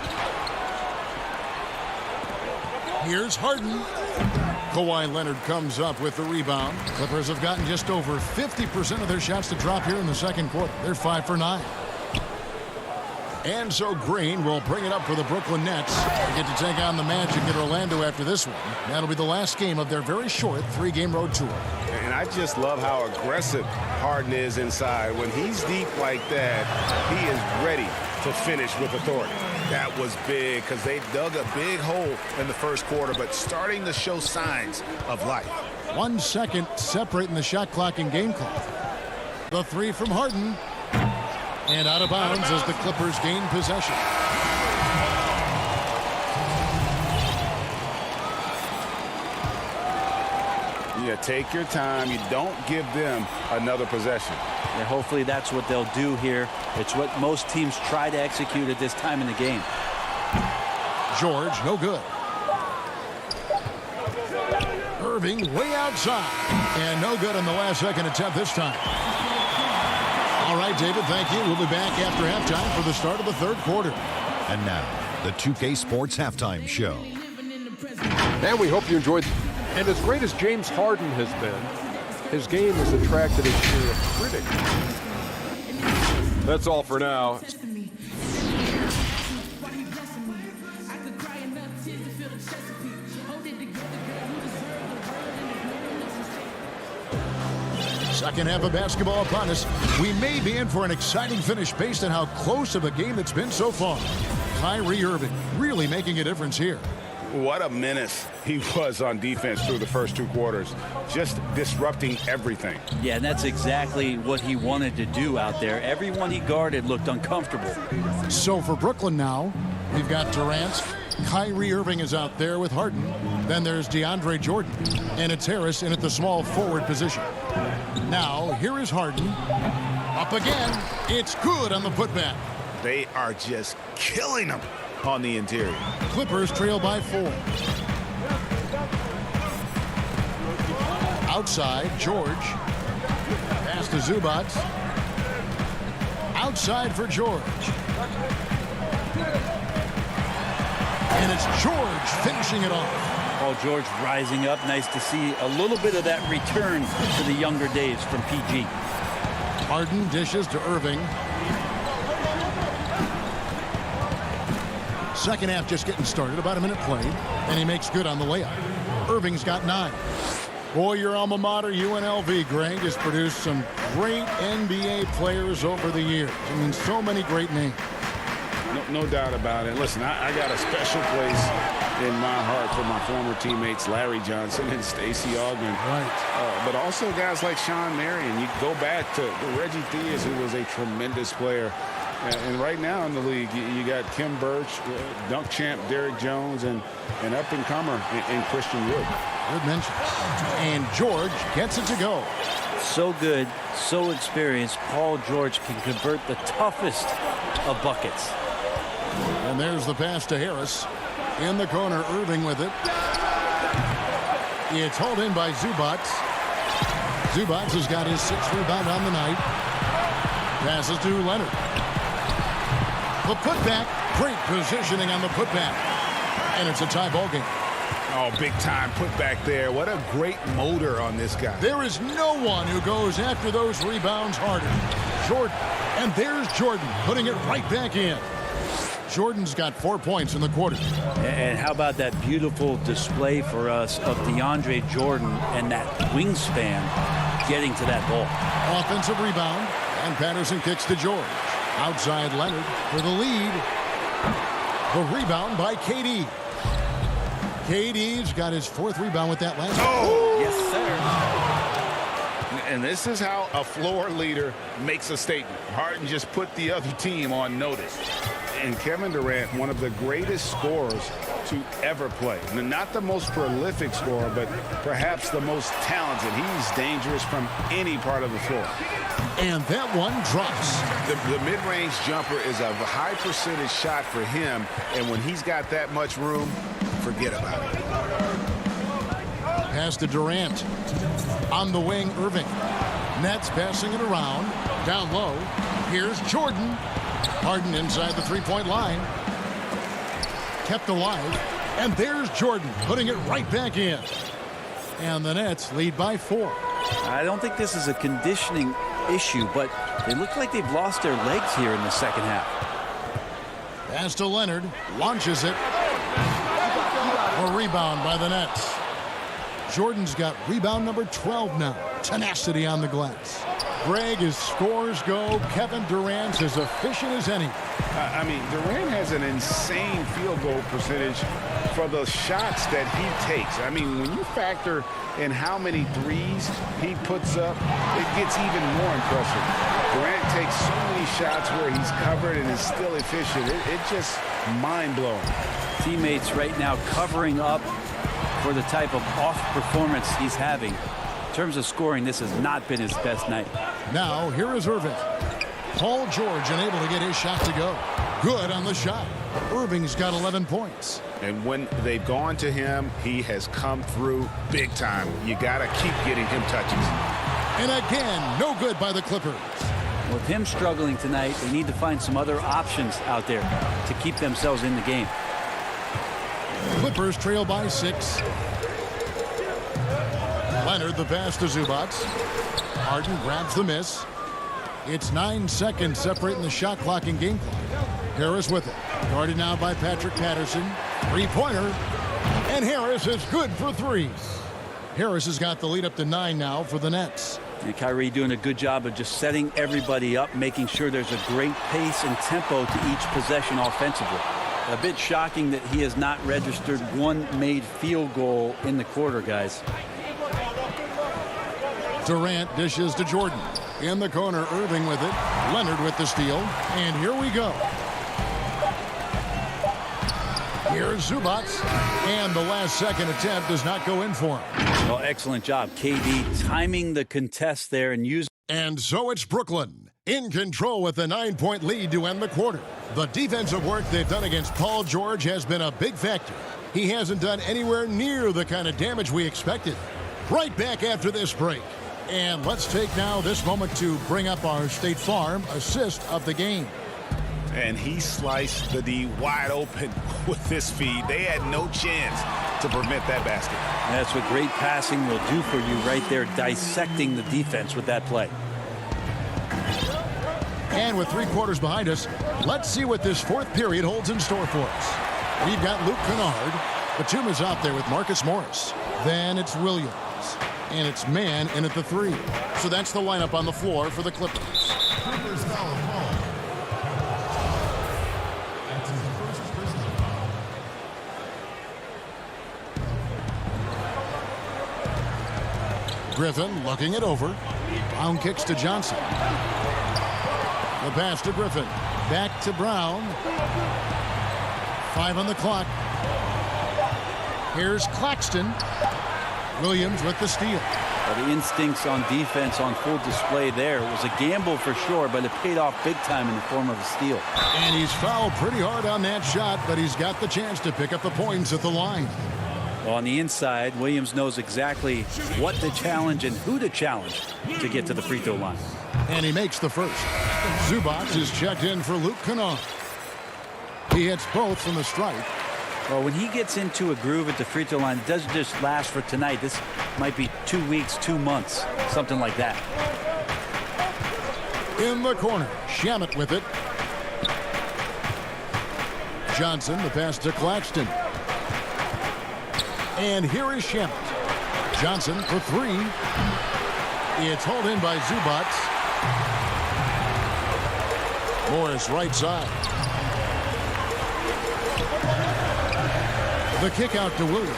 Here's Harden. Kawhi Leonard comes up with the rebound. Clippers have gotten just over 50% of their shots to drop here in the second quarter. They're 5 for 9. And so Green will bring it up for the Brooklyn Nets. They get to take on the Magic in Orlando after this one. That'll be the last game of their very short 3-game road tour. And I just love how aggressive Harden is inside. When he's deep like that, he is ready to finish with authority. That was big because they dug a big hole in the first quarter, but starting to show signs of life. 1 second separating the shot clock and game clock. The 3 from Harden. And out of bounds as the Clippers gain possession. Yeah, take your time. You don't give them another possession. And hopefully that's what they'll do here. It's what most teams try to execute at this time in the game. George, no good. Irving way outside. And no good on the last second attempt this time. All right, David, thank you. We'll be back after halftime for the start of the third quarter. And now, the 2K Sports Halftime Show. And we hope you enjoyed. And as great as James Harden has been, his game has attracted a cheer of critics. That's all for now. Second half of basketball upon us. We may be in for an exciting finish based on how close of a game it's been so far. Kyrie Irving really making a difference here. What a menace he was on defense through the first 2 quarters. Just disrupting everything. Yeah, and that's exactly what he wanted to do out there. Everyone he guarded looked uncomfortable. So for Brooklyn now, we've got Durant. Kyrie Irving is out there with Harden. Then there's DeAndre Jordan. And it's Harris in at the small forward position. Now, here is Harden. Up again. It's good on the putback. They are just killing them on the interior. Clippers trail by 4. Outside, George. to Zubats. Outside for George. And it's George finishing it off. Paul George rising up. Nice to see a little bit of that return to the younger days from PG. Harden dishes to Irving. Second half just getting started. About a minute played. And he makes good on the layup. Irving's got 9. Boy, your alma mater, UNLV, Greg, has produced some great NBA players over the years. I mean, so many great names. No doubt about it. Listen, I got a special place in my heart for my former teammates Larry Johnson and Stacey Augmon. Right. But also guys like Sean Marion. You go back to Reggie Theus, who was a tremendous player. And right now in the league, you got Kim Birch, dunk champ Derrick Jones, and an up-and-comer in Christian Wood. Good mention. And George gets it to go. So good, so experienced. Paul George can convert the toughest of buckets. And there's the pass to Harris. In the corner, Irving with it. It's hauled in by Zubats. Zubats has got his 6th rebound on the night. Passes to Leonard. The putback. Great positioning on the putback. And it's a tie ball game. Oh, big time putback there. What a great motor on this guy. There is no one who goes after those rebounds harder. Jordan. And there's Jordan putting it right back in. Jordan's got 4 points in the quarter. And how about that beautiful display for us of DeAndre Jordan and that wingspan getting to that ball. Offensive rebound. And Patterson kicks to George. Outside Leonard for the lead. The rebound by KD. KD's got his 4th rebound with that last one. Oh, yes, sir. And this is how a floor leader makes a statement. Harden just put the other team on notice. And Kevin Durant, one of the greatest scorers to ever play. Not the most prolific scorer, but perhaps the most talented. He's dangerous from any part of the floor. And that one drops. The mid-range jumper is a high percentage shot for him. And when he's got that much room, forget about it. Pass to Durant. On the wing, Irving. Nets passing it around. Down low. Here's Jordan. Harden inside the 3-point line. Kept alive. And there's Jordan putting it right back in. And the Nets lead by 4. I don't think this is a conditioning issue, but they look like they've lost their legs here in the second half. Pass to Leonard. Launches it. A rebound by the Nets. Jordan's got rebound number 12 now. Tenacity on the glass. Greg, as scores go, Kevin Durant's as efficient as any. I mean, Durant has an insane field goal percentage for the shots that he takes. I mean, when you factor in how many threes he puts up, it gets even more impressive. Durant takes so many shots where he's covered and is still efficient. It's just mind-blowing. Teammates right now covering up for the type of off performance he's having. In terms of scoring, this has not been his best night. Now, here is Irving. Paul George unable to get his shot to go. Good on the shot. Irving's got 11 points. And when they've gone to him, he has come through big time. You got to keep getting him touches. And again, no good by the Clippers. With him struggling tonight, they need to find some other options out there to keep themselves in the game. Clippers trail by 6. Leonard the pass to Zubats. Harden grabs the miss. It's 9 seconds separating the shot clock and game clock. Harris with it. Guarded now by Patrick Patterson. 3-pointer. And Harris is good for 3. Harris has got the lead up to 9 now for the Nets. And Kyrie doing a good job of just setting everybody up, making sure there's a great pace and tempo to each possession offensively. A bit shocking that he has not registered one made field goal in the quarter, guys. Durant dishes to Jordan. In the corner, Irving with it. Leonard with the steal. And here we go. Here's Zubats. And the last second attempt does not go in for him. Well, excellent job. KD timing the contest there and using. And so it's Brooklyn in control with a 9-point lead to end the quarter. The defensive work they've done against Paul George has been a big factor. He hasn't done anywhere near the kind of damage we expected. Right back after this break. And let's take now this moment to bring up our State Farm assist of the game. And he sliced the D wide open with this feed. They had no chance to prevent that basket. That's what great passing will do for you right there, dissecting the defense with that play. And with 3 quarters behind us, let's see what this 4th period holds in store for us. We've got Luke Kennard. Batum is out there with Marcus Morris. Then it's Williams. And it's man in at the 3. So that's the lineup on the floor for the Clippers. Clippers foul call. That's his first personal foul. Griffin looking it over. Brown kicks to Johnson. The pass to Griffin. Back to Brown. 5 on the clock. Here's Claxton. Williams with the steal. Well, the instincts on defense on full display there. It was a gamble for sure, but it paid off big time in the form of a steal. And he's fouled pretty hard on that shot, but he's got the chance to pick up the points at the line. Well, on the inside, Williams knows exactly what to challenge and who to challenge to get to the free throw line. And he makes the first. Zubac is checked in for Luke Kennard. He hits both from the stripe. Well, when he gets into a groove at the free throw line, it doesn't just last for tonight. This might be 2 weeks, 2 months, something like that. In the corner, Shamet with it. Johnson, the pass to Claxton. And here is Shamet. Johnson for 3. It's hauled in by Zubac. Morris right side. The kick out to Williams.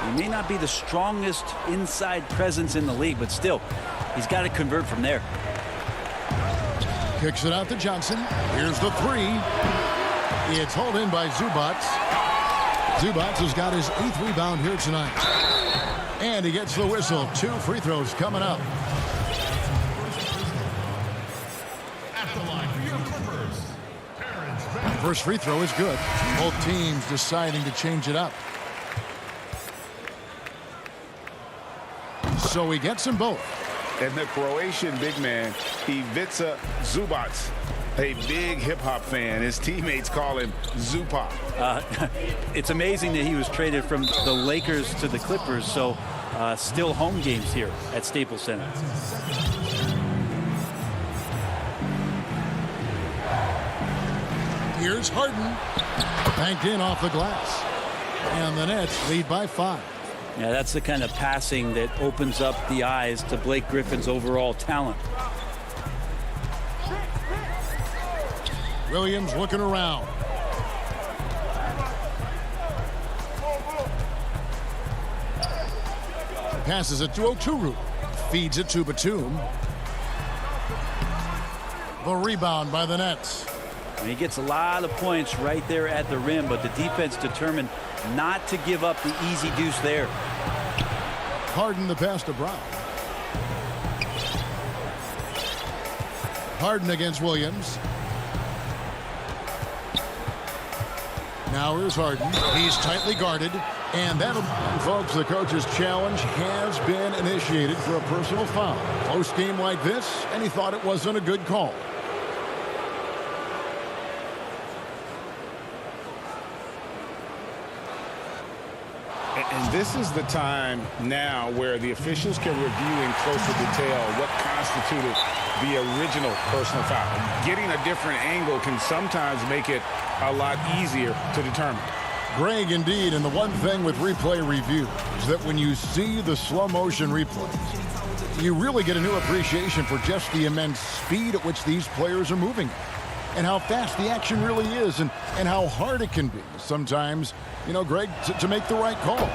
He may not be the strongest inside presence in the league, but still, he's got to convert from there. Kicks it out to Johnson. Here's the 3. It's hauled in by Zubac. Zubac has got his 8th rebound here tonight. And he gets the whistle. 2 free throws coming up. First free throw is good. Both teams deciding to change it up. So he gets them both. And the Croatian big man, Ivica Zubac, a big hip-hop fan. His teammates call him Zupac. It's amazing that he was traded from the Lakers to the Clippers, so still home games here at Staples Center. Here's Harden. Banked in off the glass. And the Nets lead by 5. Yeah, that's the kind of passing that opens up the eyes to Blake Griffin's overall talent. Williams looking around. Passes it to Oturu. Feeds it to Batum. The rebound by the Nets. He gets a lot of points right there at the rim, but the defense determined not to give up the easy deuce there. Harden the pass to Brown. Harden against Williams. Now here's Harden. He's tightly guarded. And that'll, folks, the coach's challenge has been initiated for a personal foul. Close game like this, and he thought it wasn't a good call. And this is the time now where the officials can review in closer detail what constituted the original personal foul. Getting a different angle can sometimes make it a lot easier to determine. Greg, indeed, and the one thing with replay review is that when you see the slow motion replays, you really get a new appreciation for just the immense speed at which these players are moving and how fast the action really is and how hard it can be sometimes, you know, Greg, to make the right call.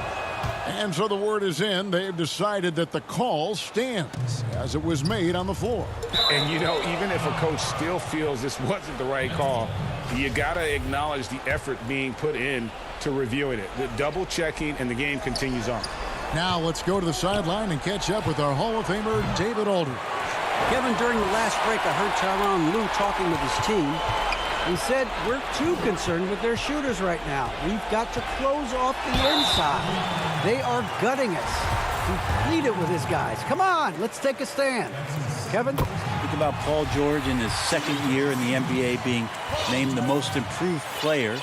And so the word is in. They've decided that the call stands as it was made on the floor. And, you know, even if a coach still feels this wasn't the right call, you got to acknowledge the effort being put in to reviewing it. The double checking, and the game continues on. Now let's go to the sideline and catch up with our Hall of Famer, David Aldridge. Kevin, during the last break, I heard Tyronn Lue talking with his team. He said, we're too concerned with their shooters right now. We've got to close off the inside. They are gutting us. He pleaded with his guys. Come on, let's take a stand. Kevin? Think about Paul George in his second year in the NBA being named the most improved player.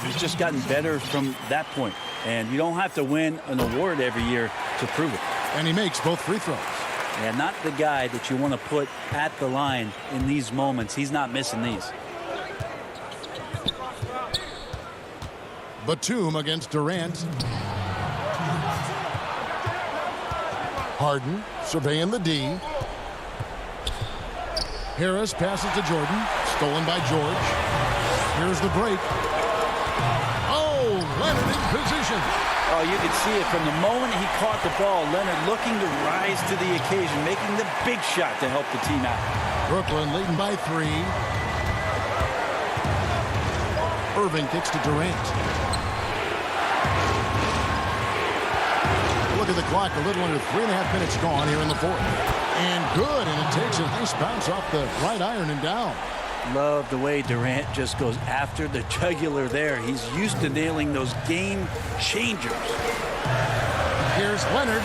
He's just gotten better from that point. And you don't have to win an award every year to prove it. And he makes both free throws. Yeah, not the guy that you want to put at the line in these moments. He's not missing these. Batum against Durant. Harden surveying the D. Harris passes to Jordan. Stolen by George. Here's the break. Oh, Leonard in position. Oh, you can see it from the moment he caught the ball. Leonard looking to rise to the occasion, making the big shot to help the team out. Brooklyn leading by 3. Irving kicks to Durant. Look at the clock, a little under 3.5 minutes gone here in the fourth. And good, and it takes a nice bounce off the right iron and down. Love the way Durant just goes after the jugular there. He's used to nailing those game changers. Here's Leonard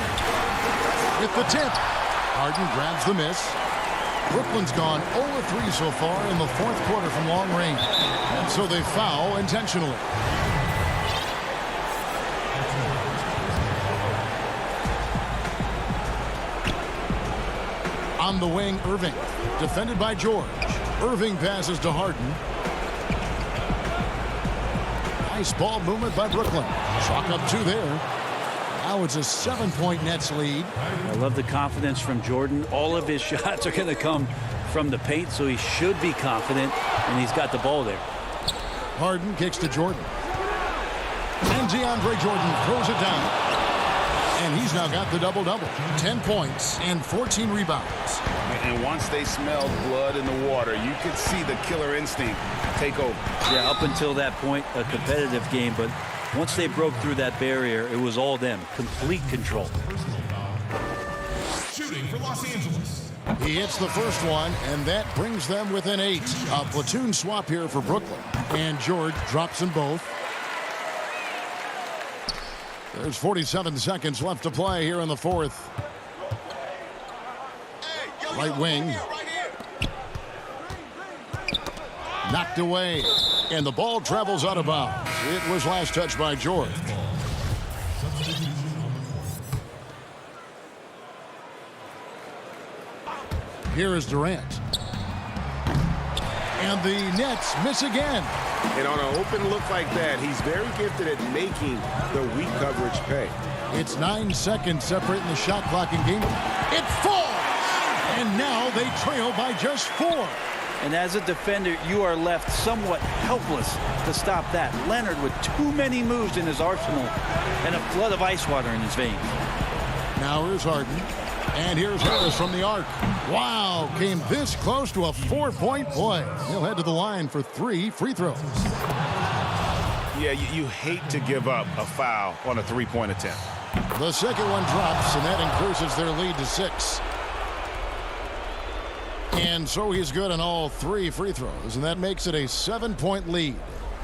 with the tip. Harden grabs the miss. Brooklyn's gone 0-3 so far in the fourth quarter from long range. And so they foul intentionally. On the wing, Irving. Defended by George. Irving passes to Harden. Nice ball movement by Brooklyn. Chalk up 2 there. Now it's a 7-point Nets lead. I love the confidence from Jordan. All of his shots are going to come from the paint, so he should be confident, and he's got the ball there. Harden kicks to Jordan. And DeAndre Jordan throws it down. And he's now got the double-double. 10 points and 14 rebounds. And once they smelled blood in the water, you could see the killer instinct take over. Yeah, up until that point, a competitive game, but once they broke through that barrier, it was all them. Complete control. Shooting for Los Angeles. He hits the first one, and that brings them within 8. A platoon swap here for Brooklyn. And George drops them both. There's 47 seconds left to play here in the fourth. Right wing. Knocked away. And the ball travels out of bounds. It was last touched by George. Here is Durant. And the Nets miss again. And on an open look like that, he's very gifted at making the weak coverage pay. It's 9 seconds separating the shot clock and game. It falls! And now they trail by just 4. And as a defender, you are left somewhat helpless to stop that. Leonard with too many moves in his arsenal and a flood of ice water in his veins. Now here's Harden. And here's Harris from the arc. Wow, came this close to a 4-point play. He'll head to the line for 3 free throws. Yeah, you hate to give up a foul on a 3-point attempt. The second one drops, and that increases their lead to 6. And so he's good on all 3 free throws, and that makes it a 7-point lead.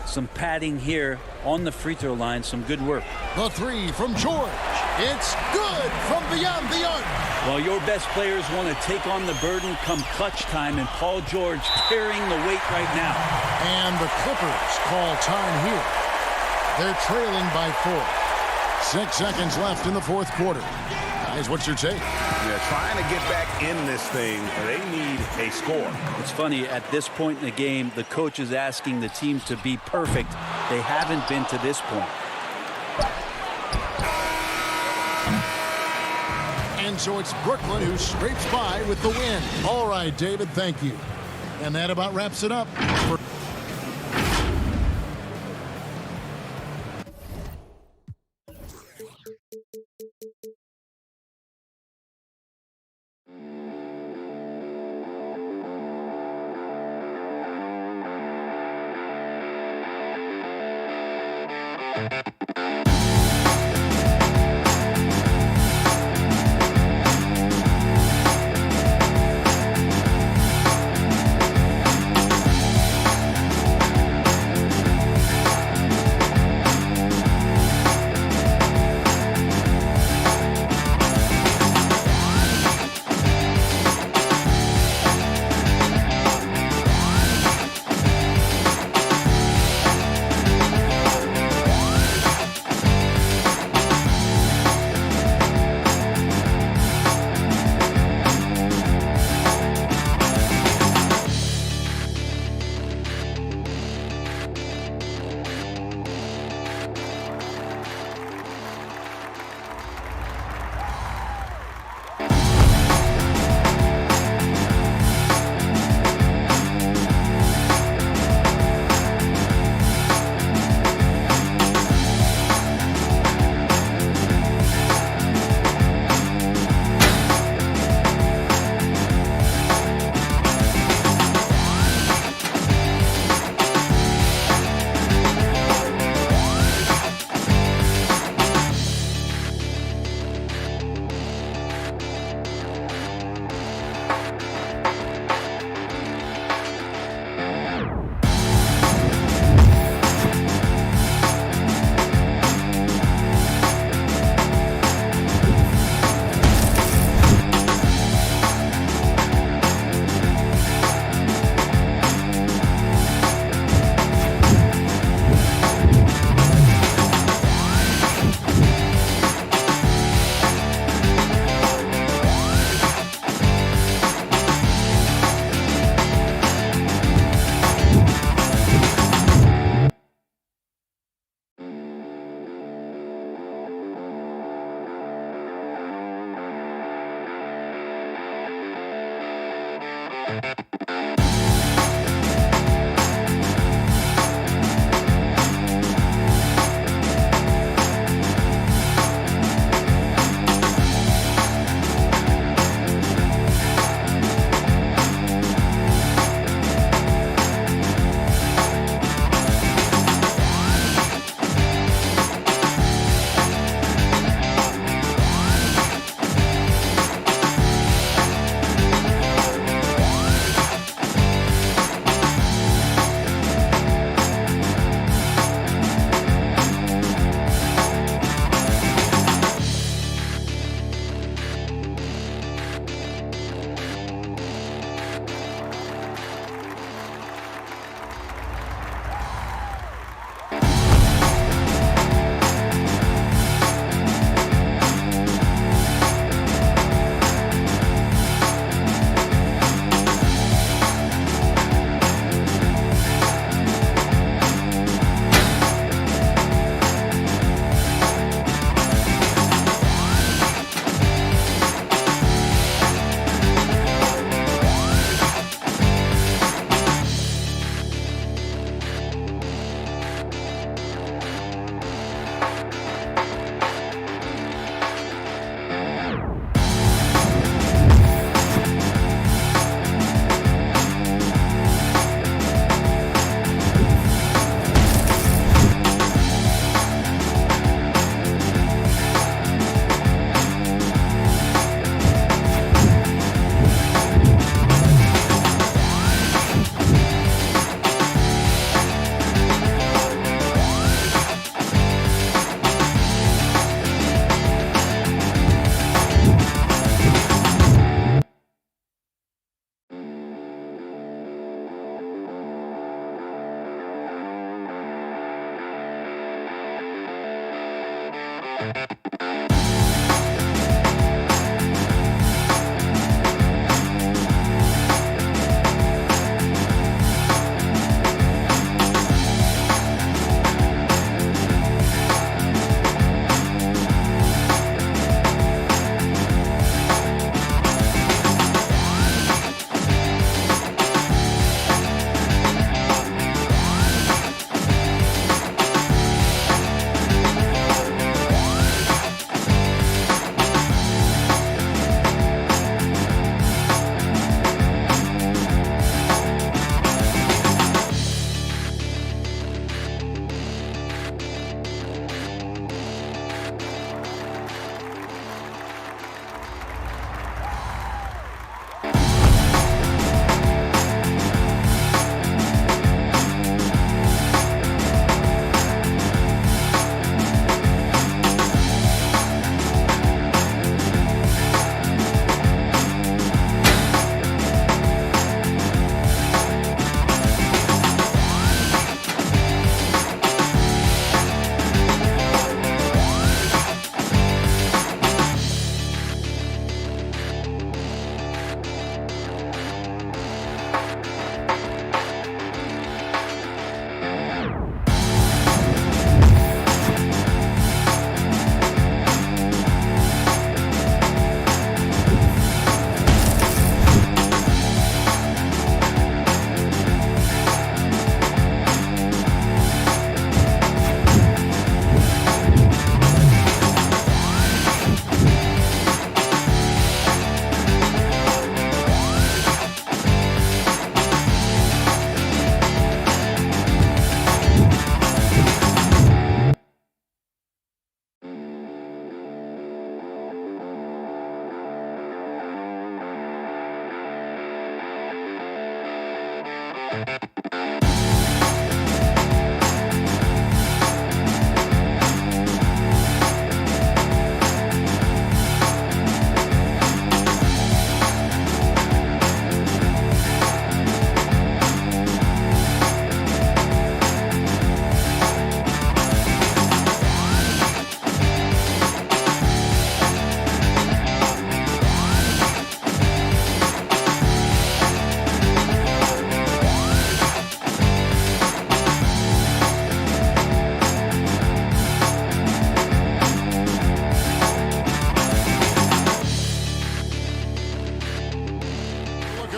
Some padding here on the free throw line, some good work. The 3 from George. It's good from beyond the arc. Well, your best players want to take on the burden come clutch time, and Paul George carrying the weight right now. And the Clippers call time here. They're trailing by 4. 6 seconds left in the fourth quarter. Guys, what's your take? Yeah, trying to get back in this thing, they need a score. It's funny, at this point in the game, the coach is asking the team to be perfect. They haven't been to this point. And so it's Brooklyn who scrapes by with the win. All right, David, thank you. And that about wraps it up.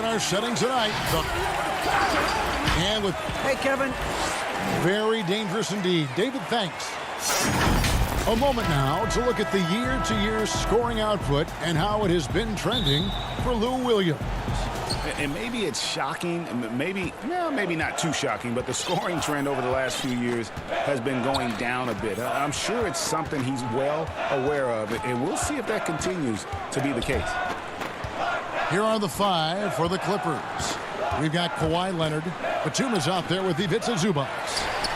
in our setting tonight. And with Hey, Kevin. very dangerous indeed. David, thanks. A moment now to look at the year-to-year scoring output and how it has been trending for Lou Williams. And maybe it's shocking, maybe not too shocking, but the scoring trend over the last few years has been going down a bit. I'm sure it's something he's well aware of, and we'll see if that continues to be the case. Here are the 5 for the Clippers. We've got Kawhi Leonard. Batum is out there with Ivica Zubac.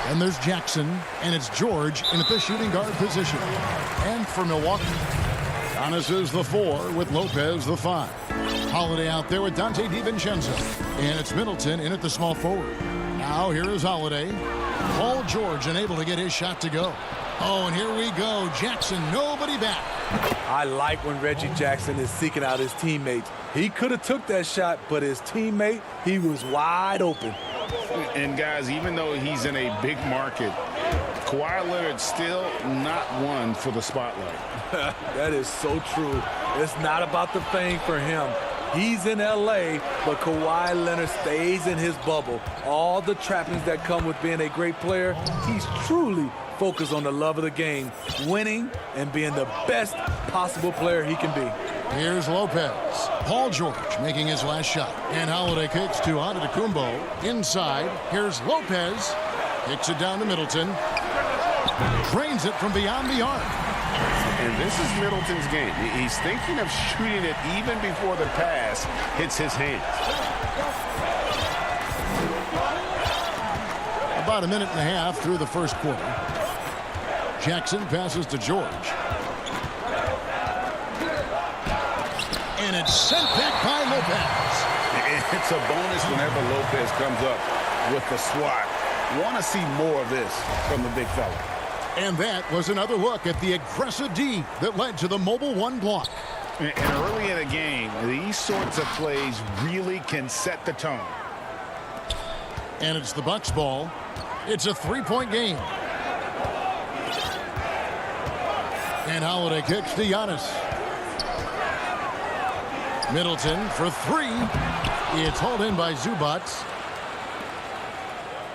And there's Jackson, and it's George in at the shooting guard position. And for Milwaukee, Giannis is the 4 with Lopez the 5. Holiday out there with Dante DiVincenzo. And it's Middleton in at the small forward. Now here is Holiday. Paul George unable to get his shot to go. Oh, and here we go. Jackson, nobody back. I like when Reggie Jackson is seeking out his teammates. He could have took that shot, but his teammate, he was wide open. And guys, even though he's in a big market, Kawhi Leonard's still not one for the spotlight. That is so true. It's not about the fame for him. He's in L.A., but Kawhi Leonard stays in his bubble. All the trappings that come with being a great player, he's truly focused on the love of the game, winning and being the best possible player he can be. Here's Lopez. Paul George making his last shot. And Holiday kicks to Antetokounmpo. Inside, here's Lopez. Kicks it down to Middleton. Drains it from beyond the arc. And this is Middleton's game. He's thinking of shooting it even before the pass hits his hands. About a minute and a half through the first quarter. Jackson passes to George. And it's sent back by Lopez. It's a bonus whenever Lopez comes up with the swat. Want to see more of this from the big fella. And that was another look at the aggressive D that led to the mobile 1 block. And early in the game, these sorts of plays really can set the tone. And it's the Bucks ball. It's a 3-point game. And Holiday kicks to Giannis. Middleton for 3. It's hauled in by Zubac.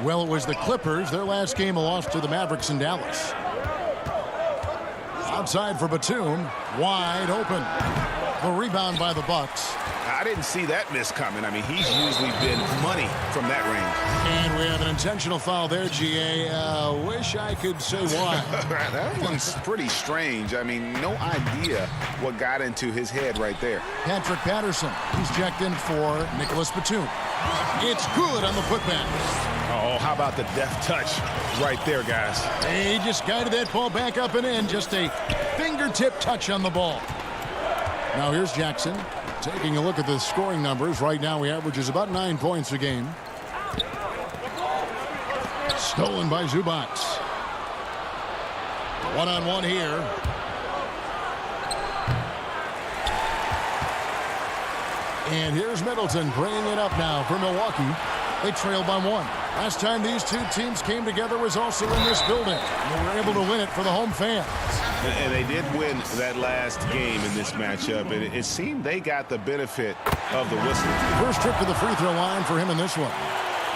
Well, it was the Clippers. Their last game a loss to the Mavericks in Dallas. Outside for Batum. Wide open. The rebound by the Bucks. I didn't see that miss coming. I mean, he's usually been money from that range. And we have an intentional foul there, GA. Wish I could say why. That one's pretty strange. I mean, no idea what got into his head right there. Patrick Patterson. He's checked in for Nicholas Batum. It's good on the putback. Oh, how about the deft touch right there, guys? He just guided that ball back up and in. Just a fingertip touch on the ball. Now here's Jackson. Taking a look at the scoring numbers. Right now he averages about 9 points a game. Stolen by Zubac. One-on-one here. And here's Middleton bringing it up now for Milwaukee. They trail by 1. Last time these two teams came together was also in this building. They were able to win it for the home fans. And they did win that last game in this matchup. And it seemed they got the benefit of the whistle. First trip to the free throw line for him in this one.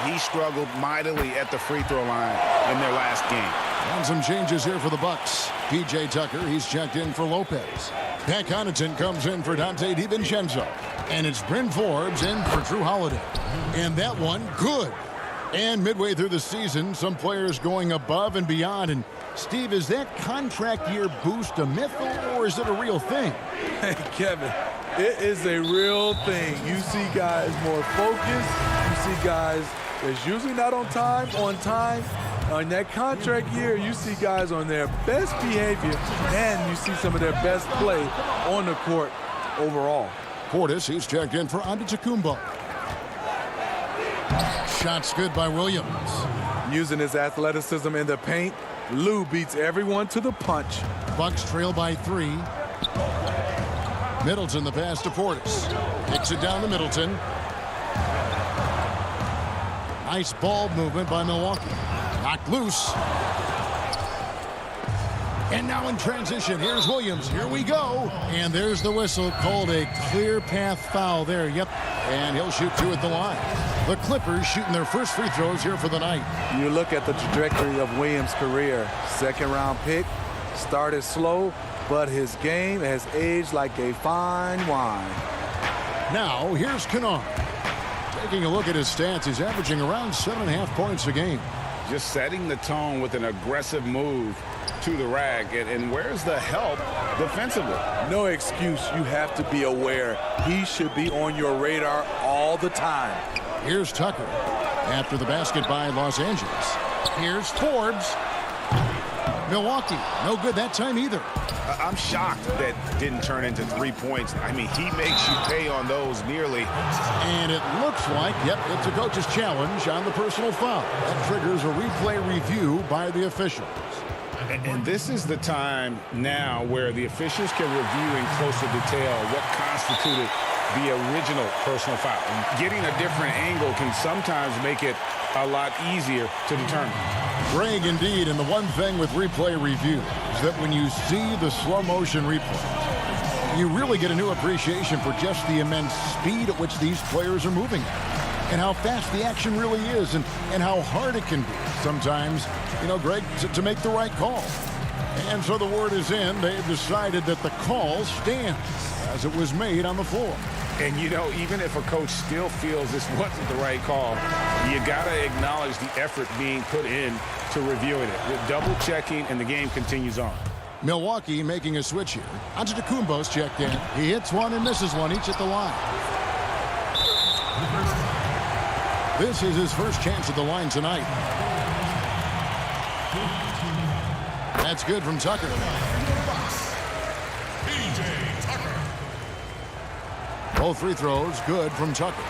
He struggled mightily at the free throw line in their last game. And some changes here for the Bucks. P.J. Tucker, he's checked in for Lopez. Pat Connaughton comes in for Dante DiVincenzo. And it's Bryn Forbes in for Drew Holiday. And that one, good. And midway through the season, some players going above and beyond. And Steve, is that contract year boost a myth or is it a real thing? Hey, Kevin, it is a real thing. You see guys more focused. You see guys that's usually not on time. On that contract year, you see guys on their best behavior, and you see some of their best play on the court overall. Portis, he's checked in for Antetokounmpo. Shots good by Williams. Using his athleticism in the paint, Lou beats everyone to the punch. Bucks trail by 3. Middleton the pass to Portis. Kicks it down to Middleton. Nice ball movement by Milwaukee. Knocked loose. And now in transition, here's Williams. Here we go. And there's the whistle, called a clear path foul there. Yep. And he'll shoot 2 at the line. The Clippers shooting their first free throws here for the night. You look at the trajectory of Williams' career. Second-round pick, started slow, but his game has aged like a fine wine. Now, here's Kennard. Taking a look at his stats, he's averaging around 7.5 points a game. Just setting the tone with an aggressive move to the rack. And where's the help defensively? No excuse. You have to be aware. He should be on your radar all the time. Here's Tucker. After the basket by Los Angeles. Here's Forbes. Milwaukee, no good that time either. I'm shocked that didn't turn into 3 points. I mean, he makes you pay on those nearly. And it looks like, yep, it's a coach's challenge on the personal foul. That triggers a replay review by the officials. And this is the time now where the officials can review in closer detail what constituted the original personal foul. And getting a different angle can sometimes make it a lot easier to determine. Greg, indeed, and the one thing with replay review is that when you see the slow motion replay, you really get a new appreciation for just the immense speed at which these players are moving at, and how fast the action really is, and how hard it can be sometimes, you know, Greg, to make the right call. And so the word is in. They've decided that the call stands as it was made on the floor. And, you know, even if a coach still feels this wasn't the right call, you got to acknowledge the effort being put in to reviewing it. With double checking, and the game continues on. Milwaukee making a switch here. Antetokounmpo's checked in. He hits one and misses one, each at the line. This is his first chance at the line tonight. That's good from Tucker. Both free throws good from Tucker.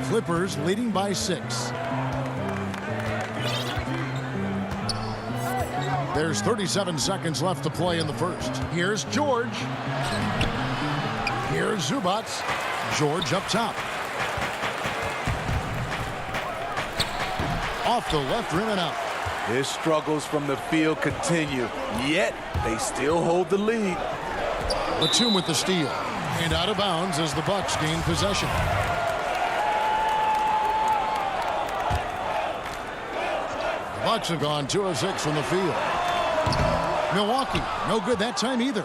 Clippers leading by 6. There's 37 seconds left to play in the first. Here's George. Here's Zubac. George up top. Off the left rim and out. His struggles from the field continue, yet they still hold the lead. Batum with the steal. And out of bounds as the Bucks gain possession. The Bucks have gone 2 of 6 from the field. Milwaukee, no good that time either.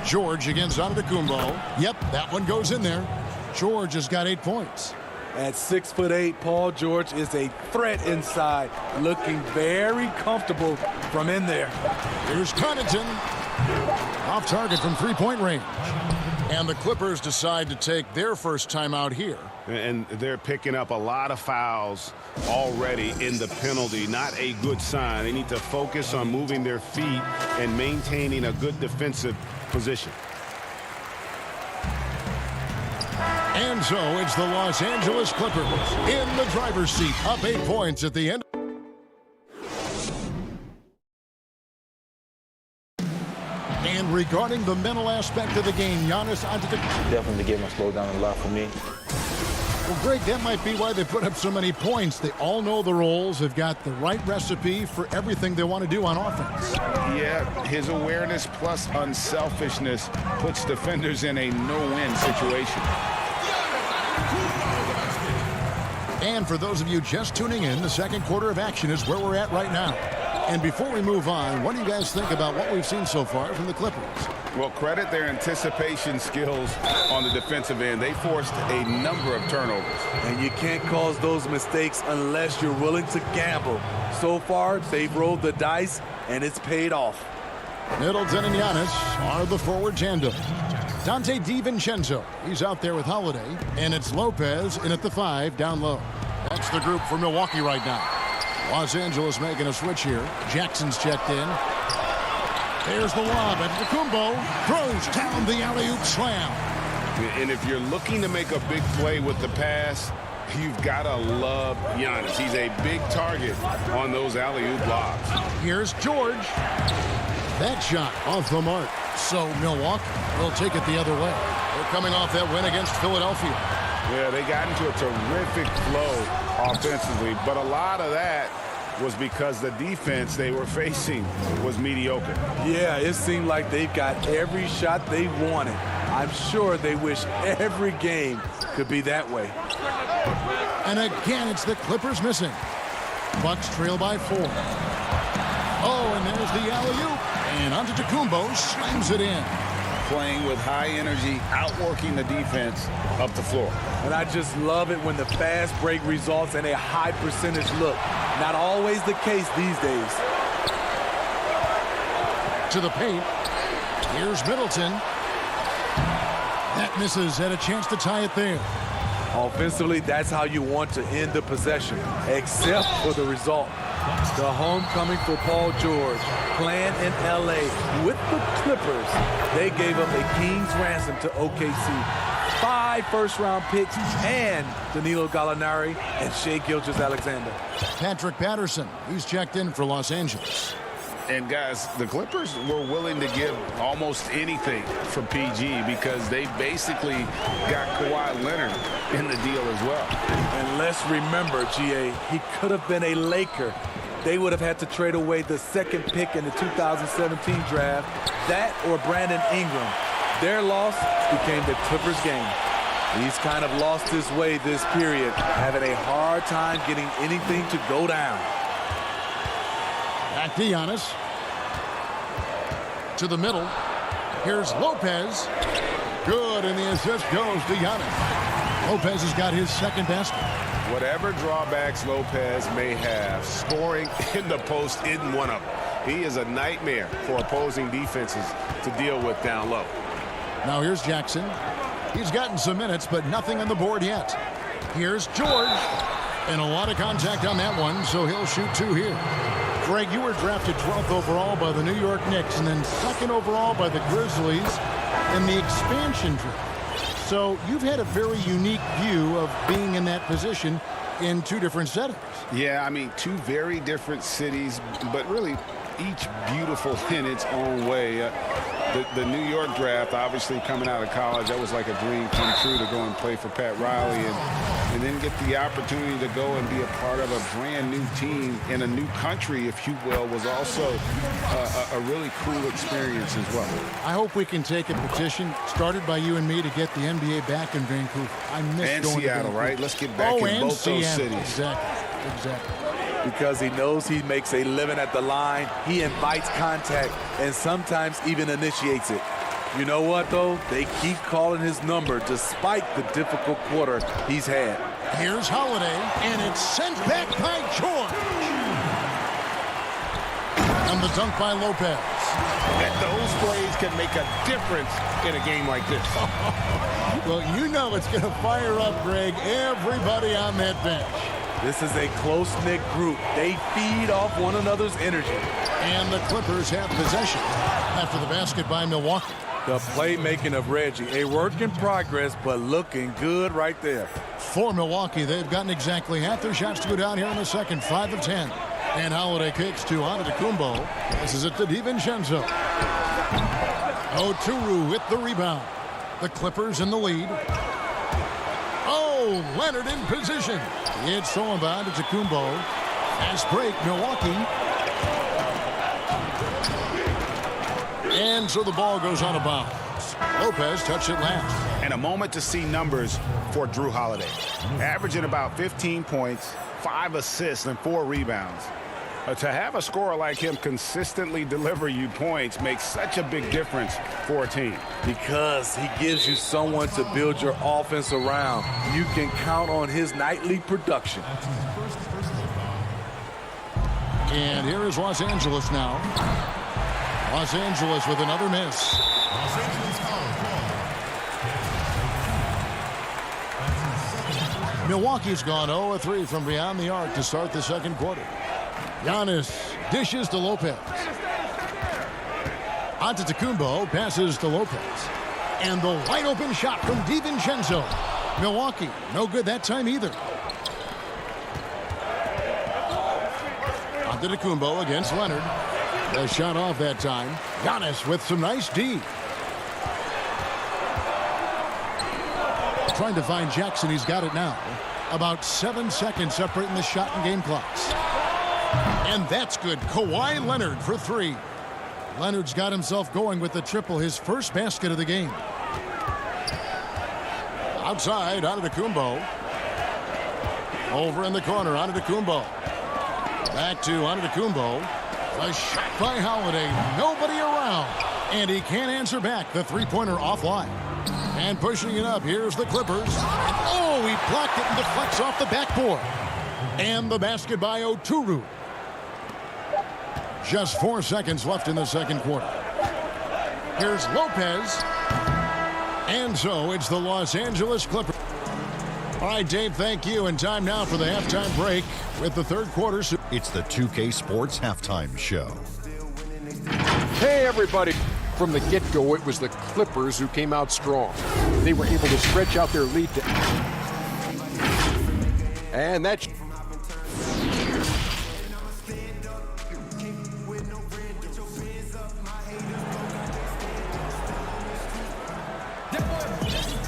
George against Antetokounmpo. Yep, that one goes in there. George has got 8 points. At 6'8", Paul George is a threat inside, looking very comfortable from in there. Here's Connaughton. Off target from three-point range. And the Clippers decide to take their first timeout here. And they're picking up a lot of fouls already in the penalty. Not a good sign. They need to focus on moving their feet and maintaining a good defensive position. And so it's the Los Angeles Clippers in the driver's seat, up 8 points at the end. And regarding the mental aspect of the game, Giannis Antetokounmpo. Definitely the game will slow down a lot for me. Well, Greg, that might be why they put up so many points. They all know the roles. They've got the right recipe for everything they want to do on offense. Yeah, his awareness plus unselfishness puts defenders in a no-win situation. And for those of you just tuning in, the second quarter of action is where we're at right now. And before we move on, what do you guys think about what we've seen so far from the Clippers? Well, credit their anticipation skills on the defensive end. They forced a number of turnovers. And you can't cause those mistakes unless you're willing to gamble. So far, they've rolled the dice, and it's paid off. Middleton and Giannis are the forward tandem. Dante DiVincenzo, he's out there with Holiday. And it's Lopez in at the 5 down low. That's the group for Milwaukee right now. Los Angeles making a switch here. Jackson's checked in. There's the lob. Antetokounmpo throws down the alley-oop slam. And if you're looking to make a big play with the pass, you've got to love Giannis. He's a big target on those alley-oop lobs. Here's George. That shot off the mark. So Milwaukee will take it the other way. They're coming off that win against Philadelphia. Yeah, they got into a terrific flow offensively, but a lot of that was because the defense they were facing was mediocre. Yeah, it seemed like they got every shot they wanted. I'm sure they wish every game could be that way. And again, it's the Clippers missing. Bucks trail by 4. Oh, and there's the alley-oop. And Antetokounmpo slams it in. Playing with high energy, outworking the defense up the floor. And I just love it when the fast break results in a high percentage look. Not always the case these days. To the paint. Here's Middleton. That misses. Had a chance to tie it there. Offensively, that's how you want to end the possession, except for the result. The homecoming for Paul George, playing in L.A. with the Clippers. They gave up a king's ransom to OKC. 5 first-round picks and Danilo Gallinari and Shai Gilgeous-Alexander. Patrick Patterson, he's checked in for Los Angeles. And guys, the Clippers were willing to give almost anything for PG because they basically got Kawhi Leonard in the deal as well. And let's remember, GA, he could have been a Laker. They would have had to trade away the 2nd pick in the 2017 draft, that or Brandon Ingram. Their loss became the Clippers' game. He's kind of lost his way this period, having a hard time getting anything to go down. Back to Giannis. To the middle. Here's Lopez. Good, and the assist goes to Giannis. Lopez has got his 2nd basket. Whatever drawbacks Lopez may have, scoring in the post isn't one of them. He is a nightmare for opposing defenses to deal with down low. Now here's Jackson. He's gotten some minutes, but nothing on the board yet. Here's George. And a lot of contact on that one, so he'll shoot 2 here. Greg, you were drafted 12th overall by the New York Knicks and then 2nd overall by the Grizzlies in the expansion draft. So you've had a very unique view of being in that position in 2 different settings. Yeah, I mean, 2 very different cities, but really each beautiful in its own way. The New York draft, obviously coming out of college, that was like a dream come true to go and play for Pat Riley and then get the opportunity to go and be a part of a brand new team in a new country, if you will, was also a really cool experience as well. I hope we can take a petition started by you and me to get the NBA back in Vancouver. I miss and going Seattle, to Vancouver. Right? Let's get back in both those cities. Exactly. Because he knows he makes a living at the line. He invites contact and sometimes even initiates it. You know what, though? They keep calling his number despite the difficult quarter he's had. Here's Holiday, and it's sent back by George. And the dunk by Lopez. And those plays can make a difference in a game like this. Well, you know it's going to fire up, Greg, everybody on that bench. This is a close-knit group. They feed off one another's energy. And the Clippers have possession after the basket by Milwaukee. The playmaking of Reggie, a work in progress, but looking good right there. For Milwaukee, they've gotten exactly half their shots to go down here in the second, 5 of 10. And Holiday kicks to Antetokounmpo. Passes it to DiVincenzo. Oturu with the rebound. The Clippers in the lead. Oh, Leonard in position. It's thrown by Antetokounmpo. Fast break, Milwaukee. And so the ball goes out of bounds. Lopez touched it last. And a moment to see numbers for Drew Holiday. Averaging about 15 points, 5 assists, and 4 rebounds. To have a scorer like him consistently deliver you points makes such a big difference for a team. Because he gives you someone to build your offense around. You can count on his nightly production. And here is Los Angeles now. Los Angeles with another miss. Los Angeles foul. Milwaukee's gone 0 of 3 from beyond the arc to start the second quarter. Giannis dishes to Lopez. Antetokounmpo passes to Lopez. And the wide open shot from DiVincenzo. Milwaukee, no good that time either. Antetokounmpo against Leonard. A shot off that time. Giannis with some nice D. trying to find Jackson. He's got it now. About 7 seconds separating the shot and game clocks. And that's good. Kawhi Leonard for 3. Leonard's got himself going with the triple, his first basket of the game. Outside, Antetokounmpo. Over in the corner, Antetokounmpo. Back to Antetokounmpo. A shot by Holiday. Nobody around. And he can't answer back. The three-pointer offline. And pushing it up, here's the Clippers. Oh, he blocked it and deflects off the backboard. And the basket by Oturu. Just 4 seconds left in the second quarter. Here's Lopez. And so it's the Los Angeles Clippers. All right, Dave, thank you. And time now for the halftime break with the third quarter. It's the 2K Sports Halftime Show. Hey, everybody. From the get-go, it was the Clippers who came out strong. They were able to stretch out their lead to... And that's...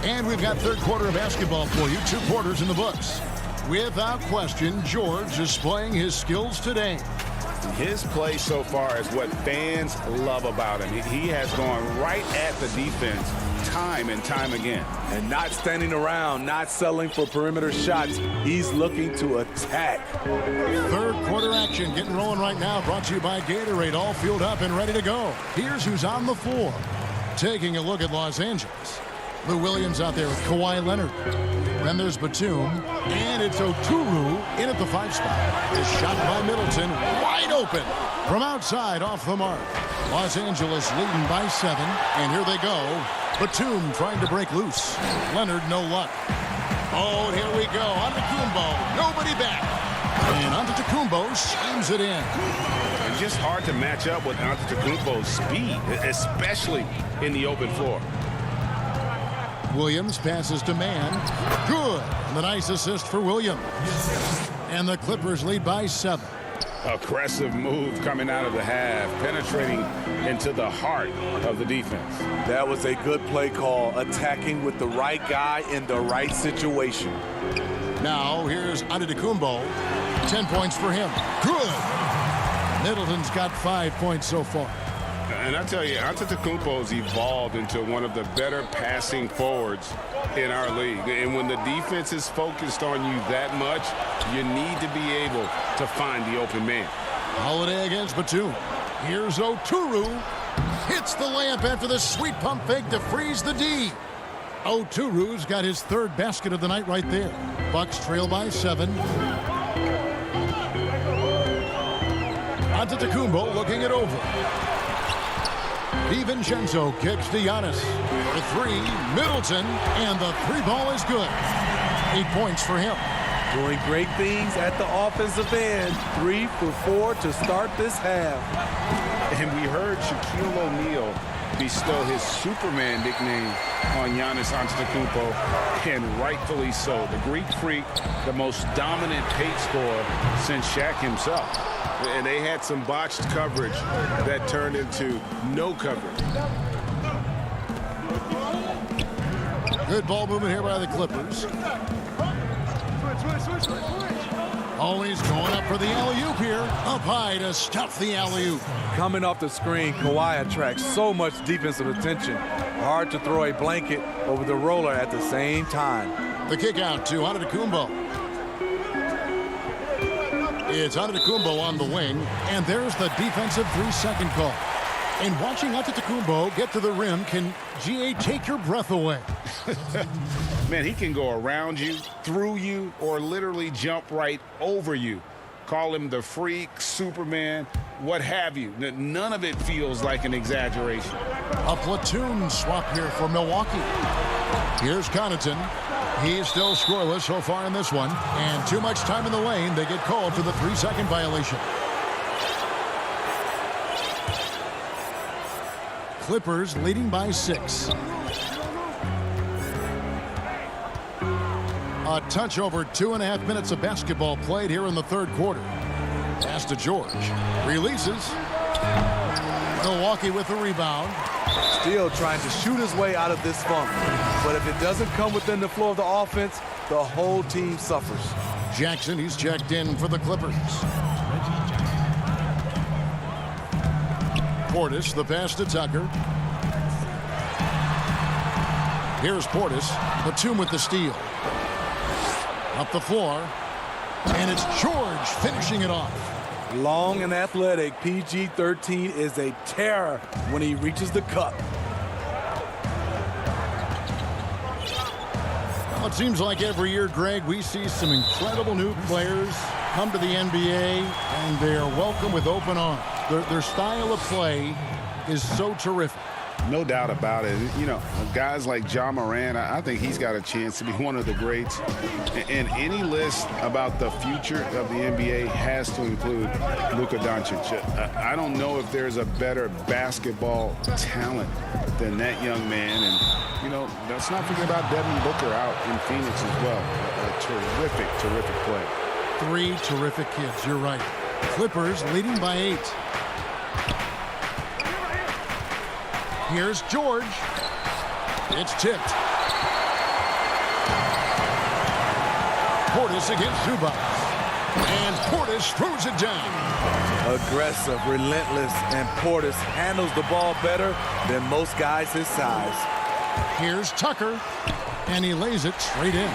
And we've got third quarter of basketball for you. 2 quarters in the books. Without question, George is displaying his skills today. His play so far is what fans love about him. He has gone right at the defense time and time again. And not standing around, not settling for perimeter shots. He's looking to attack. Third quarter action getting rolling right now. Brought to you by Gatorade. All fueled up and ready to go. Here's who's on the floor. Taking a look at Los Angeles. Lou Williams out there with Kawhi Leonard. Then there's Batum. And it's Oturu in at the 5 spot. The shot by Middleton. Wide open. From outside off the mark. Los Angeles leading by 7. And here they go. Batum trying to break loose. Leonard no luck. Oh, and here we go. Antetokounmpo. Nobody back. And Antetokounmpo slams it in. It's just hard to match up with Antetokounmpo's speed, especially in the open floor. Williams passes to Mann. Good. And the nice assist for Williams. And the Clippers lead by 7. Aggressive move coming out of the half, penetrating into the heart of the defense. That was a good play call, attacking with the right guy in the right situation. Now here's Antetokounmpo. 10 points for him. Good. Middleton's got 5 points so far. And I tell you, Antetokounmpo's evolved into one of the better passing forwards in our league. And when the defense is focused on you that much, you need to be able to find the open man. Holiday against Batum. Here's Oturu. Hits the layup after the sweet pump fake to freeze the D. Oturu's got his 3rd basket of the night right there. Bucks trail by 7. Antetokounmpo looking it over. DiVincenzo kicks to Giannis. For 3, Middleton, and the 3 ball is good. 8 points for him. Doing great things at the offensive end. 3 for 4 to start this half. And we heard Shaquille O'Neal bestow his Superman nickname on Giannis Antetokounmpo, and rightfully so. The Greek Freak, the most dominant paint scorer since Shaq himself. And they had some botched coverage that turned into no coverage. Good ball movement here by the Clippers. Always going up for the alley-oop here. Up high to stuff the alley-oop. Coming off the screen, Kawhi attracts so much defensive attention. Hard to throw a blanket over the roller at the same time. The kick out to Antetokounmpo. It's Antetokounmpo on the wing, and there's the defensive 3-second call. And watching Antetokounmpo get to the rim can, GA, take your breath away. Man, he can go around you, through you, or literally jump right over you. Call him the freak, Superman, what have you. None of it feels like an exaggeration. A platoon swap here for Milwaukee. Here's Connaughton. He's still scoreless so far in this one. And too much time in the lane. They get called for the 3-second violation. Clippers leading by 6. A touch over 2.5 minutes of basketball played here in the third quarter. Pass to George. Releases. Milwaukee with the rebound. Still trying to shoot his way out of this funk. But if it doesn't come within the flow of the offense, the whole team suffers. Jackson, he's checked in for the Clippers. Portis, the pass to Tucker. Here's Portis. Batum with the steal. Up the floor. And it's George finishing it off. Long and athletic, PG-13 is a terror when he reaches the cup. Well, it seems like every year, Greg, we see some incredible new players come to the NBA, and they are welcome with open arms. Their style of play is so terrific. No doubt about it. You know, guys like Ja Morant, I think he's got a chance to be one of the greats. And any list about the future of the NBA has to include Luka Doncic. I don't know if there's a better basketball talent than that young man. And, you know, let's not forget about Devin Booker out in Phoenix as well. A terrific, terrific play. 3 terrific kids, you're right. Clippers leading by 8. Here's George. It's tipped. Portis against Zubac. And Portis throws it down. Aggressive, relentless, and Portis handles the ball better than most guys his size. Here's Tucker. And he lays it straight in.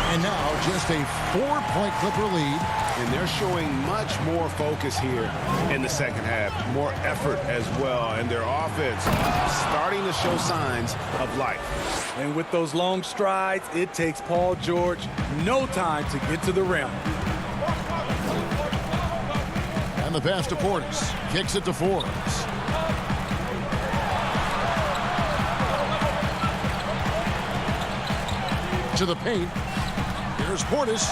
And now just a 4-point Clipper lead. And they're showing much more focus here in the second half. More effort as well. And their offense starting to show signs of life. And with those long strides, it takes Paul George no time to get to the rim. And the pass to Portis. Kicks it to Forbes. To the paint. Here's Portis.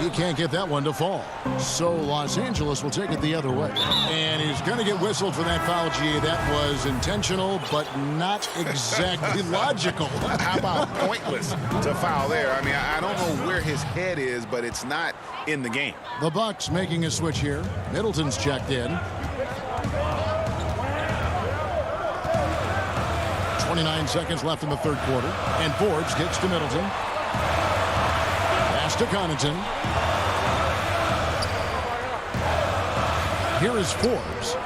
He can't get that one to fall. So Los Angeles will take it the other way. And he's going to get whistled for that foul, G. That was intentional, but not exactly logical. How about pointless to foul there? I mean, I don't know where his head is, but it's not in the game. The Bucks making a switch here. Middleton's checked in. 29 seconds left in the third quarter. And Forbes gets to Middleton. Pass to Connaughton. Here is Forbes.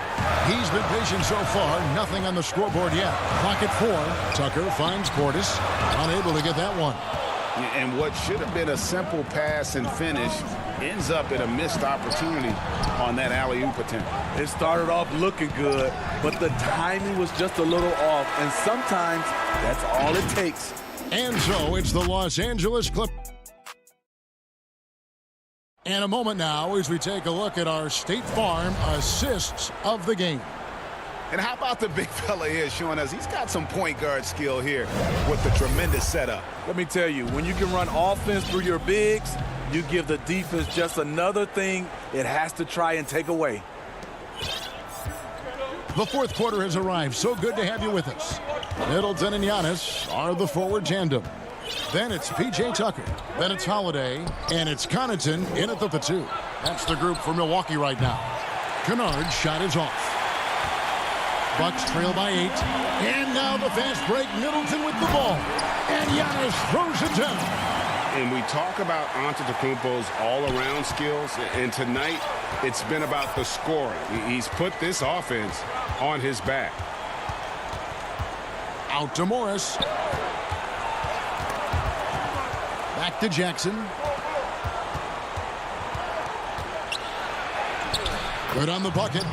He's been patient so far. Nothing on the scoreboard yet. Clock at 4. Tucker finds Portis. Unable to get that one. And what should have been a simple pass and finish ends up in a missed opportunity on that alley-oop attempt. It started off looking good, but the timing was just a little off. And sometimes that's all it takes. And so it's the Los Angeles Clippers. And a moment now as we take a look at our State Farm assists of the game. And how about the big fella here showing us he's got some point guard skill here with the tremendous setup. Let me tell you, when you can run offense through your bigs, you give the defense just another thing it has to try and take away. The fourth quarter has arrived. So good to have you with us. Middleton and Giannis are the forward tandem. Then it's P.J. Tucker. Then it's Holiday. And it's Connaughton in at the 2. That's the group for Milwaukee right now. Kennard's shot is off. Bucks trail by 8. And now the fast break. Middleton with the ball. And Giannis throws it down. And we talk about Antetokounmpo's all-around skills. And tonight, it's been about the scoring. He's put this offense on his back. Out to Morris. Back to Jackson. Good on the bucket.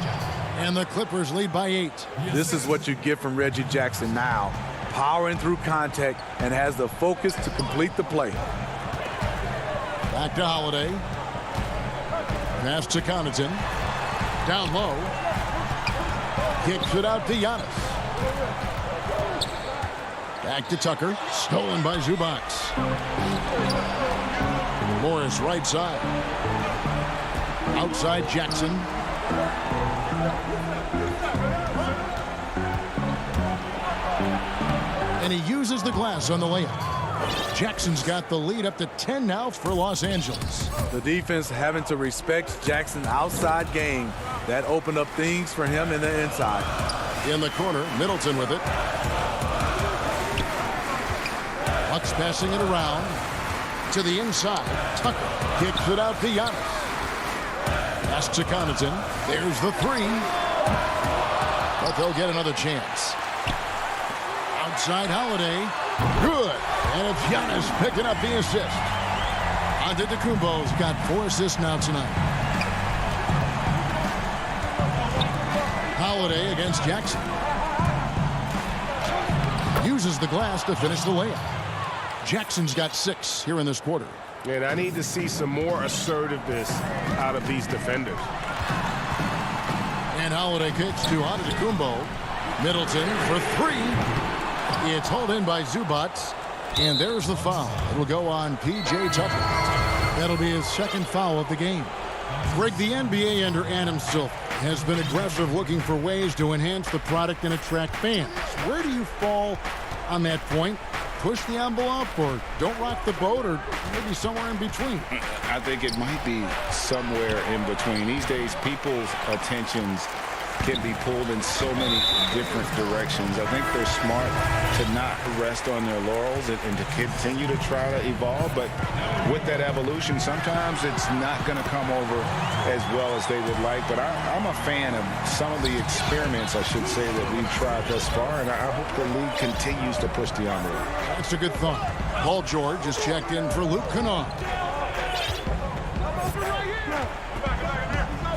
And the Clippers lead by 8. This is what you get from Reggie Jackson now. Powering through contact and has the focus to complete the play. Back to Holiday. Pass to Connaughton. Down low. Kicks it out to Giannis. Back to Tucker. Stolen by Zubac. Morris right side. Outside Jackson. And he uses the glass on the layup. Jackson's got the lead up to 10 now for Los Angeles. The defense having to respect Jackson's outside game That opened up things for him in the inside. In the corner, Middleton with it. Bucks passing it around to the inside. Tucker kicks it out to Giannis. Pass to Connaughton. There's the three. But they'll get another chance. Outside Holiday. Good. And it's Giannis picking up the assist. Antetokounmpo's got 4 assists now tonight. Holiday against Jackson. Uses the glass to finish the layup. Jackson's got 6 here in this quarter. And I need to see some more assertiveness out of these defenders. And Holiday kicks to Antetokounmpo. Middleton for 3. It's hauled in by Zubac. And there's the foul. It will go on P.J. Tucker. That'll be his second foul of the game. Greg, the NBA under Adam Silver has been aggressive looking for ways to enhance the product and attract fans. Where do you fall on that point? Push the envelope or don't rock the boat or maybe somewhere in between? I think it might be somewhere in between. These days, people's attentions can be pulled in so many different directions. I think they're smart to not rest on their laurels and to continue to try to evolve. But with that evolution, sometimes it's not going to come over as well as they would like. But I'm a fan of some of the experiments, I should say, that we've tried thus far. And I hope the league continues to push the envelope. That's a good thought. Paul George is checked in for Luke Kennard.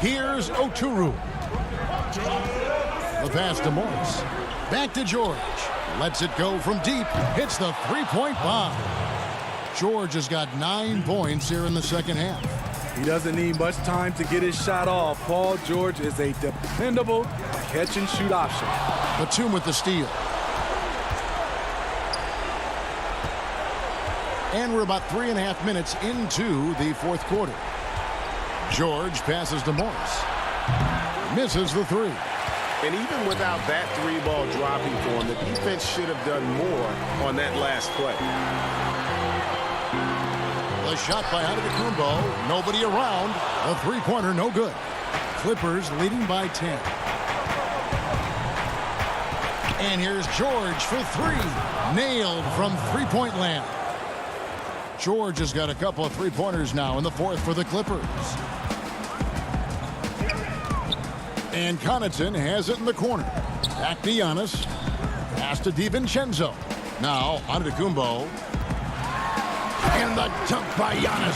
Here's Oturu. The pass to Morris. Back to George. Lets it go from deep. Hits the three-point bomb. George has got 9 points here in the second half. He doesn't need much time to get his shot off. Paul George is a dependable catch-and-shoot option. Batum with the steal. And we're about 3.5 minutes into the fourth quarter. George passes to Morris. Misses the 3. And even without that 3-ball dropping for him, the defense should have done more on that last play. The shot by Antetokounmpo. Nobody around. The three-pointer no good. Clippers leading by 10. And here's George for 3. Nailed from three-point land. George has got a couple of three-pointers now in the fourth for the Clippers. And Connaughton has it in the corner. Back to Giannis. Pass to DiVincenzo. Now Antetokounmpo. And the dunk by Giannis.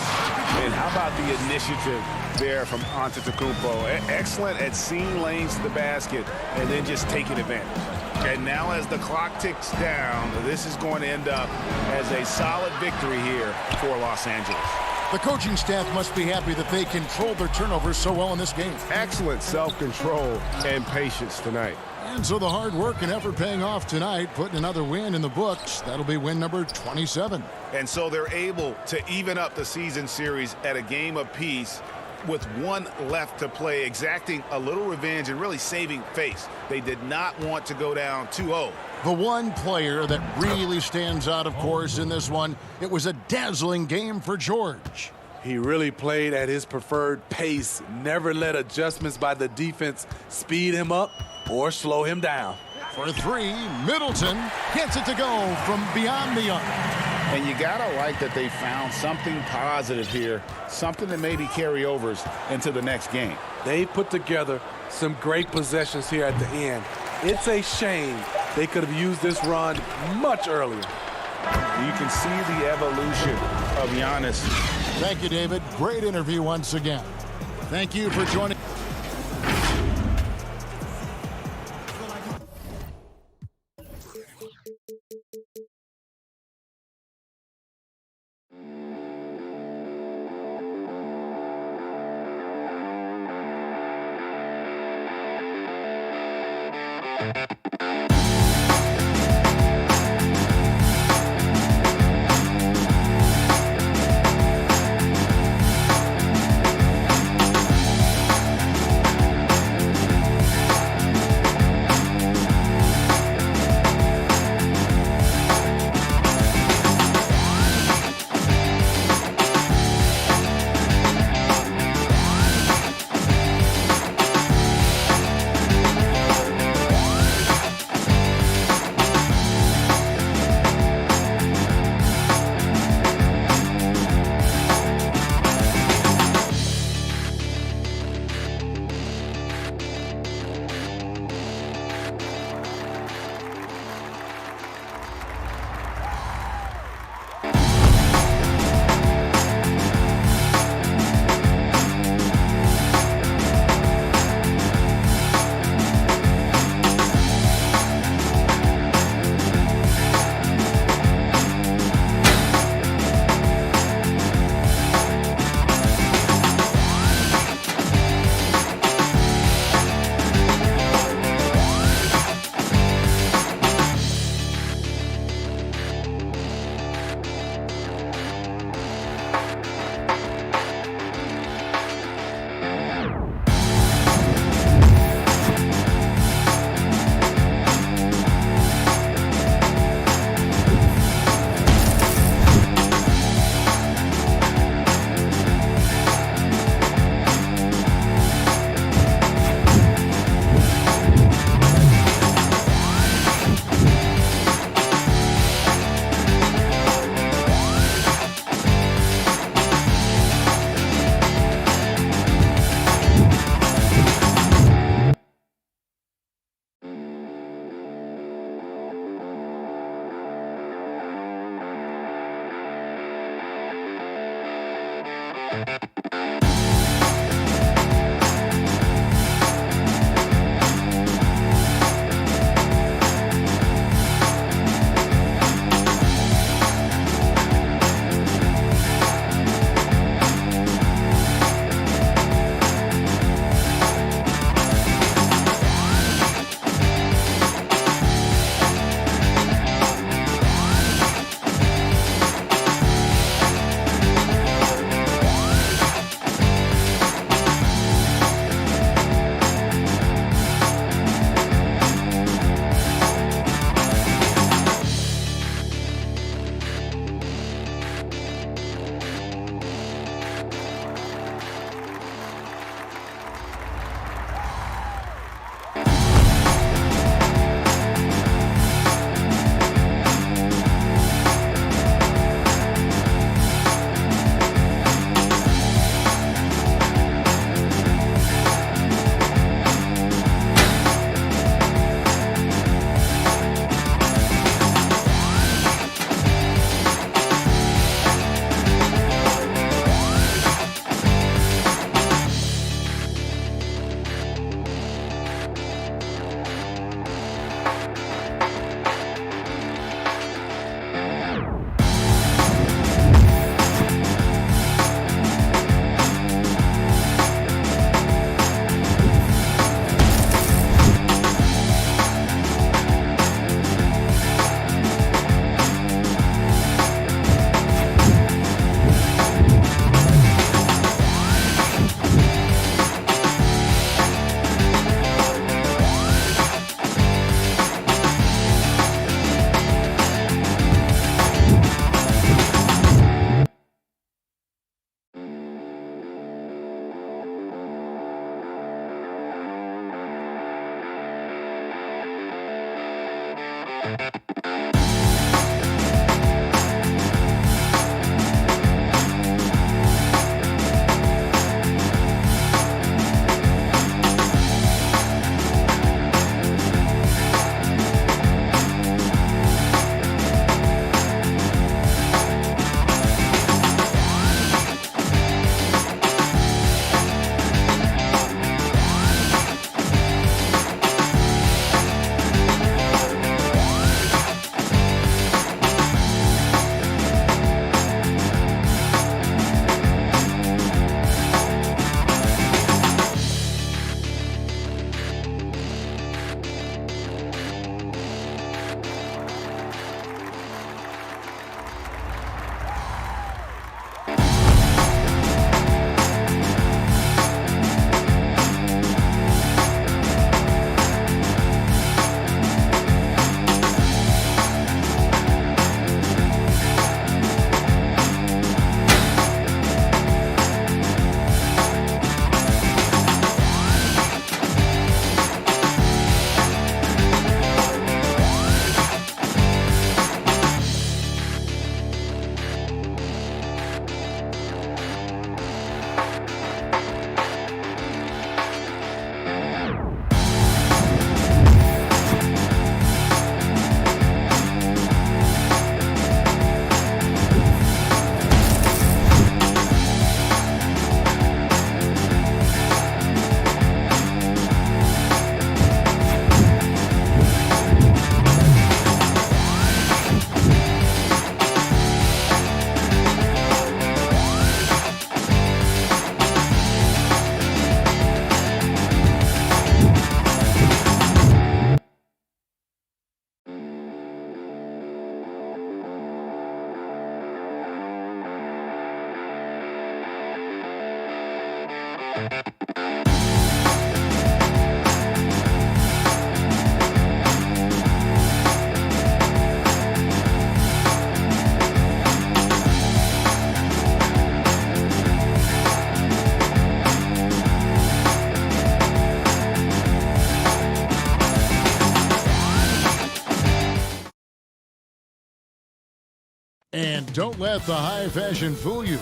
And how about the initiative there from Antetokounmpo? Excellent at seeing lanes to the basket and then just taking advantage. And now as the clock ticks down, this is going to end up as a solid victory here for Los Angeles. The coaching staff must be happy that they controlled their turnovers so well in this game. Excellent self-control and patience tonight. And so the hard work and effort paying off tonight, putting another win in the books. That'll be win number 27. And so they're able to even up the season series at a game apiece with 1 left to play, exacting a little revenge and really saving face. They did not want to go down 2-0. The one player that really stands out, of course, in this one, it was a dazzling game for George. He really played at his preferred pace, never let adjustments by the defense speed him up or slow him down. For 3, Middleton gets it to go from beyond the arc. And you gotta like that they found something positive here, something that maybe carry overs into the next game. They put together some great possessions here at the end. It's a shame they could have used this run much earlier. You can see the evolution of Giannis. Thank you, David. Great interview once again. Thank you for joining. And don't let the high fashion fool you.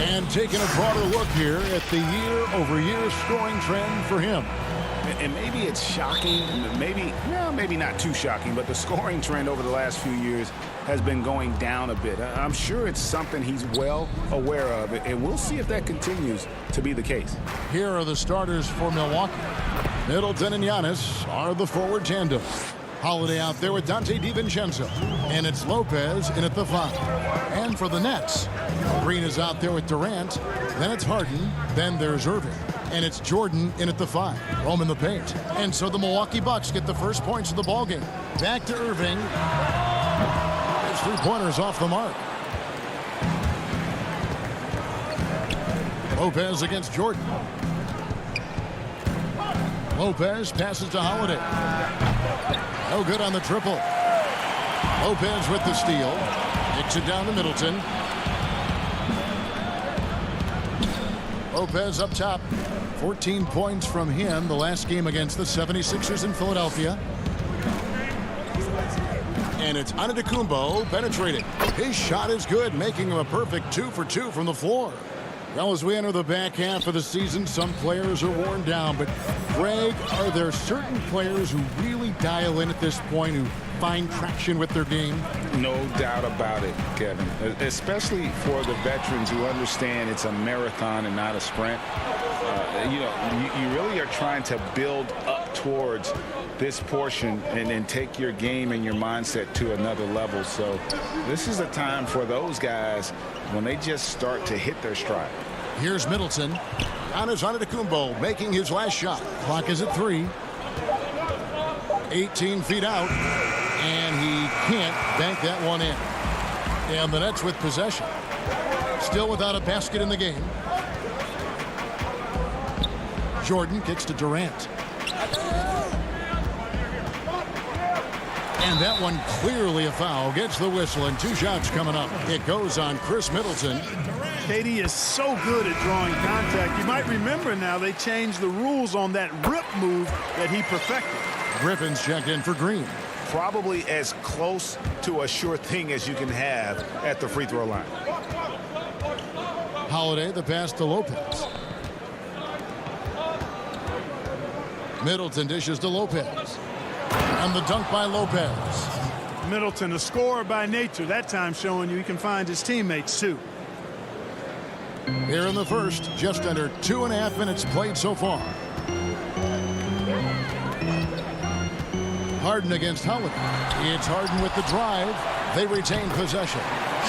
And taking a broader look here at the year-over-year scoring trend for him. And maybe it's shocking, maybe not too shocking, but the scoring trend over the last few years has been going down a bit. I'm sure it's something he's well aware of, and we'll see if that continues to be the case. Here are the starters for Milwaukee. Middleton and Giannis are the forward tandem. Holiday out there with Dante DiVincenzo. And it's Lopez in at the 5. And for the Nets, Green is out there with Durant. Then it's Harden. Then there's Irving. And it's Jordan in at the 5. Rome in the paint. And so the Milwaukee Bucks get the first points of the ballgame. Back to Irving. His three-pointers off the mark. Lopez against Jordan. Lopez passes to Holiday. No good on the triple. Lopez with the steal. Kicks it down to Middleton. Lopez up top. 14 points from him the last game against the 76ers in Philadelphia. And it's Antetokounmpo penetrating. His shot is good, making him a perfect 2 for 2 from the floor. Well, as we enter the back half of the season, some players are worn down. But, Greg, are there certain players who really dial in at this point, who find traction with their game? No doubt about it, Kevin. Especially for the veterans who understand it's a marathon and not a sprint. You really are trying to build up towards this portion and take your game and your mindset to another level. So this is a time for those guys when they just start to hit their stride. Here's Middleton. Giannis Antetokounmpo making his last shot. Clock is at 3. 18 feet out. And he can't bank that one in. And the Nets with possession. Still without a basket in the game. Jordan kicks to Durant. And that one clearly a foul. Gets the whistle, and 2 shots coming up. It goes on Chris Middleton. KD is so good at drawing contact. You might remember now they changed the rules on that rip move that he perfected. Griffin's checked in for Green. Probably as close to a sure thing as you can have at the free throw line. Holiday, the pass to Lopez. Middleton dishes to Lopez. And the dunk by Lopez. Middleton, a scorer by nature, that time showing you he can find his teammates too. Here in the first, just under 2.5 minutes played so far. Harden against Holiday. It's Harden with the drive. They retain possession.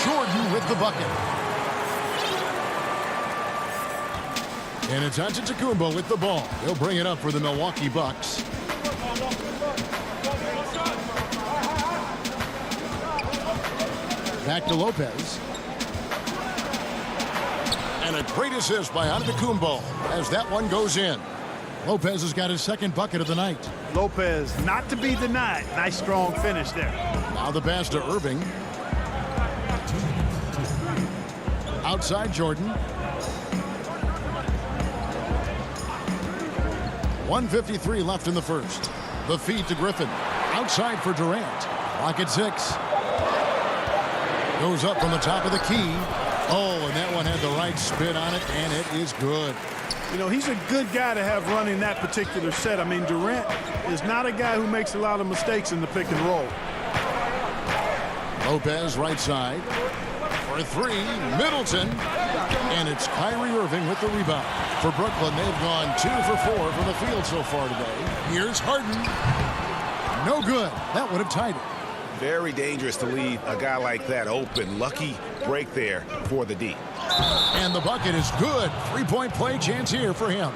Jordan with the bucket. And it's Antetokounmpo with the ball. He'll bring it up for the Milwaukee Bucks. Back to Lopez. And a great assist by Antetokounmpo as that one goes in. Lopez has got his second bucket of the night. Lopez, not to be denied. Nice, strong finish there. Now the pass to Irving. Outside Jordan. 1:53 left in the first. The feed to Griffin. Outside for Durant. Clock at 6. Goes up from the top of the key. Oh, and that one had the right spin on it, and it is good. You know, he's a good guy to have running that particular set. I mean, Durant is not a guy who makes a lot of mistakes in the pick and roll. Lopez right side. For 3, Middleton. And it's Kyrie Irving with the rebound. For Brooklyn, they've gone 2 for 4 from the field so far today. Here's Harden. No good. That would have tied it. Very dangerous to leave a guy like that open. Lucky break there for the D. And the bucket is good. 3-point play chance here for him.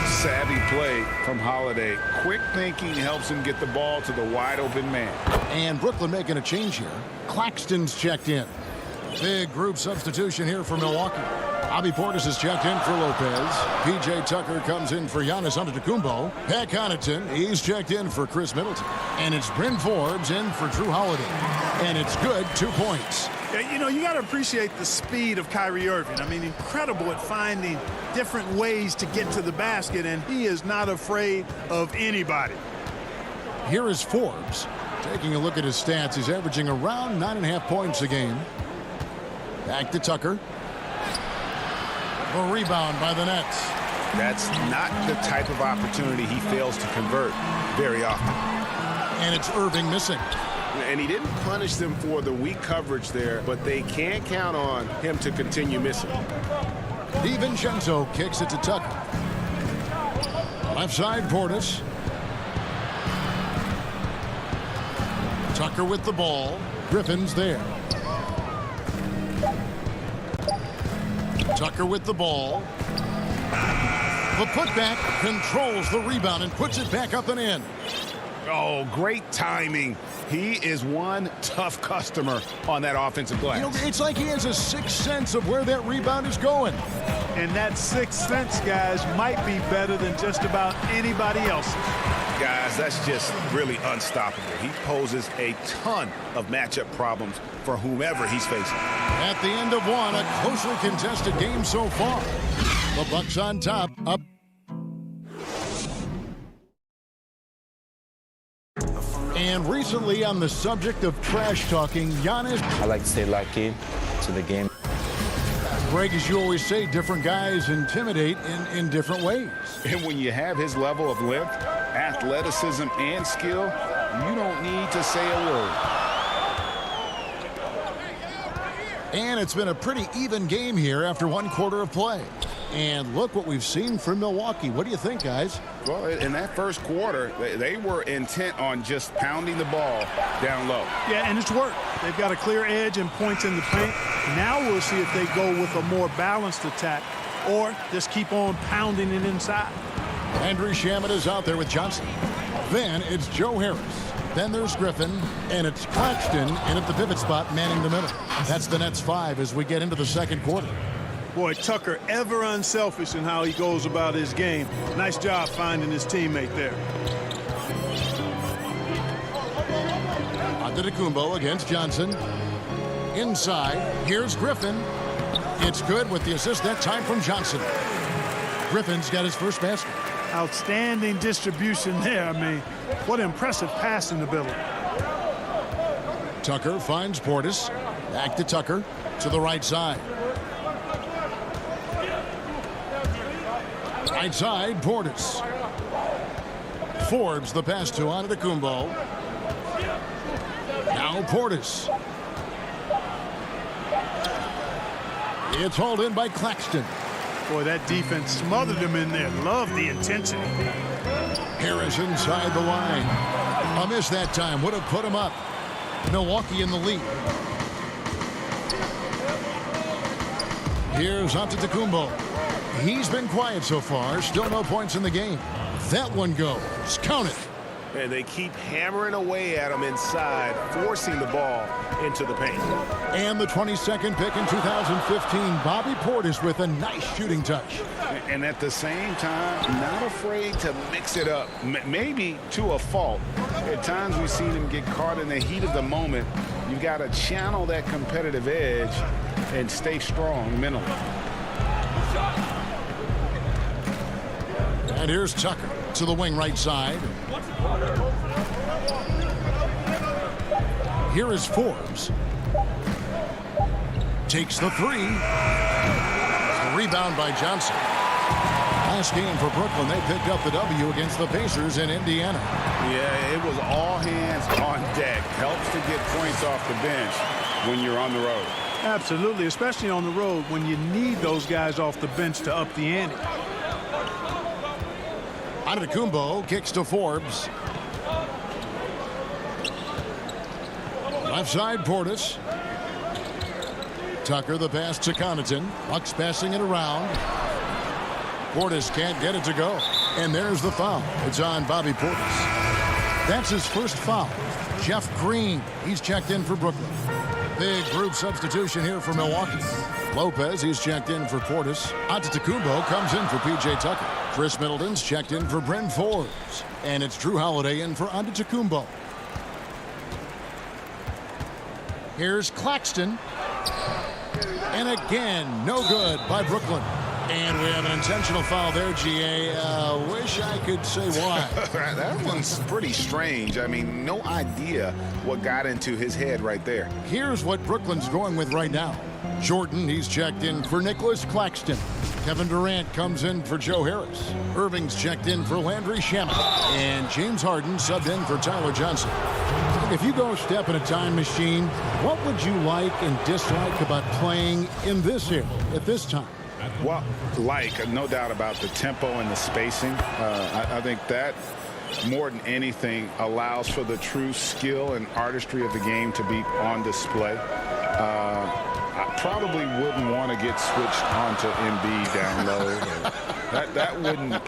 Savvy play from Holiday. Quick thinking helps him get the ball to the wide open man. And Brooklyn making a change here. Claxton's checked in. Big group substitution here for Milwaukee. Bobby Portis is checked in for Lopez. P.J. Tucker comes in for Giannis Antetokounmpo. Pat Connaughton, he's checked in for Chris Middleton. And it's Bryn Forbes in for Drew Holiday. And it's good, 2 points. Yeah, you know, you got to appreciate the speed of Kyrie Irving. I mean, incredible at finding different ways to get to the basket, and he is not afraid of anybody. Here is Forbes. Taking a look at his stats, he's averaging around 9.5 points a game. Back to Tucker. A rebound by the Nets. That's not the type of opportunity he fails to convert very often. And it's Irving missing. And he didn't punish them for the weak coverage there, but they can't count on him to continue missing. DiVincenzo kicks it to Tucker. Left side, Portis. Tucker with the ball. Griffin's there. Tucker with the ball. The putback controls the rebound and puts it back up and in. Oh, great timing. He is one tough customer on that offensive glass. You know, it's like he has a sixth sense of where that rebound is going. And that sixth sense, guys, might be better than just about anybody else's. Guys, that's just really unstoppable. He poses a ton of matchup problems for whomever he's facing. At the end of one, a closely contested game so far. The Bucks on top, up. And recently, on the subject of trash talking, Giannis. I like to stay locked in to the game. Greg, as you always say, different guys intimidate in different ways. And when you have his level of length, athleticism, and skill, you don't need to say a word. And it's been a pretty even game here after one quarter of play. And look what we've seen from Milwaukee. What do you think, guys? Well, in that first quarter, they were intent on just pounding the ball down low. Yeah, and it's worked. They've got a clear edge and points in the paint. Now we'll see if they go with a more balanced attack or just keep on pounding it inside. Andrew Shamet is out there with Johnson. Then it's Joe Harris. Then there's Griffin, and it's Claxton in at the pivot spot, manning the middle. That's the Nets 5 as we get into the second quarter. Boy, Tucker, ever unselfish in how he goes about his game. Nice job finding his teammate there. Antetokounmpo against Johnson. Inside, here's Griffin. It's good with the assist that time from Johnson. Griffin's got his first basket. Outstanding distribution there. I mean, what impressive passing ability. Tucker finds Portis. Back to Tucker to the right side. Right side, Portis. Forbes the pass to Antetokounmpo. Now Portis. It's hauled in by Claxton. Boy, that defense smothered him in there. Love the intensity. Harris inside the line. A miss that time. Would have put him up. Milwaukee in the lead. Here's Antetokounmpo. He's been quiet so far. Still no points in the game. That one goes. Count it. And they keep hammering away at him inside, forcing the ball into the paint. And the 22nd pick in 2015, Bobby Portis with a nice shooting touch. And at the same time, not afraid to mix it up, maybe to a fault. At times we've seen him get caught in the heat of the moment. You've got to channel that competitive edge and stay strong mentally. And here's Tucker to the wing right side. Here is Forbes. Takes the three. The rebound by Johnson. Last game for Brooklyn, they picked up the W against the Pacers in Indiana. Yeah, it was all hands on deck. Helps to get points off the bench when you're on the road. Absolutely, especially on the road when you need those guys off the bench to up the ante. Antetokounmpo kicks to Forbes. Left side, Portis. Tucker the pass to Connaughton. Bucks passing it around. Portis can't get it to go. And there's the foul. It's on Bobby Portis. That's his first foul. Jeff Green, he's checked in for Brooklyn. Big group substitution here for Milwaukee. Lopez, he's checked in for Portis. Antetokounmpo comes in for P.J. Tucker. Chris Middleton's checked in for Bryn Forbes. And it's Drew Holiday in for Antetokounmpo. Here's Claxton. And again, no good by Brooklyn. And we have an intentional foul there, G.A. Wish I could say why. That one's pretty strange. I mean, no idea what got into his head right there. Here's what Brooklyn's going with right now. Jordan, he's checked in for Nicholas Claxton. Kevin Durant comes in for Joe Harris. Irving's checked in for Landry Shamet. And James Harden subbed in for Tyler Johnson. If you go step in a time machine, what would you like and dislike about playing in this era at this time? Well, no doubt about the tempo and the spacing. I think that more than anything allows for the true skill and artistry of the game to be on display. I probably wouldn't want to get switched onto Embiid down low.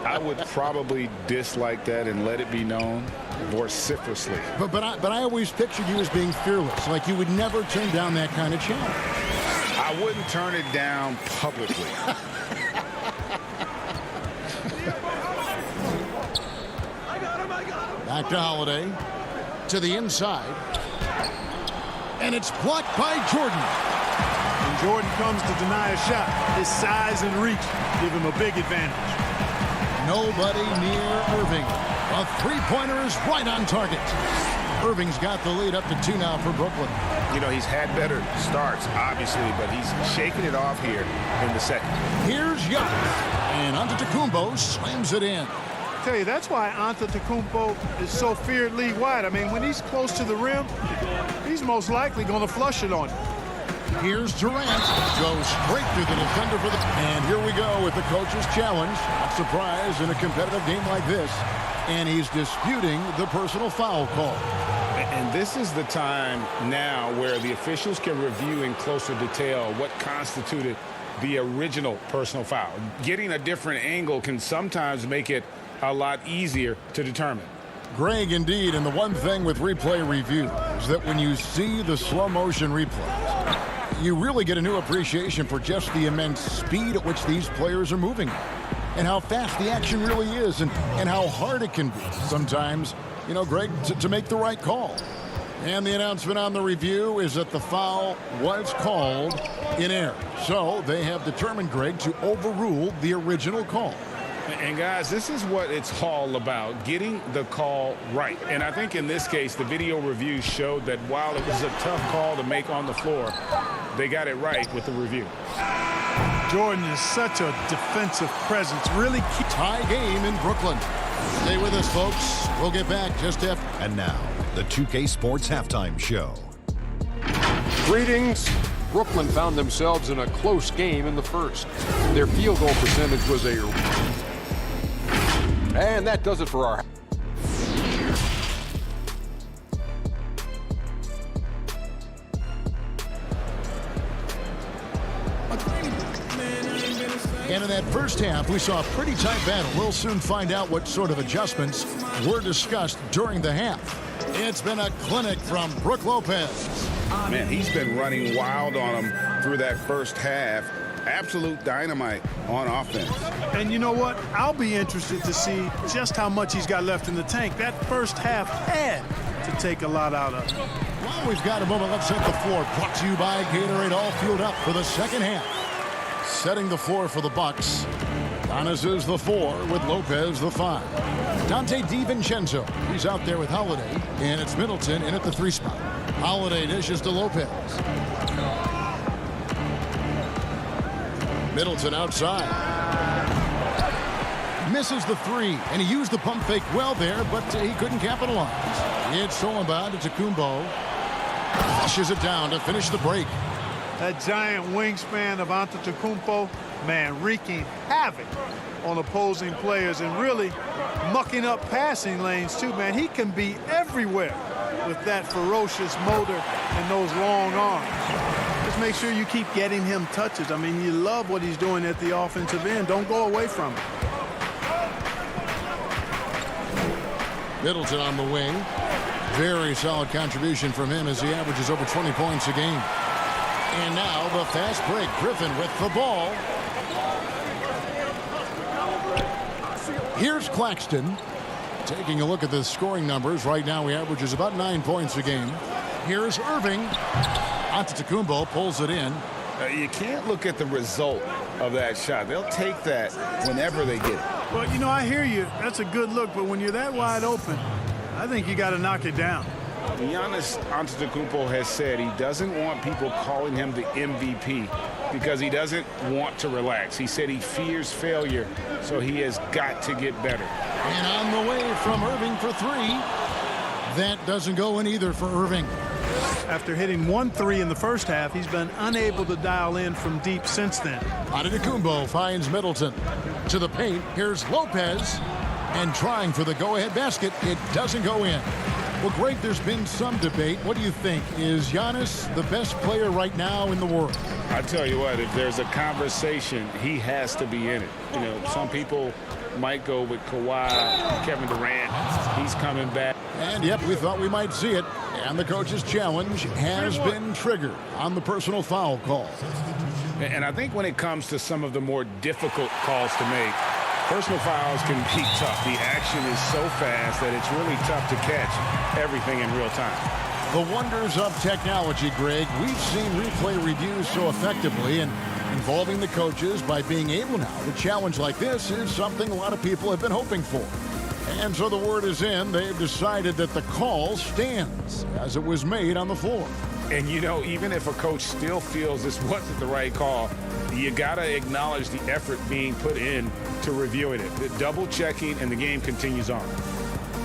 I would probably dislike that and let it be known vociferously. But I always pictured you as being fearless, like you would never turn down that kind of challenge. I wouldn't turn it down publicly. Back to Holiday. To the inside. And it's blocked by Jordan. When Jordan comes to deny a shot, his size and reach give him a big advantage. Nobody near Irving. A three-pointer is right on target. Irving's got the lead up to 2 now for Brooklyn. You know, he's had better starts, obviously, but he's shaking it off here in the second. Here's Giannis. And Antetokounmpo slams it in. I tell you, that's why Antetokounmpo is so feared league-wide. I mean, when he's close to the rim, he's most likely going to flush it on you. Here's Durant. Goes straight through the defender for the... And here we go with the coach's challenge. Not surprised in a competitive game like this. And he's disputing the personal foul call. And this is the time now where the officials can review in closer detail what constituted the original personal foul. Getting a different angle can sometimes make it a lot easier to determine. Greg, indeed, and the one thing with replay review is that when you see the slow motion replays, you really get a new appreciation for just the immense speed at which these players are moving and how fast the action really is and how hard it can be sometimes, you know, Greg, to make the right call. And the announcement on the review is that the foul was called in error. So they have determined, Greg, to overrule the original call. And guys, this is what it's all about, getting the call right. And I think in this case, the video review showed that while it was a tough call to make on the floor, they got it right with the review. Jordan is such a defensive presence. Really key. Tie game in Brooklyn. Stay with us, folks. We'll get back just after. And now, the 2K Sports Halftime Show. Greetings. Brooklyn found themselves in a close game in the first. Their field goal percentage was And that does it for our... And in that first half, we saw a pretty tight battle. We'll soon find out what sort of adjustments were discussed during the half. It's been a clinic from Brook Lopez. Man, he's been running wild on him through that first half. Absolute dynamite on offense. And you know what? I'll be interested to see just how much he's got left in the tank. That first half had to take a lot out of it. Well, we've got a moment left set the floor. Brought to you by Gatorade, all fueled up for the second half. Setting the floor for the Bucks. Giannis is the 4 with Lopez the 5. Dante DiVincenzo, he's out there with Holiday, and it's Middleton in at the 3 spot. Holiday dishes to Lopez. Middleton outside. Misses the 3, and he used the pump fake well there, but he couldn't capitalize. It's stolen by Antetokounmpo. Flushes it down to finish the break. That giant wingspan of Antetokounmpo, man, wreaking havoc on opposing players and really mucking up passing lanes too, man. He can be everywhere with that ferocious motor and those long arms. Just make sure you keep getting him touches. I mean, you love what he's doing at the offensive end. Don't go away from it. Middleton on the wing. Very solid contribution from him as he averages over 20 points a game. And now the fast break. Griffin with the ball. Here's Claxton. Taking a look at the scoring numbers. Right now he averages about 9 points a game. Here's Irving. Antetokounmpo pulls it in. You can't look at the result of that shot. They'll take that whenever they get it. Well, you know, I hear you. That's a good look, but when you're that wide open, I think you got to knock it down. Giannis Antetokounmpo has said he doesn't want people calling him the MVP because he doesn't want to relax. He said he fears failure, so he has got to get better. And on the way from Irving for three. That doesn't go in either for Irving. After hitting 1 3 in the first half, he's been unable to dial in from deep since then. Antetokounmpo finds Middleton. To the paint, here's Lopez. And trying for the go-ahead basket, it doesn't go in. Well, Greg, there's been some debate. What do you think? Is Giannis the best player right now in the world? I tell you what, if there's a conversation, he has to be in it. You know, some people might go with Kawhi, Kevin Durant. He's coming back. And, yep, we thought we might see it. And the coach's challenge has been triggered on the personal foul call. And I think when it comes to some of the more difficult calls to make, personal fouls can be tough. The action is so fast that it's really tough to catch everything in real time. The wonders of technology, Greg. We've seen replay reviews so effectively, and involving the coaches by being able now to challenge like this is something a lot of people have been hoping for. And so the word is in. They've decided that the call stands as it was made on the floor. And, you know, even if a coach still feels this wasn't the right call, you got to acknowledge the effort being put in to reviewing it. The double checking, and the game continues on.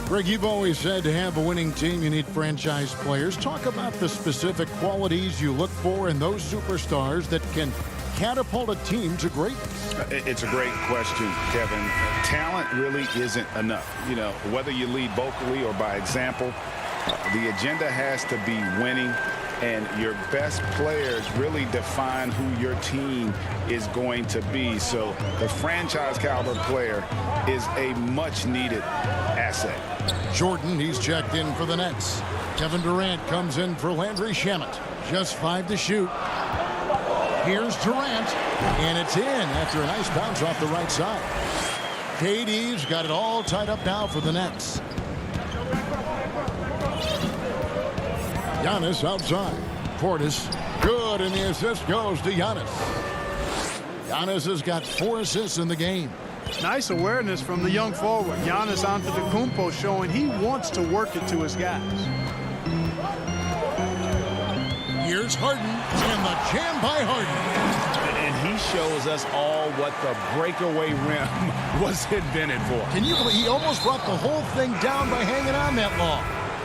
Greg, you've always said to have a winning team, you need franchise players. Talk about the specific qualities you look for in those superstars that can catapult a team to greatness. It's a great question, Kevin. Talent really isn't enough. You know, whether you lead vocally or by example, the agenda has to be winning. And your best players really define who your team is going to be. So the franchise caliber player is a much needed asset. Jordan, he's checked in for the Nets. Kevin Durant comes in for Landry Shamet. Just 5 to shoot. Here's Durant, and it's in after a nice bounce off the right side. KD's got it all tied up now for the Nets. Giannis outside. Portis, good, and the assist goes to Giannis. Giannis has got 4 assists in the game. Nice awareness from the young forward. Giannis Antetokounmpo showing he wants to work it to his guys. Here's Harden, and the jam by Harden. And he shows us all what the breakaway rim was invented for. Can you believe he almost brought the whole thing down by hanging on that long?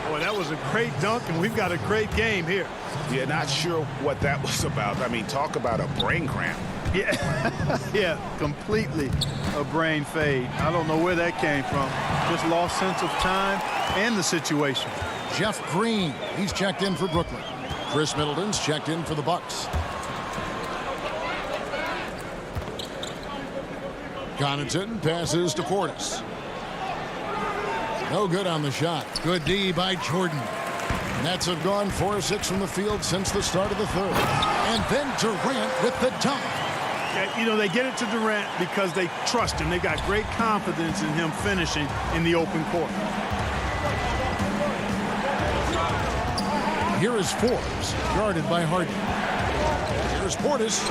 Boy, that was a great dunk, and we've got a great game here. Yeah, not sure what that was about. I mean, talk about a brain cramp. Yeah, yeah, completely a brain fade. I don't know where that came from. Just lost sense of time and the situation. Jeff Green, he's checked in for Brooklyn. Chris Middleton's checked in for the Bucks. Connaughton passes to Portis. No good on the shot. Good D by Jordan. Nets have gone 4-6 from the field since the start of the third. And then Durant with the dunk. Yeah, you know, they get it to Durant because they trust him. They got great confidence in him finishing in the open court. Here is Forbes, guarded by Harden. Here's Portis.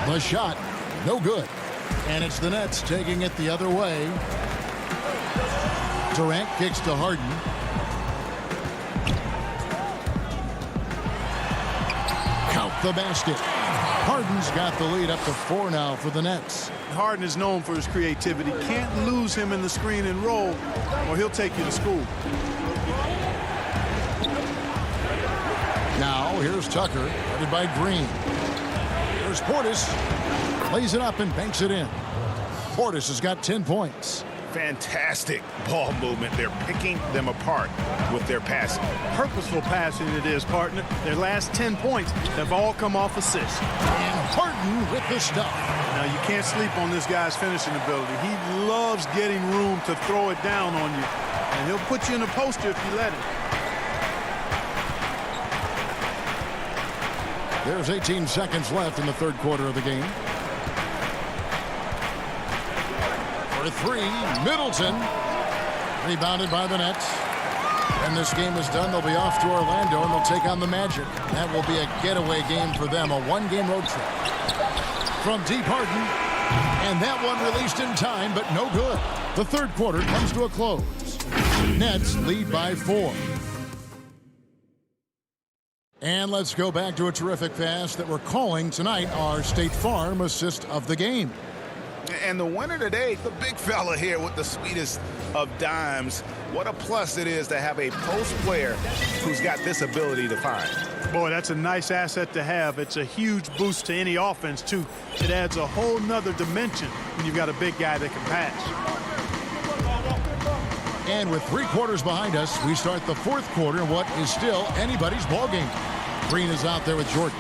The shot, no good. And it's the Nets taking it the other way. Durant kicks to Harden. Count the basket. Harden's got the lead up to 4 now for the Nets. Harden is known for his creativity. Can't lose him in the screen and roll, or he'll take you to school. Now here's Tucker, guarded by Green. Here's Portis. Lays it up and banks it in. Portis has got 10 points. Fantastic ball movement. They're picking them apart with their passing. Purposeful passing it is, partner. Their last 10 points have all come off assists. And Harden with the stuff. Now, you can't sleep on this guy's finishing ability. He loves getting room to throw it down on you. And he'll put you in a poster if you let him. There's 18 seconds left in the third quarter of the game. For 3, Middleton. Rebounded by the Nets. And this game is done. They'll be off to Orlando, and they'll take on the Magic. That will be a getaway game for them, a 1-game road trip. From deep Harden. And that one released in time, but no good. The third quarter comes to a close. Nets lead by 4. And let's go back to a terrific pass that we're calling tonight our State Farm assist of the game. And the winner today, the big fella here with the sweetest of dimes. What a plus it is to have a post player who's got this ability to find. Boy, that's a nice asset to have. It's a huge boost to any offense, too. It adds a whole nother dimension when you've got a big guy that can pass. And with 3 quarters behind us, we start the 4th quarter in what is still anybody's ball game. Green is out there with Jordan.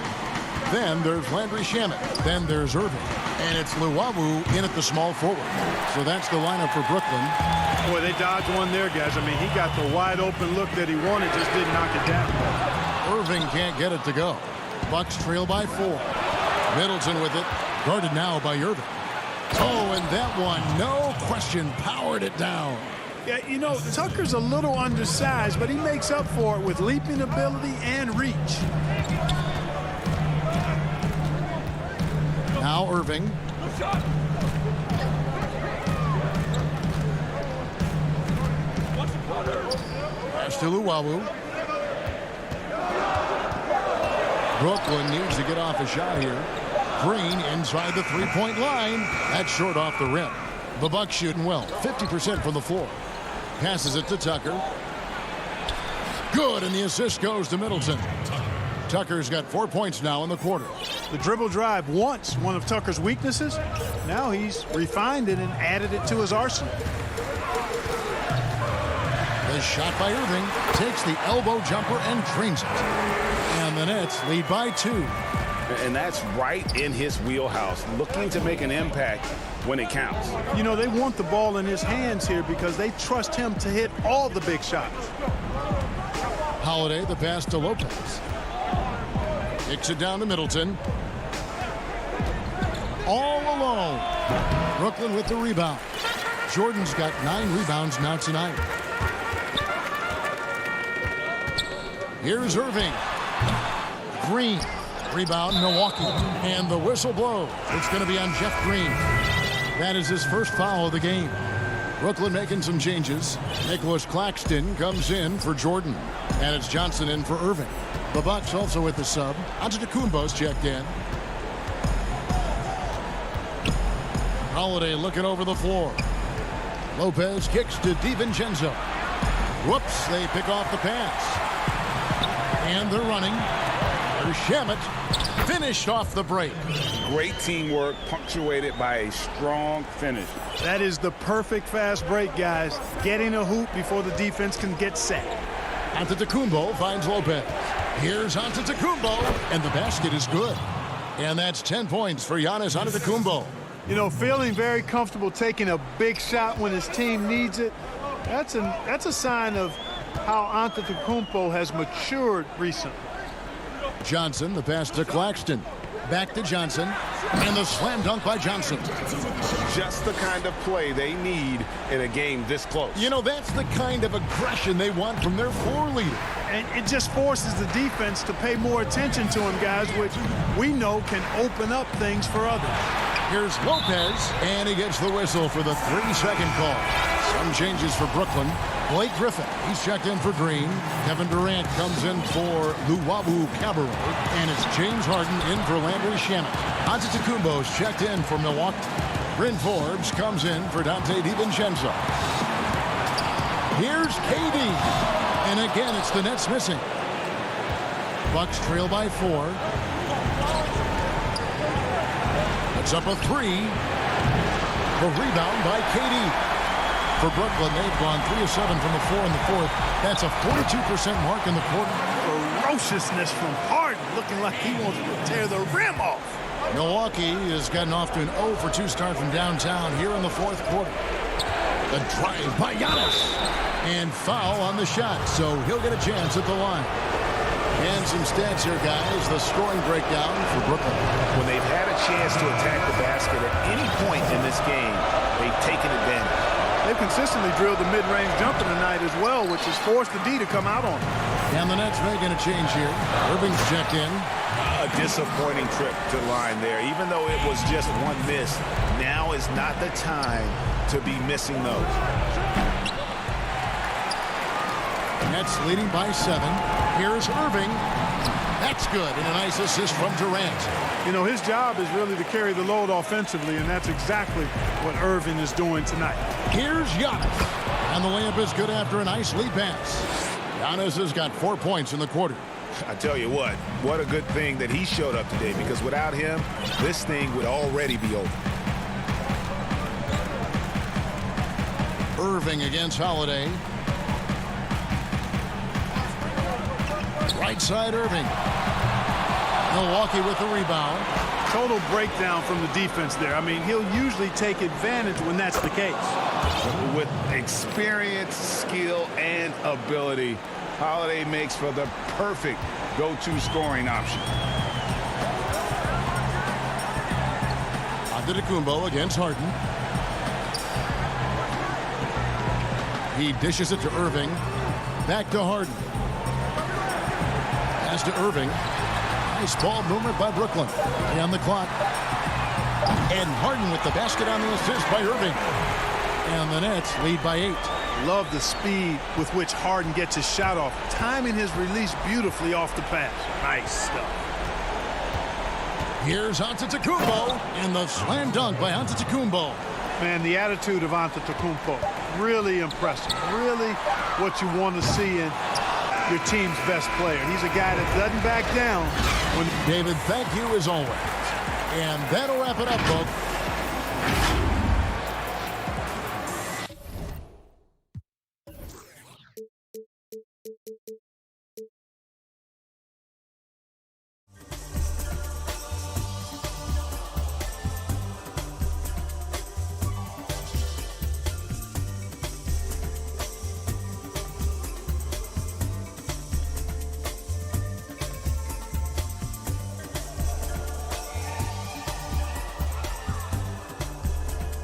Then there's Landry Shamet. Then there's Irving. And it's Luwawu in at the small forward. So that's the lineup for Brooklyn. Boy, they dodged one there, guys. I mean, he got the wide open look that he wanted, just didn't knock it down. Irving can't get it to go. Bucks trail by 4. Middleton with it. Guarded now by Irving. Oh, and that one, no question, powered it down. Yeah, you know, Tucker's a little undersized, but he makes up for it with leaping ability and reach. Now Irving. Pass to Luwawu. Brooklyn needs to get off a shot here. Green inside the 3-point line. That's short off the rim. The Bucks shooting well. 50% from the floor. Passes it to Tucker. Good, and the assist goes to Middleton. Tucker's got 4 points now in the quarter. The dribble drive once one of Tucker's weaknesses. Now he's refined it and added it to his arsenal. The shot by Irving takes the elbow jumper and drains it. And the Nets lead by 2. And that's right in his wheelhouse, looking to make an impact when it counts. You know, they want the ball in his hands here because they trust him to hit all the big shots. Holiday, the pass to Lopez. Kicks it down to Middleton. All alone. Brooklyn with the rebound. Jordan's got 9 rebounds now tonight. Here's Irving. Green. Rebound, Milwaukee. And the whistle blows. It's going to be on Jeff Green. That is his first foul of the game. Brooklyn making some changes. Nicholas Claxton comes in for Jordan. And it's Johnson in for Irving. The Bucks also with the sub. Antetokounmpo's checked in. Holiday looking over the floor. Lopez kicks to DiVincenzo. Whoops, they pick off the pass. And they're running. There's Shamet. Finished off the break. Great teamwork, punctuated by a strong finish. That is the perfect fast break, guys. Getting a hoop before the defense can get set. Antetokounmpo finds Lopez. Here's Antetokounmpo, and the basket is good. And that's 10 points for Giannis Antetokounmpo. You know, feeling very comfortable taking a big shot when his team needs it. That's a sign of how Antetokounmpo has matured recently. Johnson, the pass to Claxton. Back to Johnson. And the slam dunk by Johnson. Just the kind of play they need in a game this close. You know, that's the kind of aggression they want from their floor leader. And it just forces the defense to pay more attention to him, guys, which we know can open up things for others. Here's Lopez, and he gets the whistle for the 3-second call. Some changes for Brooklyn. Blake Griffin, he's checked in for Green. Kevin Durant comes in for Luwawu Cabarrot. And it's James Harden in for Landry Shamet. Antetokounmpo's checked in for Milwaukee. Bryn Forbes comes in for Dante DiVincenzo. Here's KD. And again, it's the Nets missing. Bucks trail by 4. It's up a 3. The rebound by KD. For Brooklyn, they've gone 3 of 7 from the floor in the 4th. That's a 42% mark in the quarter. Ferociousness from Harden, looking like he wants to tear the rim off. Milwaukee has gotten off to an 0 for 2 start from downtown here in the 4th quarter. The drive by Giannis. And foul on the shot, so he'll get a chance at the line. And some stats here, guys. The scoring breakdown for Brooklyn. When they've had a chance to attack the basket at any point in this game, they've taken advantage. They've consistently drilled the mid-range jumper tonight as well, which has forced the D to come out on them. And the Nets making a change here. Irving's checked in. A disappointing trip to the line there. Even though it was just one miss, now is not the time to be missing those. Nets leading by 7. Here's Irving. That's good, and a nice assist from Durant. You know, his job is really to carry the load offensively, and that's exactly what Irving is doing tonight. Here's Giannis, and the layup is good after a nice lead pass. Giannis has got 4 points in the quarter. I tell you what a good thing that he showed up today, because without him, this thing would already be over. Irving against Holiday. Right side Irving. Milwaukee with the rebound. Total breakdown from the defense there. I mean, he'll usually take advantage when that's the case. With experience, skill, and ability, Holiday makes for the perfect go-to scoring option. Antetokounmpo against Harden. He dishes it to Irving. Back to Harden. Pass to Irving. Nice ball movement by Brooklyn. And the clock. And Harden with the basket on the assist by Irving. And the Nets lead by 8. Love the speed with which Harden gets his shot off. Timing his release beautifully off the pass. Nice stuff. Here's Antetokounmpo. And the slam dunk by Antetokounmpo. Man, the attitude of Antetokounmpo, really impressive. Really what you want to see in your team's best player. He's a guy that doesn't back down. David, thank you as always. And that'll wrap it up, folks.